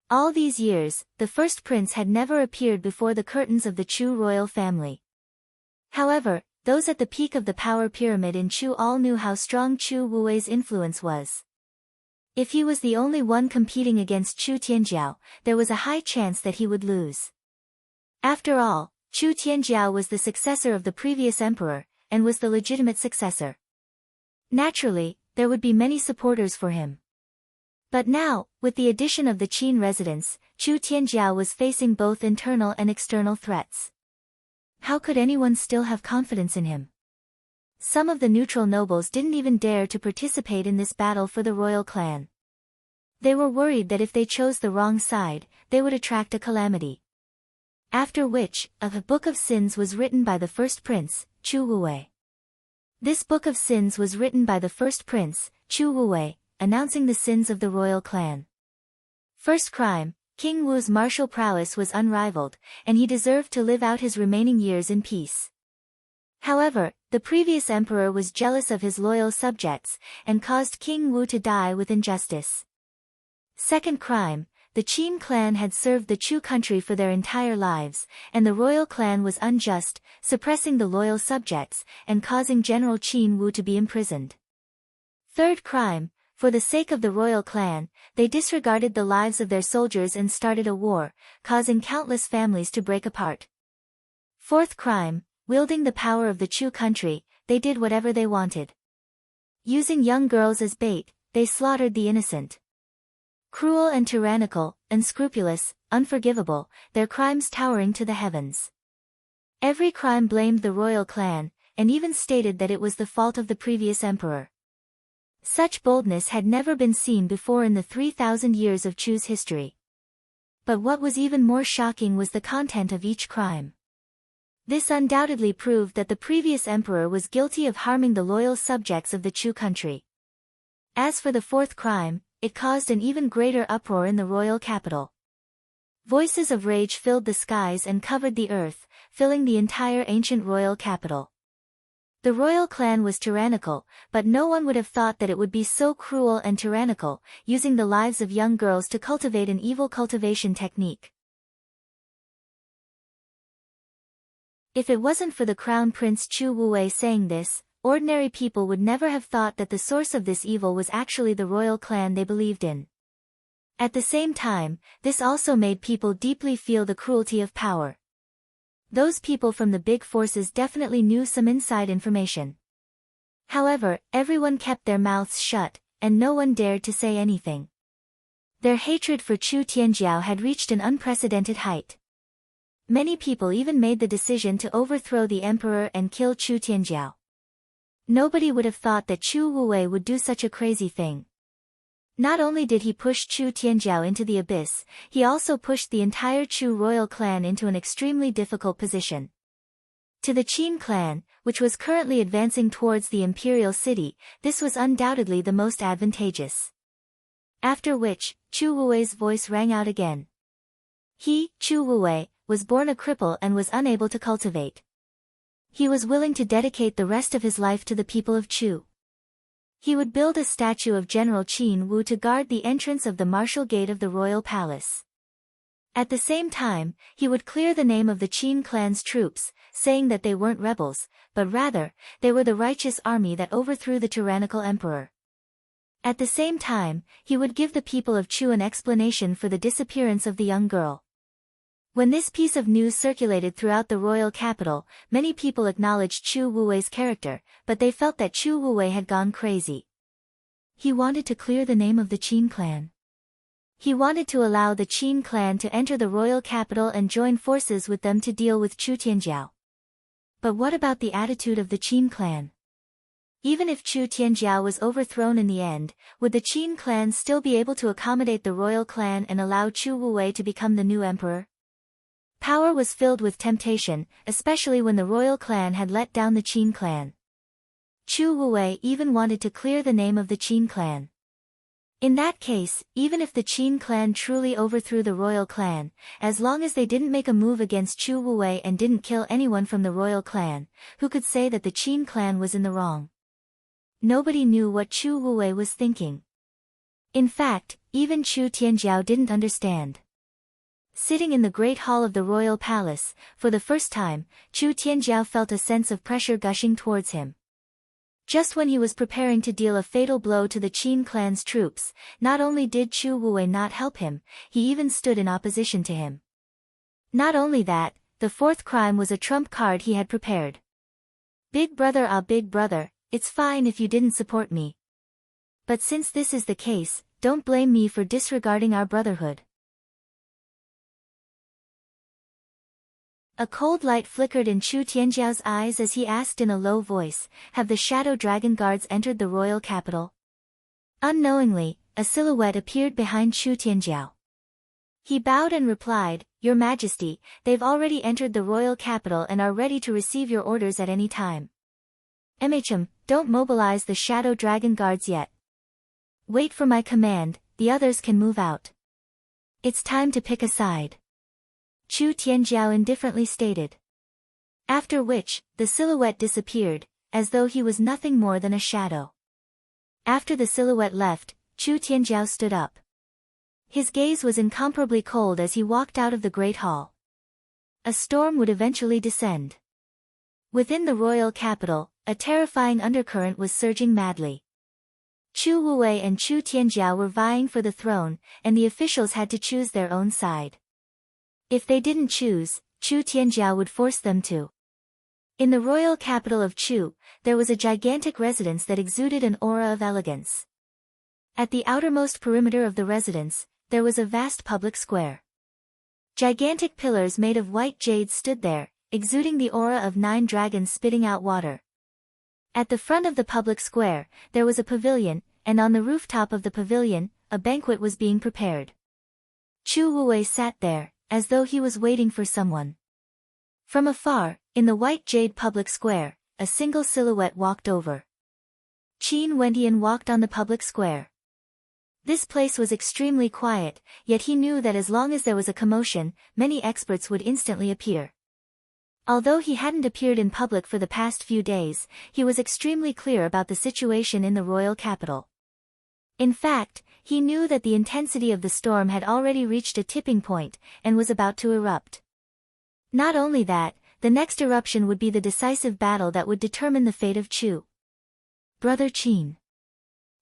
All these years, the first prince had never appeared before the curtains of the Chu royal family. However, those at the peak of the power pyramid in Chu all knew how strong Chu Wuwei's influence was. If he was the only one competing against Chu Tianjiao, there was a high chance that he would lose. After all, Chu Tianjiao was the successor of the previous emperor, and was the legitimate successor. Naturally, there would be many supporters for him. But now, with the addition of the Qin residence, Chu Tianjiao was facing both internal and external threats. How could anyone still have confidence in him? Some of the neutral nobles didn't even dare to participate in this battle for the royal clan. They were worried that if they chose the wrong side, they would attract a calamity. After which, a book of sins was written by the first prince, Chu Wuwei. This book of sins was written by the first prince, Chu Wuwei, announcing the sins of the royal clan. First crime, King Wu's martial prowess was unrivaled, and he deserved to live out his remaining years in peace. However, the previous emperor was jealous of his loyal subjects, and caused King Wu to die with injustice. Second crime, the Qin clan had served the Chu country for their entire lives, and the royal clan was unjust, suppressing the loyal subjects, and causing General Qin Wu to be imprisoned. Third crime, for the sake of the royal clan, they disregarded the lives of their soldiers and started a war, causing countless families to break apart. Fourth crime, wielding the power of the Chu country, they did whatever they wanted. Using young girls as bait, they slaughtered the innocent. Cruel and tyrannical, unscrupulous, unforgivable, their crimes towering to the heavens. Every crime blamed the royal clan, and even stated that it was the fault of the previous emperor. Such boldness had never been seen before in the 3,000 years of Chu's history. But what was even more shocking was the content of each crime. This undoubtedly proved that the previous emperor was guilty of harming the loyal subjects of the Chu country. As for the fourth crime, it caused an even greater uproar in the royal capital. Voices of rage filled the skies and covered the earth, filling the entire ancient royal capital. The royal clan was tyrannical, but no one would have thought that it would be so cruel and tyrannical, using the lives of young girls to cultivate an evil cultivation technique. If it wasn't for the Crown Prince Chu Wuwei saying this, ordinary people would never have thought that the source of this evil was actually the royal clan they believed in. At the same time, this also made people deeply feel the cruelty of power. Those people from the big forces definitely knew some inside information. However, everyone kept their mouths shut, and no one dared to say anything. Their hatred for Chu Tianjiao had reached an unprecedented height. Many people even made the decision to overthrow the emperor and kill Chu Tianjiao. Nobody would have thought that Chu Wuwei would do such a crazy thing. Not only did he push Chu Tianjiao into the abyss, he also pushed the entire Chu royal clan into an extremely difficult position. To the Qin clan, which was currently advancing towards the imperial city, this was undoubtedly the most advantageous. After which, Chu Wuwei's voice rang out again. He, Chu Wuwei, was born a cripple and was unable to cultivate. He was willing to dedicate the rest of his life to the people of Chu. He would build a statue of General Qin Wu to guard the entrance of the martial gate of the royal palace. At the same time, he would clear the name of the Qin clan's troops, saying that they weren't rebels, but rather, they were the righteous army that overthrew the tyrannical emperor. At the same time, he would give the people of Chu an explanation for the disappearance of the young girl. When this piece of news circulated throughout the royal capital, many people acknowledged Chu Wuwei's character, but they felt that Chu Wuwei had gone crazy. He wanted to clear the name of the Qin clan. He wanted to allow the Qin clan to enter the royal capital and join forces with them to deal with Chu Tianjiao. But what about the attitude of the Qin clan? Even if Chu Tianjiao was overthrown in the end, would the Qin clan still be able to accommodate the royal clan and allow Chu Wuwei to become the new emperor? Power was filled with temptation, especially when the royal clan had let down the Qin clan. Chu Wuwei even wanted to clear the name of the Qin clan. In that case, even if the Qin clan truly overthrew the royal clan, as long as they didn't make a move against Chu Wuwei and didn't kill anyone from the royal clan, who could say that the Qin clan was in the wrong? Nobody knew what Chu Wuwei was thinking. In fact, even Chu Tianjiao didn't understand. Sitting in the great hall of the royal palace, for the first time, Chu Tianjiao felt a sense of pressure gushing towards him. Just when he was preparing to deal a fatal blow to the Qin clan's troops, not only did Chu Wuwei not help him, he even stood in opposition to him. Not only that, the fourth crime was a trump card he had prepared. Big brother, big brother, it's fine if you didn't support me. But since this is the case, don't blame me for disregarding our brotherhood. A cold light flickered in Chu Tianjiao's eyes as he asked in a low voice, "Have the shadow dragon guards entered the royal capital?" Unknowingly, a silhouette appeared behind Chu Tianjiao. He bowed and replied, "Your Majesty, they've already entered the royal capital and are ready to receive your orders at any time." Don't mobilize the shadow dragon guards yet. Wait for my command, the others can move out. It's time to pick a side. Chu Tianjiao indifferently stated. After which, the silhouette disappeared, as though he was nothing more than a shadow. After the silhouette left, Chu Tianjiao stood up. His gaze was incomparably cold as he walked out of the great hall. A storm would eventually descend. Within the royal capital, a terrifying undercurrent was surging madly. Chu Wuwei and Chu Tianjiao were vying for the throne, and the officials had to choose their own side. If they didn't choose, Chu Tianjiao would force them to. In the royal capital of Chu, there was a gigantic residence that exuded an aura of elegance. At the outermost perimeter of the residence, there was a vast public square. Gigantic pillars made of white jade stood there, exuding the aura of 9 dragons spitting out water. At the front of the public square, there was a pavilion, and on the rooftop of the pavilion, a banquet was being prepared. Chu Wuwei sat there, as though he was waiting for someone. From afar, in the white jade public square, a single silhouette walked over. Qin Wentian walked on the public square. This place was extremely quiet, yet he knew that as long as there was a commotion, many experts would instantly appear. Although he hadn't appeared in public for the past few days, he was extremely clear about the situation in the royal capital. In fact, he knew that the intensity of the storm had already reached a tipping point, and was about to erupt. Not only that, the next eruption would be the decisive battle that would determine the fate of Chu. Brother Qin.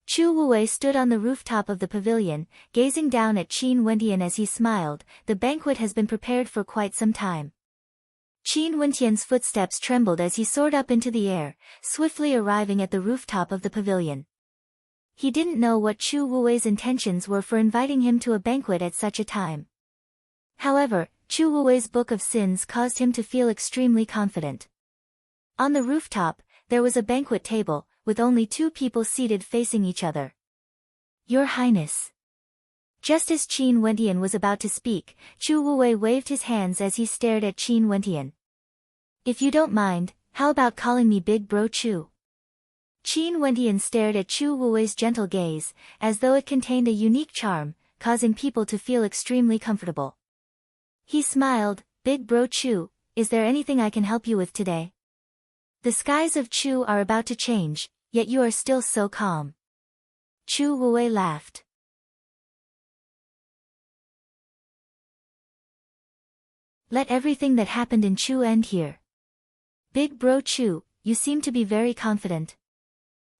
Chu Wuwei stood on the rooftop of the pavilion, gazing down at Qin Wentian as he smiled. The banquet has been prepared for quite some time. Qin Wentian's footsteps trembled as he soared up into the air, swiftly arriving at the rooftop of the pavilion. He didn't know what Chu Wuwei's intentions were for inviting him to a banquet at such a time. However, Chu Wuwei's Book of Sins caused him to feel extremely confident. On the rooftop, there was a banquet table, with only 2 people seated facing each other. Your Highness. Just as Qin Wentian was about to speak, Chu Wuwei waved his hands as he stared at Qin Wentian. If you don't mind, how about calling me Big Bro Chu? Qin Wentian stared at Chu Wuwei's gentle gaze, as though it contained a unique charm, causing people to feel extremely comfortable. He smiled. Big Bro Chu, is there anything I can help you with today? The skies of Chu are about to change, yet you are still so calm. Chu Wuwei laughed. Let everything that happened in Chu end here. Big Bro Chu, you seem to be very confident.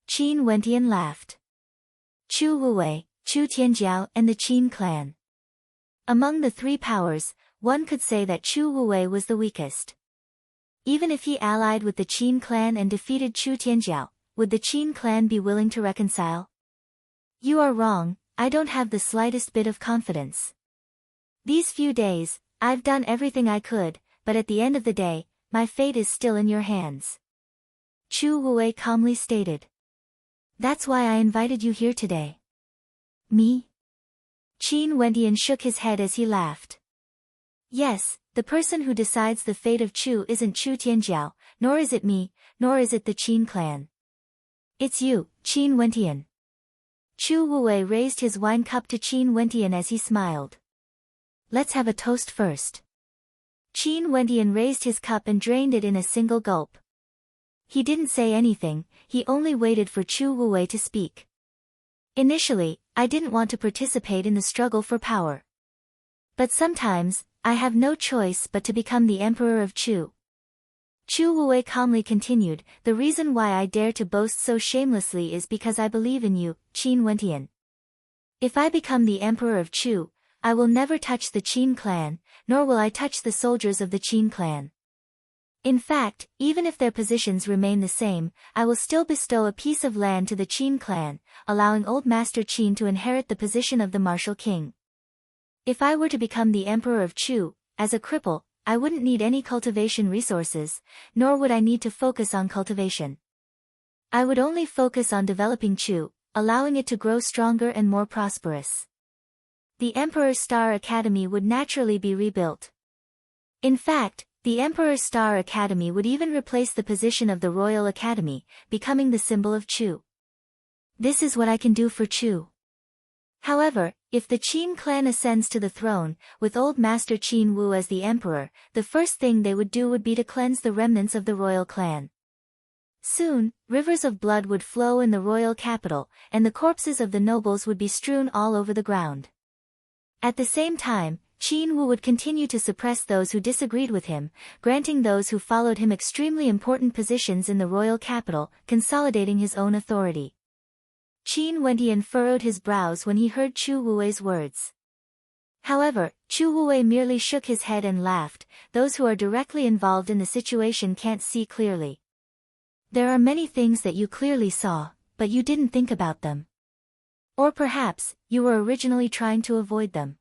Qin Wentian laughed. Chu Wuwei, Chu Tianjiao and the Qin clan. Among the 3 powers, one could say that Chu Wuwei was the weakest. Even if he allied with the Qin clan and defeated Chu Tianjiao, would the Qin clan be willing to reconcile? You are wrong, I don't have the slightest bit of confidence. These few days, I've done everything I could, but at the end of the day, my fate is still in your hands. Chu Wuwei calmly stated. That's why I invited you here today. Me? Qin Wentian shook his head as he laughed. Yes, the person who decides the fate of Chu isn't Chu Tianjiao, nor is it me, nor is it the Qin clan. It's you, Qin Wentian. Chu Wuwei raised his wine cup to Qin Wentian as he smiled. Let's have a toast first. Qin Wentian raised his cup and drained it in a single gulp. He didn't say anything, he only waited for Chu Wuwei to speak. Initially, I didn't want to participate in the struggle for power. But sometimes, I have no choice but to become the Emperor of Chu. Chu Wuwei calmly continued, the reason why I dare to boast so shamelessly is because I believe in you, Qin Wentian. If I become the Emperor of Chu, I will never touch the Qin clan, nor will I touch the soldiers of the Qin clan. In fact, even if their positions remain the same, I will still bestow a piece of land to the Qin clan, allowing old Master Qin to inherit the position of the martial king. If I were to become the Emperor of Chu, as a cripple, I wouldn't need any cultivation resources, nor would I need to focus on cultivation. I would only focus on developing Chu, allowing it to grow stronger and more prosperous. The Emperor's Star Academy would naturally be rebuilt. In fact, the Emperor's Star Academy would even replace the position of the Royal Academy, becoming the symbol of Chu. This is what I can do for Chu. However, if the Qin clan ascends to the throne, with old Master Qin Wu as the emperor, the first thing they would do would be to cleanse the remnants of the royal clan. Soon, rivers of blood would flow in the royal capital, and the corpses of the nobles would be strewn all over the ground. At the same time, Qin Wu would continue to suppress those who disagreed with him, granting those who followed him extremely important positions in the royal capital, consolidating his own authority. Qin Wentian furrowed his brows when he heard Chu Wuwei's words. However, Chu Wuwei merely shook his head and laughed. Those who are directly involved in the situation can't see clearly. There are many things that you clearly saw, but you didn't think about them. Or perhaps, you were originally trying to avoid them.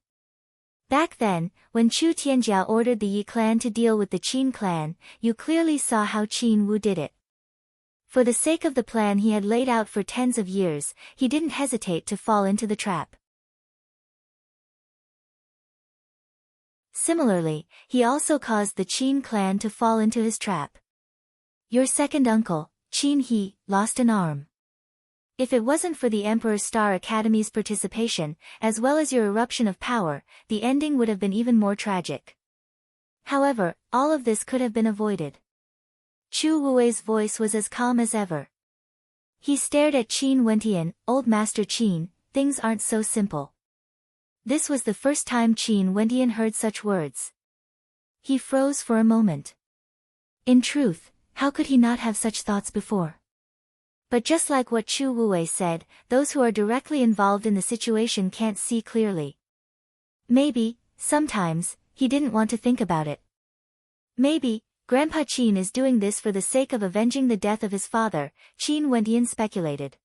Back then, when Chu Tianjiao ordered the Yi clan to deal with the Qin clan, you clearly saw how Qin Wu did it. For the sake of the plan he had laid out for tens of years, he didn't hesitate to fall into the trap. Similarly, he also caused the Qin clan to fall into his trap. Your second uncle, Qin He, lost an arm. If it wasn't for the Emperor Star Academy's participation, as well as your eruption of power, the ending would have been even more tragic. However, all of this could have been avoided. Chu Wuwei's voice was as calm as ever. He stared at Qin Wentian. Old Master Qin, things aren't so simple. This was the first time Qin Wentian heard such words. He froze for a moment. In truth, how could he not have such thoughts before? But just like what Chu Wuwei said, those who are directly involved in the situation can't see clearly. Maybe, sometimes, he didn't want to think about it. Maybe, Grandpa Qin is doing this for the sake of avenging the death of his father, Qin Wentian speculated.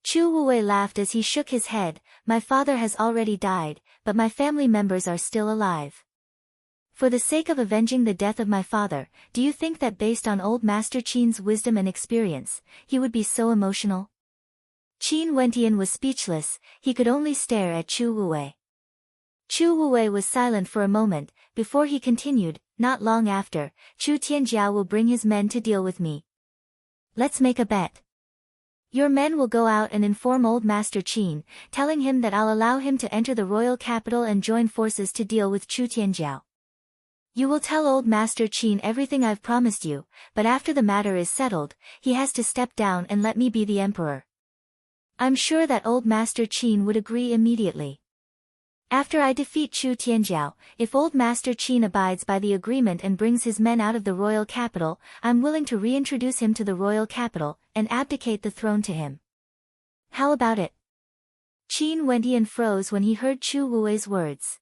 Chu Wuwei laughed as he shook his head. My father has already died, but my family members are still alive. For the sake of avenging the death of my father, do you think that based on old Master Qin's wisdom and experience, he would be so emotional? Qin Wentian was speechless, he could only stare at Chu Wuwei. Chu Wuwei was silent for a moment, before he continued, not long after, Chu Tianjiao will bring his men to deal with me. Let's make a bet. Your men will go out and inform old Master Qin, telling him that I'll allow him to enter the royal capital and join forces to deal with Chu Tianjiao. You will tell old Master Qin everything I've promised you, but after the matter is settled, he has to step down and let me be the emperor. I'm sure that old Master Qin would agree immediately. After I defeat Chu Tianjiao, if old Master Qin abides by the agreement and brings his men out of the royal capital, I'm willing to reintroduce him to the royal capital, and abdicate the throne to him. How about it? Qin Wentian froze when he heard Chu Wuwei's words.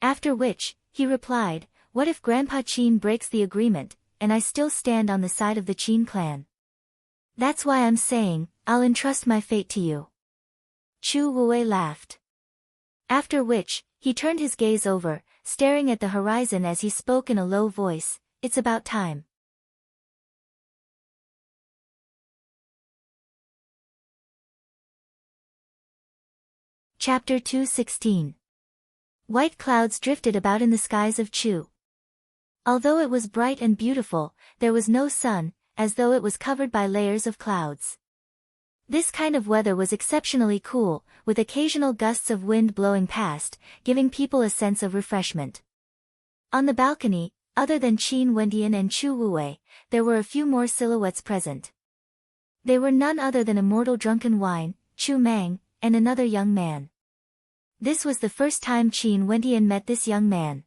After which, he replied, what if Grandpa Qin breaks the agreement, and I still stand on the side of the Qin clan? That's why I'm saying, I'll entrust my fate to you. Chu Wuwei laughed. After which, he turned his gaze over, staring at the horizon as he spoke in a low voice, it's about time. Chapter 216. White clouds drifted about in the skies of Chu. Although it was bright and beautiful, there was no sun, as though it was covered by layers of clouds. This kind of weather was exceptionally cool, with occasional gusts of wind blowing past, giving people a sense of refreshment. On the balcony, other than Qin Wentian and Chu Wuwei, there were a few more silhouettes present. They were none other than Immortal Drunken Wine, Chu Mang, and another young man. This was the first time Qin Wentian met this young man.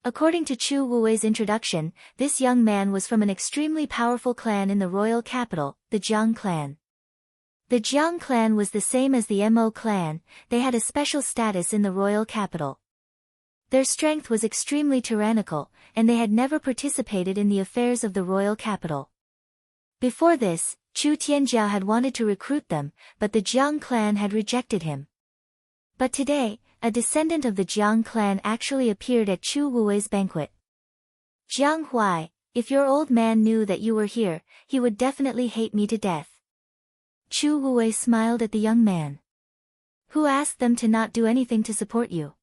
According to Chu Wuwei's introduction, this young man was from an extremely powerful clan in the royal capital, the Jiang clan. The Jiang clan was the same as the Mo clan, they had a special status in the royal capital. Their strength was extremely tyrannical, and they had never participated in the affairs of the royal capital. Before this, Chu Tianjiao had wanted to recruit them, but the Jiang clan had rejected him. But today, a descendant of the Jiang clan actually appeared at Chu Wuwei's banquet. Jiang Huai, if your old man knew that you were here, he would definitely hate me to death. Chu Wuwei smiled at the young man. Who asked them to not do anything to support you?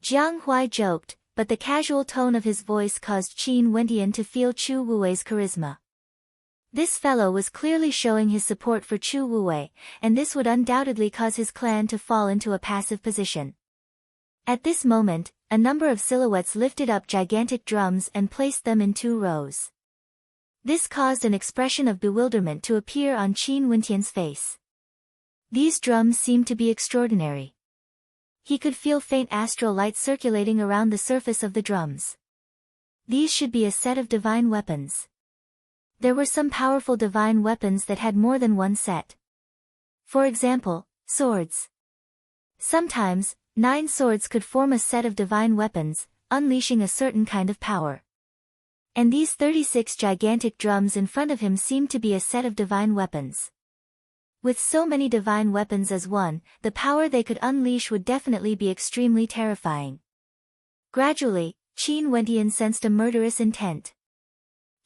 Jiang Huai joked, but the casual tone of his voice caused Qin Wentian to feel Chu Wuwei's charisma. This fellow was clearly showing his support for Chu Wuwei, and this would undoubtedly cause his clan to fall into a passive position. At this moment, a number of silhouettes lifted up gigantic drums and placed them in 2 rows. This caused an expression of bewilderment to appear on Qin Wentian's face. These drums seemed to be extraordinary. He could feel faint astral light circulating around the surface of the drums. These should be a set of divine weapons. There were some powerful divine weapons that had more than one set. For example, swords. Sometimes, 9 swords could form a set of divine weapons, unleashing a certain kind of power. And these 36 gigantic drums in front of him seemed to be a set of divine weapons. With so many divine weapons as one, the power they could unleash would definitely be extremely terrifying. Gradually, Qin Wentian sensed a murderous intent.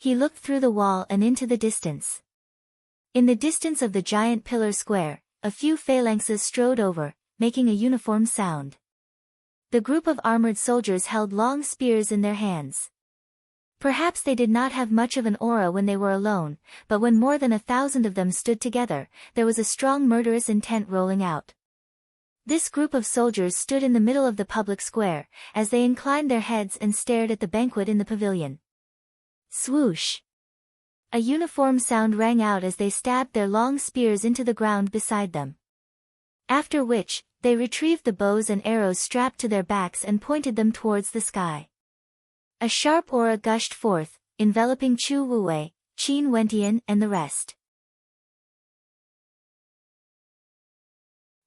He looked through the wall and into the distance. In the distance of the giant pillar square, a few phalanxes strode over, making a uniform sound. The group of armored soldiers held long spears in their hands. Perhaps they did not have much of an aura when they were alone, but when more than 1,000 of them stood together, there was a strong murderous intent rolling out. This group of soldiers stood in the middle of the public square, as they inclined their heads and stared at the banquet in the pavilion. Swoosh! A uniform sound rang out as they stabbed their long spears into the ground beside them. After which, they retrieved the bows and arrows strapped to their backs and pointed them towards the sky. A sharp aura gushed forth, enveloping Chu Wuwei, Qin Wentian and the rest.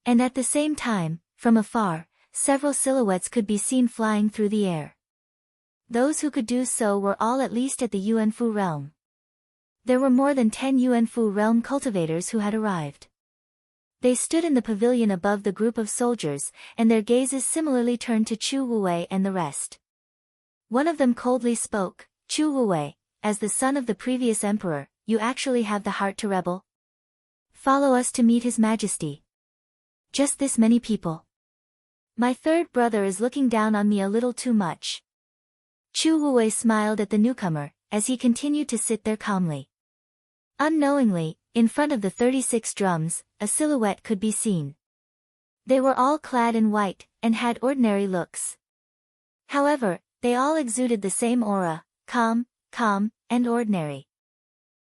And at the same time, from afar, several silhouettes could be seen flying through the air. Those who could do so were all at least at the Yuanfu realm. There were more than 10 Yuanfu realm cultivators who had arrived. They stood in the pavilion above the group of soldiers, and their gazes similarly turned to Chu Wuwei and the rest. One of them coldly spoke, "Chu Wuwei, as the son of the previous emperor, you actually have the heart to rebel? Follow us to meet His Majesty. Just this many people. My third brother is looking down on me a little too much." Chu Wuwei smiled at the newcomer, as he continued to sit there calmly. Unknowingly, in front of the 36 drums, a silhouette could be seen. They were all clad in white, and had ordinary looks. However, they all exuded the same aura, calm, and ordinary.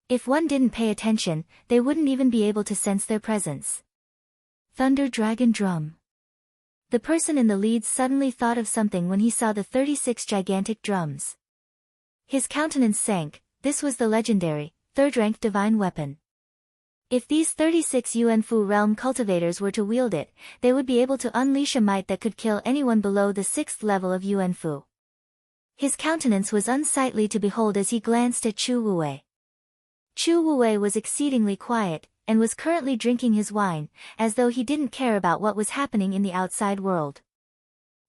If one didn't pay attention, they wouldn't even be able to sense their presence. Thunder Dragon Drum. The person in the lead suddenly thought of something when he saw the 36 gigantic drums. His countenance sank. This was the legendary, third-rank divine weapon. If these 36 Yuanfu realm cultivators were to wield it, they would be able to unleash a might that could kill anyone below the 6th level of Yuanfu. His countenance was unsightly to behold as he glanced at Chu Wuwei. Chu Wuwei was exceedingly quiet, and was currently drinking his wine, as though he didn't care about what was happening in the outside world.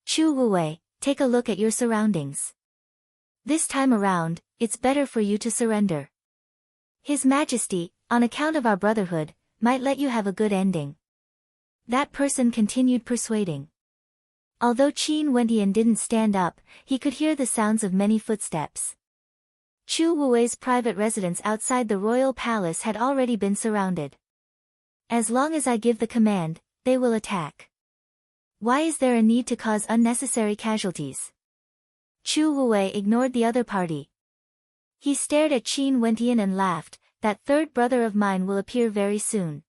Chu Wuwei, take a look at your surroundings. This time around, it's better for you to surrender. His Majesty, on account of our brotherhood, might let you have a good ending. That person continued persuading. Although Qin Wentian didn't stand up, he could hear the sounds of many footsteps. Chu Wuwei's private residence outside the royal palace had already been surrounded. As long as I give the command, they will attack. Why is there a need to cause unnecessary casualties? Chu Wuwei ignored the other party. He stared at Qin Wentian and laughed. That third brother of mine will appear very soon.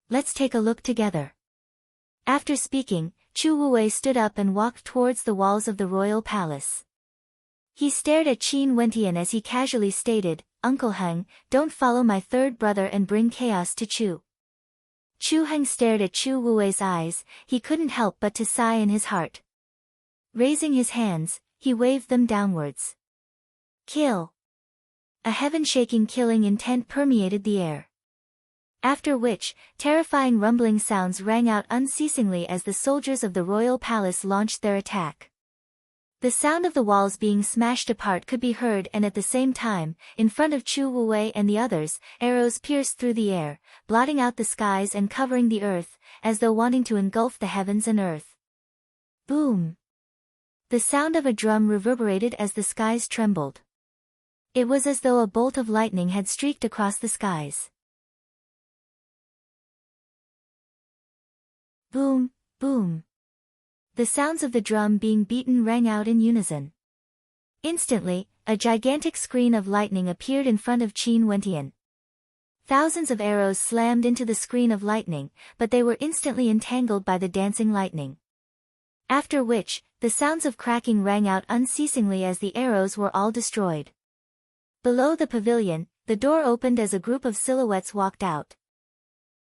Let's take a look together. After speaking, Chu Wuwei stood up and walked towards the walls of the royal palace. He stared at Qin Wentian as he casually stated, "Uncle Heng, don't follow my third brother and bring chaos to Chu." Chu Heng stared at Chu Wuwei's eyes. He couldn't help but to sigh in his heart. Raising his hands, he waved them downwards. Kill! A heaven-shaking killing intent permeated the air. After which, terrifying rumbling sounds rang out unceasingly as the soldiers of the royal palace launched their attack. The sound of the walls being smashed apart could be heard, and at the same time, in front of Chu Wuwei and the others, arrows pierced through the air, blotting out the skies and covering the earth, as though wanting to engulf the heavens and earth. Boom! The sound of a drum reverberated as the skies trembled. It was as though a bolt of lightning had streaked across the skies. Boom, boom. The sounds of the drum being beaten rang out in unison. Instantly, a gigantic screen of lightning appeared in front of Qin Wentian. Thousands of arrows slammed into the screen of lightning, but they were instantly entangled by the dancing lightning. After which, the sounds of cracking rang out unceasingly as the arrows were all destroyed. Below the pavilion, the door opened as a group of silhouettes walked out.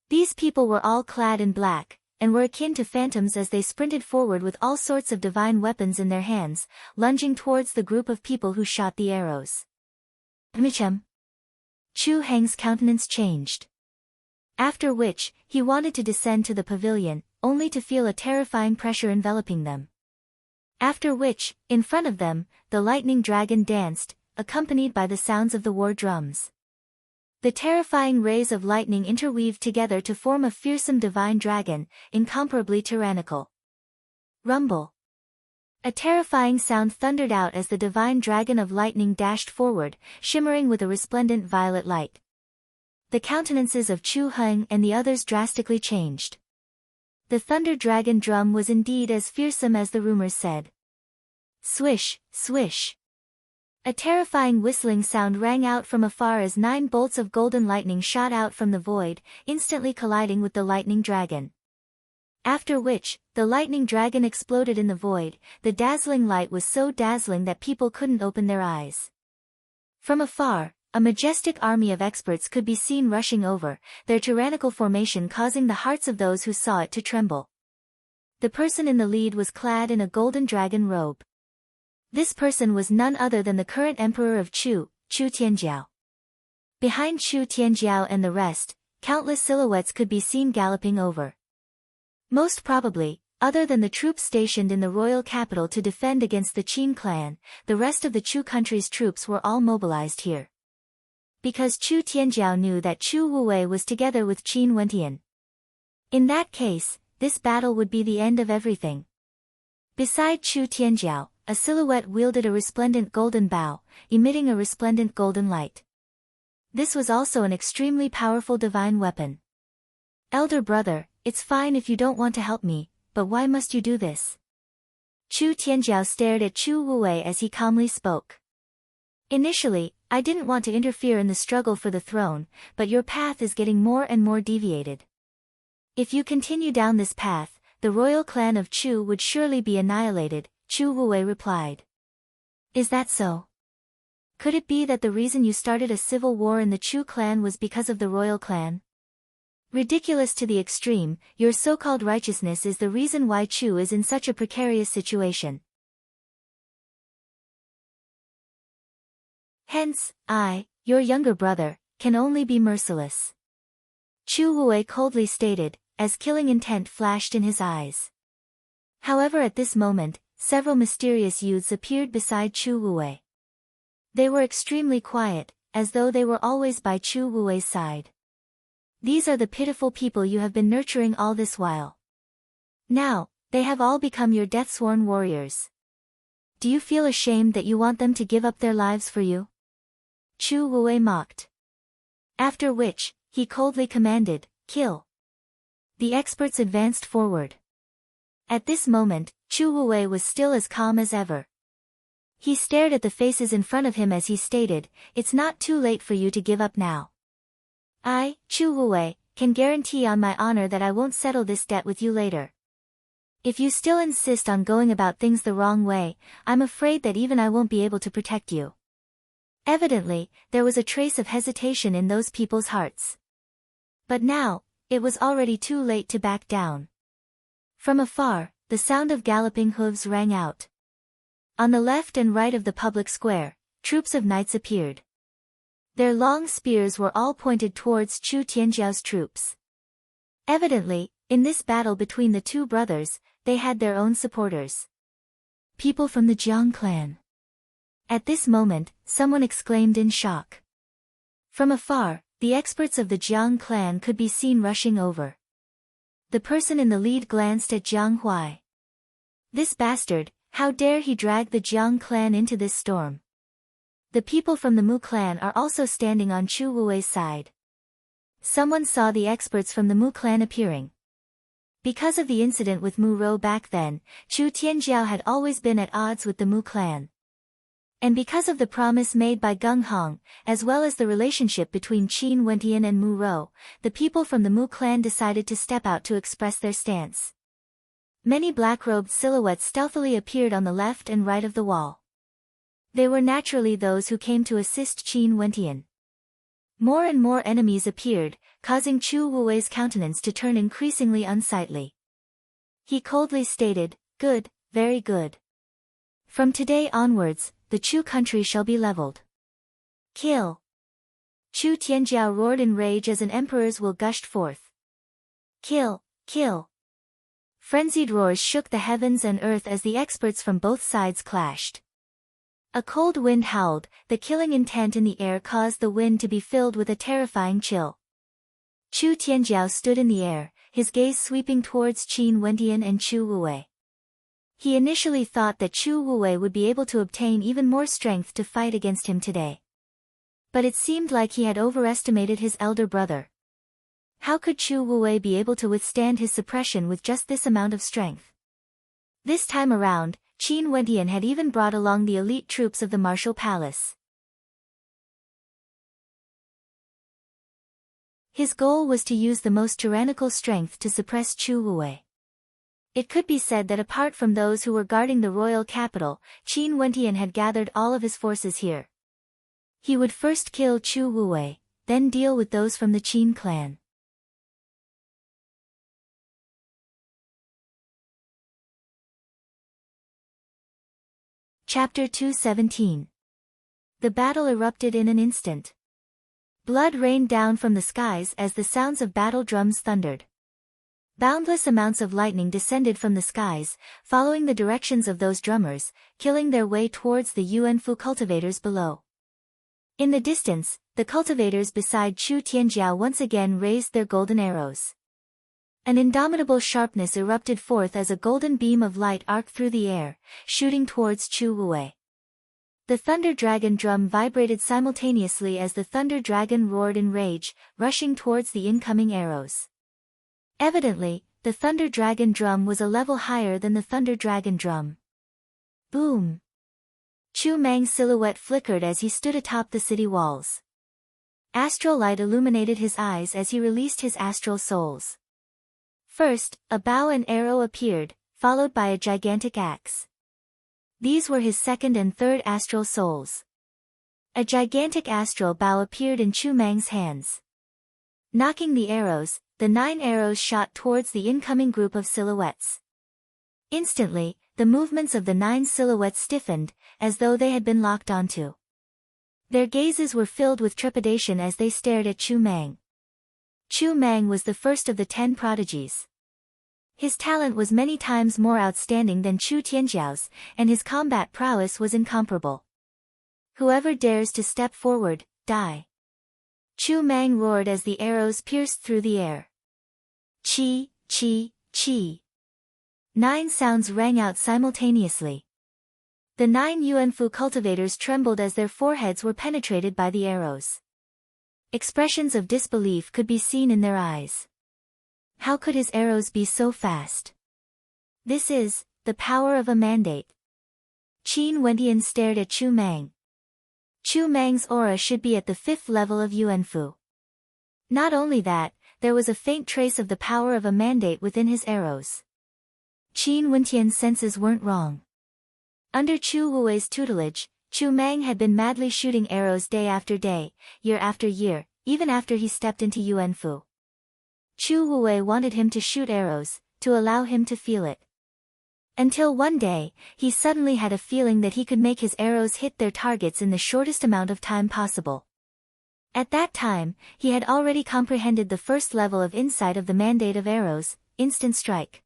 These people were all clad in black, and were akin to phantoms as they sprinted forward with all sorts of divine weapons in their hands, lunging towards the group of people who shot the arrows. Michem. Chu Heng's countenance changed. After which, he wanted to descend to the pavilion, only to feel a terrifying pressure enveloping them. After which, in front of them, the lightning dragon danced, accompanied by the sounds of the war drums. The terrifying rays of lightning interweaved together to form a fearsome divine dragon, incomparably tyrannical. Rumble. A terrifying sound thundered out as the divine dragon of lightning dashed forward, shimmering with a resplendent violet light. The countenances of Chu Heng and the others drastically changed. The thunder dragon drum was indeed as fearsome as the rumors said. Swish, swish. A terrifying whistling sound rang out from afar as 9 bolts of golden lightning shot out from the void, instantly colliding with the lightning dragon. After which, the lightning dragon exploded in the void. The dazzling light was so dazzling that people couldn't open their eyes. From afar, a majestic army of experts could be seen rushing over, their tyrannical formation causing the hearts of those who saw it to tremble. The person in the lead was clad in a golden dragon robe. This person was none other than the current emperor of Chu, Chu Tianjiao. Behind Chu Tianjiao and the rest, countless silhouettes could be seen galloping over. Most probably, other than the troops stationed in the royal capital to defend against the Qin clan, the rest of the Chu country's troops were all mobilized here. Because Chu Tianjiao knew that Chu Wuwei was together with Qin Wentian. In that case, this battle would be the end of everything. Beside Chu Tianjiao, a silhouette wielded a resplendent golden bow, emitting a resplendent golden light. This was also an extremely powerful divine weapon. Elder brother, it's fine if you don't want to help me, but why must you do this? Chu Tianjiao stared at Chu Wuwei as he calmly spoke. Initially, I didn't want to interfere in the struggle for the throne, but your path is getting more and more deviated. If you continue down this path, the royal clan of Chu would surely be annihilated, Chu Wuwei replied. Is that so? Could it be that the reason you started a civil war in the Chu clan was because of the royal clan? Ridiculous to the extreme, your so-called righteousness is the reason why Chu is in such a precarious situation. Hence, I, your younger brother, can only be merciless. Chu Wuwei coldly stated, as killing intent flashed in his eyes. However, at this moment, several mysterious youths appeared beside Chu Wuwei. They were extremely quiet, as though they were always by Chu Wuwei's side. These are the pitiful people you have been nurturing all this while. Now, they have all become your death-sworn warriors. Do you feel ashamed that you want them to give up their lives for you? Chu Wuwei mocked. After which, he coldly commanded, kill. The experts advanced forward. At this moment, Chu Wuwei was still as calm as ever. He stared at the faces in front of him as he stated, it's not too late for you to give up now. I, Chu Wuwei, can guarantee on my honor that I won't settle this debt with you later. If you still insist on going about things the wrong way, I'm afraid that even I won't be able to protect you. Evidently, there was a trace of hesitation in those people's hearts. But now, it was already too late to back down. From afar, the sound of galloping hooves rang out. On the left and right of the public square, troops of knights appeared. Their long spears were all pointed towards Chu Tianjiao's troops. Evidently, in this battle between the two brothers, they had their own supporters. People from the Jiang clan. At this moment, someone exclaimed in shock. From afar, the experts of the Jiang clan could be seen rushing over. The person in the lead glanced at Jiang Huai. This bastard, how dare he drag the Jiang clan into this storm? The people from the Mu clan are also standing on Chu Wuwei's side. Someone saw the experts from the Mu clan appearing. Because of the incident with Mu Rou back then, Chu Tianjiao had always been at odds with the Mu clan. And because of the promise made by Gung Hong, as well as the relationship between Qin Wentian and Mu Rou, the people from the Mu clan decided to step out to express their stance. Many black-robed silhouettes stealthily appeared on the left and right of the wall. They were naturally those who came to assist Qin Wentian. More and more enemies appeared, causing Chu Wuwei's countenance to turn increasingly unsightly. He coldly stated, good, very good. From today onwards, the Chu country shall be leveled. Kill! Chu Tianjiao roared in rage as an emperor's will gushed forth. Kill, kill! Frenzied roars shook the heavens and earth as the experts from both sides clashed. A cold wind howled, the killing intent in the air caused the wind to be filled with a terrifying chill. Chu Tianjiao stood in the air, his gaze sweeping towards Qin Wentian and Chu Wuwei. He initially thought that Chu Wuwei would be able to obtain even more strength to fight against him today. But it seemed like he had overestimated his elder brother. How could Chu Wuwei be able to withstand his suppression with just this amount of strength? This time around, Qin Wentian had even brought along the elite troops of the martial palace. His goal was to use the most tyrannical strength to suppress Chu Wuwei. It could be said that apart from those who were guarding the royal capital, Qin Wentian had gathered all of his forces here. He would first kill Chu Wuwei, then deal with those from the Qin clan. Chapter 217. The battle erupted in an instant. Blood rained down from the skies as the sounds of battle drums thundered. Boundless amounts of lightning descended from the skies, following the directions of those drummers, killing their way towards the Yuanfu cultivators below. In the distance, the cultivators beside Chu Tianjiao once again raised their golden arrows. An indomitable sharpness erupted forth as a golden beam of light arced through the air, shooting towards Chu Wuwei. The Thunder Dragon drum vibrated simultaneously as the Thunder Dragon roared in rage, rushing towards the incoming arrows. Evidently, the Thunder Dragon drum was a level higher than the Thunder Dragon drum. Boom! Chu Mang's silhouette flickered as he stood atop the city walls. Astral light illuminated his eyes as he released his astral souls. First, a bow and arrow appeared, followed by a gigantic axe. These were his second and third astral souls. A gigantic astral bow appeared in Chu Mang's hands. Knocking the arrows, the 9 arrows shot towards the incoming group of silhouettes. Instantly, the movements of the 9 silhouettes stiffened, as though they had been locked onto. Their gazes were filled with trepidation as they stared at Chu Mang. Chu Mang was the first of the 10 prodigies. His talent was many times more outstanding than Chu Tianjiao's, and his combat prowess was incomparable. Whoever dares to step forward, die. Chu Mang roared as the arrows pierced through the air. Chi, chi, chi. 9 sounds rang out simultaneously. The 9 Yuanfu cultivators trembled as their foreheads were penetrated by the arrows. Expressions of disbelief could be seen in their eyes. How could his arrows be so fast? This is the power of a mandate. Qin Wentian stared at Chu Mang. Chu Mang's aura should be at the 5th level of Yuanfu. Not only that, there was a faint trace of the power of a mandate within his arrows. Qin Wentian's senses weren't wrong. Under Chu Wuwei's tutelage, Chu Mang had been madly shooting arrows day after day, year after year, even after he stepped into Yuanfu. Chu Wuwei wanted him to shoot arrows, to allow him to feel it. Until one day, he suddenly had a feeling that he could make his arrows hit their targets in the shortest amount of time possible. At that time, he had already comprehended the first level of insight of the mandate of arrows, instant strike.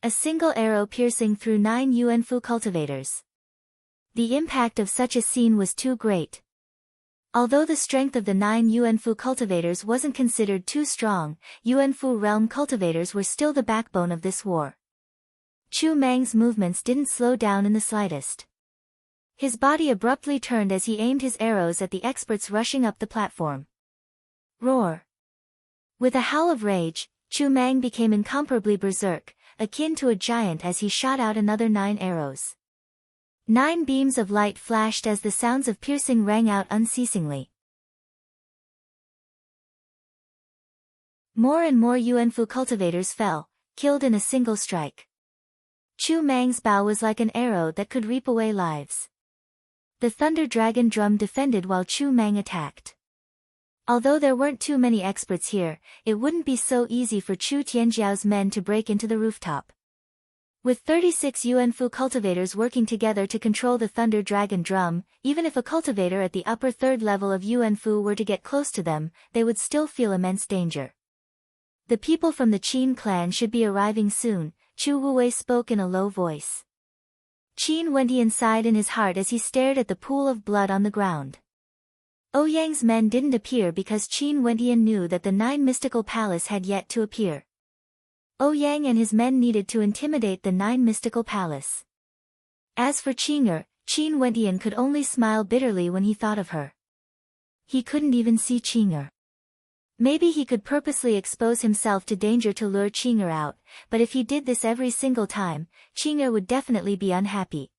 A single arrow piercing through 9 Yuanfu cultivators. The impact of such a scene was too great. Although the strength of the 9 Yuanfu cultivators wasn't considered too strong, Yuanfu realm cultivators were still the backbone of this war. Chu Mang's movements didn't slow down in the slightest. His body abruptly turned as he aimed his arrows at the experts rushing up the platform. Roar! With a howl of rage, Chu Mang became incomparably berserk, akin to a giant as he shot out another 9 arrows. 9 beams of light flashed as the sounds of piercing rang out unceasingly. More and more Yuanfu cultivators fell, killed in a single strike. Chu Mang's bow was like an arrow that could reap away lives. The Thunder Dragon drum defended while Chu Mang attacked. Although there weren't too many experts here, it wouldn't be so easy for Chu Tianjiao's men to break into the rooftop. With 36 Yuanfu cultivators working together to control the Thunder Dragon drum, even if a cultivator at the upper 3rd level of Yuanfu were to get close to them, they would still feel immense danger. The people from the Qin clan should be arriving soon, Chu Wuwei spoke in a low voice. Qin Wentian sighed in his heart as he stared at the pool of blood on the ground. Ouyang's men didn't appear because Qin Wentian knew that the 9 mystical palace had yet to appear. Ouyang and his men needed to intimidate the 9 mystical palace. As for Qing'er, Qin Wentian could only smile bitterly when he thought of her. He couldn't even see Qing'er. Maybe he could purposely expose himself to danger to lure Qing'er out, but if he did this every single time, Qing'er would definitely be unhappy.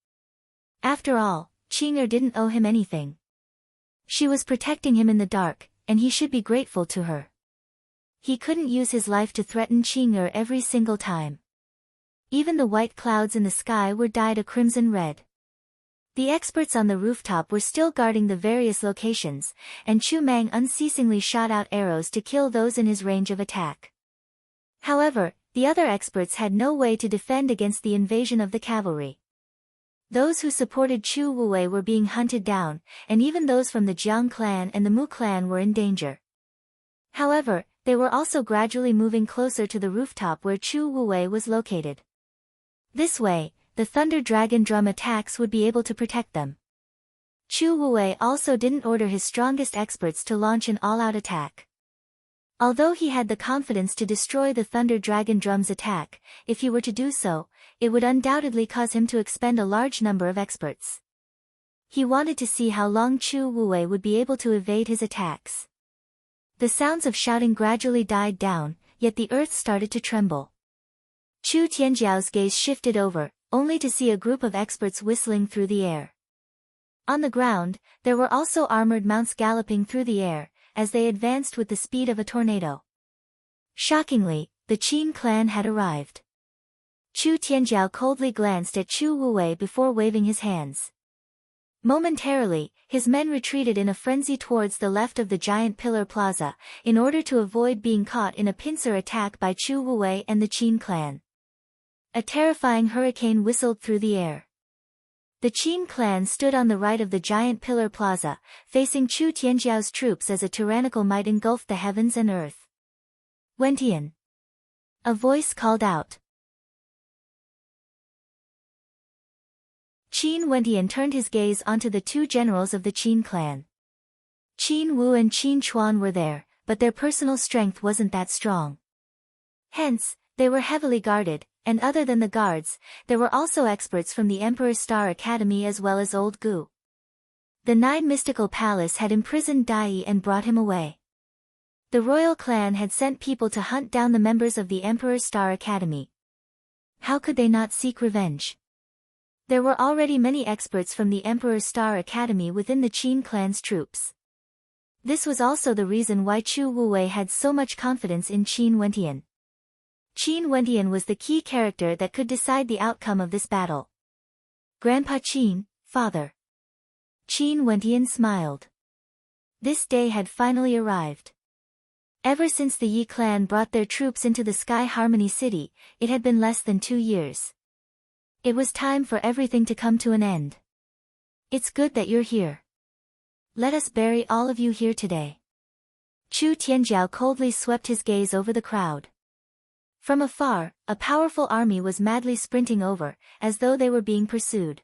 After all, Qing'er didn't owe him anything. She was protecting him in the dark, and he should be grateful to her. He couldn't use his life to threaten Qing'er every single time. Even the white clouds in the sky were dyed a crimson red. The experts on the rooftop were still guarding the various locations, and Chu Mang unceasingly shot out arrows to kill those in his range of attack. However, the other experts had no way to defend against the invasion of the cavalry. Those who supported Chu Wuwei were being hunted down, and even those from the Jiang clan and the Mu clan were in danger. However, they were also gradually moving closer to the rooftop where Chu Wuwei was located. This way, the Thunder Dragon drum attacks would be able to protect them. Chu Wuwei also didn't order his strongest experts to launch an all-out attack. Although he had the confidence to destroy the Thunder Dragon drum's attack, if he were to do so, it would undoubtedly cause him to expend a large number of experts. He wanted to see how long Chu Wuwei would be able to evade his attacks. The sounds of shouting gradually died down, yet the earth started to tremble. Chu Tianjiao's gaze shifted over, only to see a group of experts whistling through the air. On the ground, there were also armored mounts galloping through the air, as they advanced with the speed of a tornado. Shockingly, the Qin clan had arrived. Chu Tianjiao coldly glanced at Chu Wuwei before waving his hands. Momentarily, his men retreated in a frenzy towards the left of the giant pillar plaza, in order to avoid being caught in a pincer attack by Chu Wuwei and the Qin clan. A terrifying hurricane whistled through the air. The Qin clan stood on the right of the giant pillar plaza, facing Chu Tianjiao's troops as a tyrannical might engulfed the heavens and earth. Wentian. A voice called out. Qin Wentian turned his gaze onto the 2 generals of the Qin clan. Qin Wu and Qin Chuan were there, but their personal strength wasn't that strong. Hence, they were heavily guarded, and other than the guards, there were also experts from the Emperor's Star Academy as well as Old Gu. The 9 mystical palace had imprisoned Dai and brought him away. The royal clan had sent people to hunt down the members of the Emperor's Star Academy. How could they not seek revenge? There were already many experts from the Emperor's Star Academy within the Qin clan's troops. This was also the reason why Chu Wuwei had so much confidence in Qin Wentian. Qin Wentian was the key character that could decide the outcome of this battle. Grandpa Qin, father. Qin Wentian smiled. This day had finally arrived. Ever since the Yi clan brought their troops into the Sky Harmony City, it had been less than 2 years. It was time for everything to come to an end. It's good that you're here. Let us bury all of you here today. Chu Tianjiao coldly swept his gaze over the crowd. From afar, a powerful army was madly sprinting over, as though they were being pursued.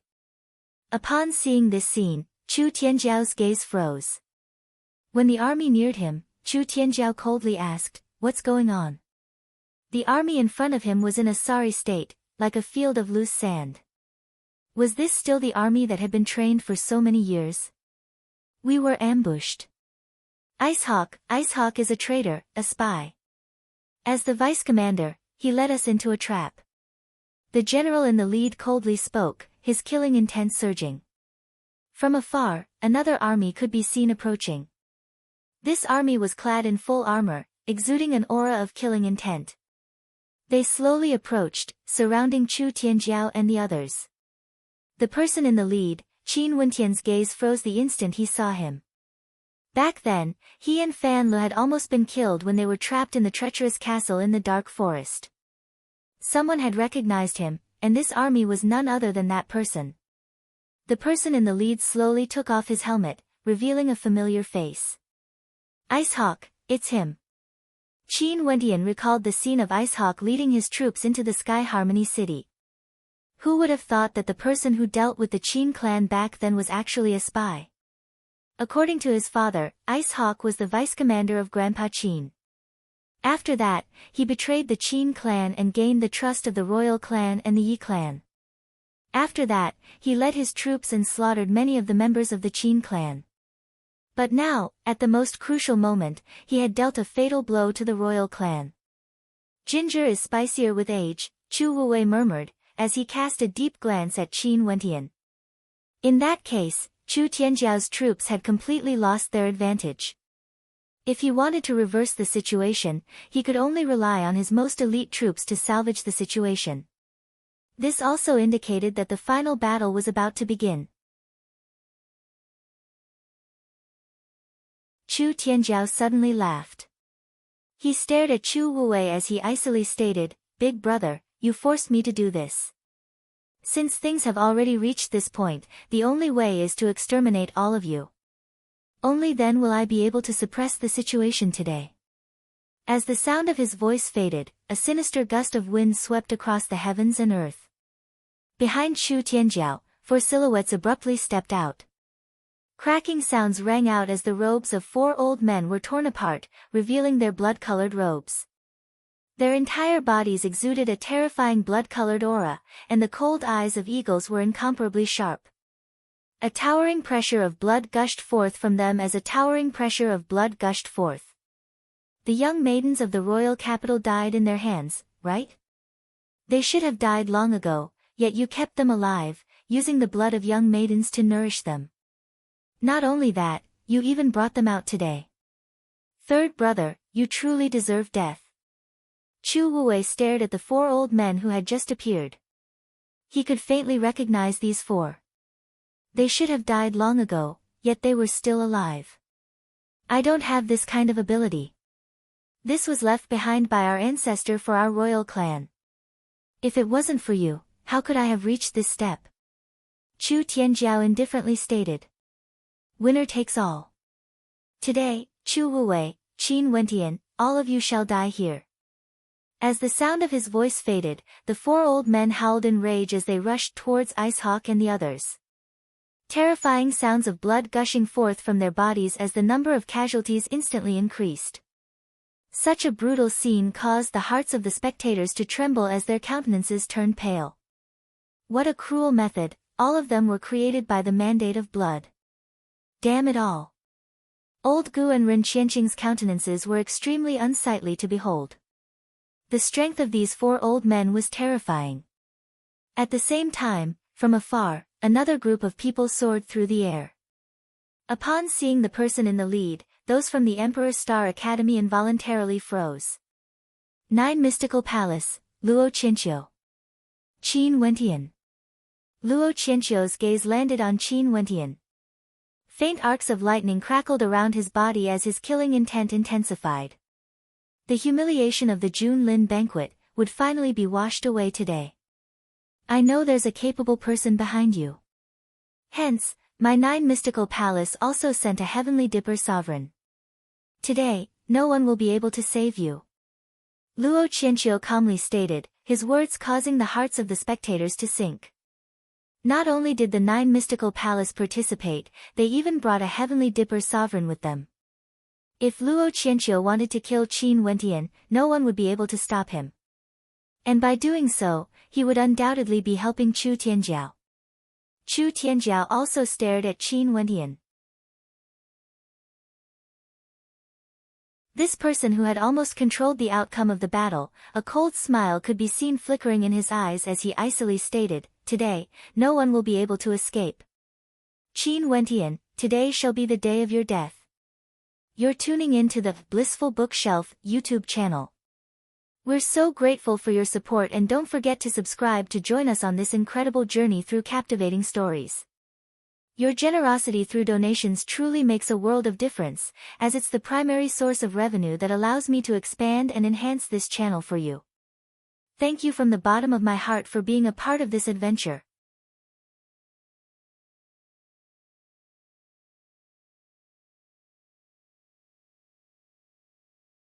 Upon seeing this scene, Chu Tianjiao's gaze froze. When the army neared him, Chu Tianjiao coldly asked, "What's going on?" The army in front of him was in a sorry state, like a field of loose sand. Was this still the army that had been trained for so many years? We were ambushed. Ice Hawk is a traitor, a spy. As the vice commander, he led us into a trap. The general in the lead coldly spoke, his killing intent surging. From afar, another army could be seen approaching. This army was clad in full armor, exuding an aura of killing intent. They slowly approached, surrounding Chu Tianjiao and the others. The person in the lead, Qin Wentian's gaze froze the instant he saw him. Back then, he and Fan Le had almost been killed when they were trapped in the treacherous castle in the dark forest. Someone had recognized him, and this army was none other than that person. The person in the lead slowly took off his helmet, revealing a familiar face. Ice Hawk, it's him. Qin Wentian recalled the scene of Ice Hawk leading his troops into the Sky Harmony City. Who would have thought that the person who dealt with the Qin clan back then was actually a spy? According to his father, Ice Hawk was the vice commander of Grandpa Qin. After that, he betrayed the Qin clan and gained the trust of the royal clan and the Yi clan. After that, he led his troops and slaughtered many of the members of the Qin clan. But now, at the most crucial moment, he had dealt a fatal blow to the royal clan. Ginger is spicier with age, Chu Wuwei murmured, as he cast a deep glance at Qin Wentian. In that case, Chu Tianjiao's troops had completely lost their advantage. If he wanted to reverse the situation, he could only rely on his most elite troops to salvage the situation. This also indicated that the final battle was about to begin. Chu Tianjiao suddenly laughed. He stared at Chu Wuwei as he icily stated, "Big brother, you forced me to do this. Since things have already reached this point, the only way is to exterminate all of you. Only then will I be able to suppress the situation today." As the sound of his voice faded, a sinister gust of wind swept across the heavens and earth. Behind Chu Tianjiao, 4 silhouettes abruptly stepped out. Cracking sounds rang out as the robes of 4 old men were torn apart, revealing their blood-colored robes. Their entire bodies exuded a terrifying blood-colored aura, and the cold eyes of eagles were incomparably sharp. A towering pressure of blood gushed forth from them as a towering pressure of blood gushed forth. The young maidens of the royal capital died in their hands, right? They should have died long ago, yet you kept them alive, using the blood of young maidens to nourish them. Not only that, you even brought them out today. Third brother, you truly deserve death. Chu Wuwei stared at the 4 old men who had just appeared. He could faintly recognize these 4. They should have died long ago, yet they were still alive. I don't have this kind of ability. This was left behind by our ancestor for our royal clan. If it wasn't for you, how could I have reached this step? Chu Tianjiao indifferently stated. Winner takes all. Today, Chu Wuwei, Qin Wentian, all of you shall die here. As the sound of his voice faded, the 4 old men howled in rage as they rushed towards Icehawk and the others. Terrifying sounds of blood gushing forth from their bodies as the number of casualties instantly increased. Such a brutal scene caused the hearts of the spectators to tremble as their countenances turned pale. What a cruel method, all of them were created by the mandate of blood. Damn it all. Old Gu and Ren Qianqing's countenances were extremely unsightly to behold. The strength of these 4 old men was terrifying. At the same time, from afar, another group of people soared through the air. Upon seeing the person in the lead, those from the Emperor's Star Academy involuntarily froze. 9 Mystical Palace, Luo Qianqiu. Qin Wentian. Luo Qianqiu's gaze landed on Qin Wentian. Faint arcs of lightning crackled around his body as his killing intent intensified. The humiliation of the Junlin banquet would finally be washed away today. I know there's a capable person behind you. Hence, my 9 Mystical Palace also sent a heavenly dipper sovereign. Today, no one will be able to save you. Luo Qianqiu calmly stated, his words causing the hearts of the spectators to sink. Not only did the 9 Mystical Palace participate, they even brought a heavenly dipper sovereign with them. If Luo Qianqiu wanted to kill Qin Wentian, no one would be able to stop him. And by doing so, he would undoubtedly be helping Chu Tianjiao. Chu Tianjiao also stared at Qin Wentian. This person who had almost controlled the outcome of the battle, a cold smile could be seen flickering in his eyes as he icily stated, today, no one will be able to escape. Qin Wentian, today shall be the day of your death. You're tuning in to the Blissful Bookshelf YouTube channel. We're so grateful for your support, and don't forget to subscribe to join us on this incredible journey through captivating stories. Your generosity through donations truly makes a world of difference, as it's the primary source of revenue that allows me to expand and enhance this channel for you. Thank you from the bottom of my heart for being a part of this adventure.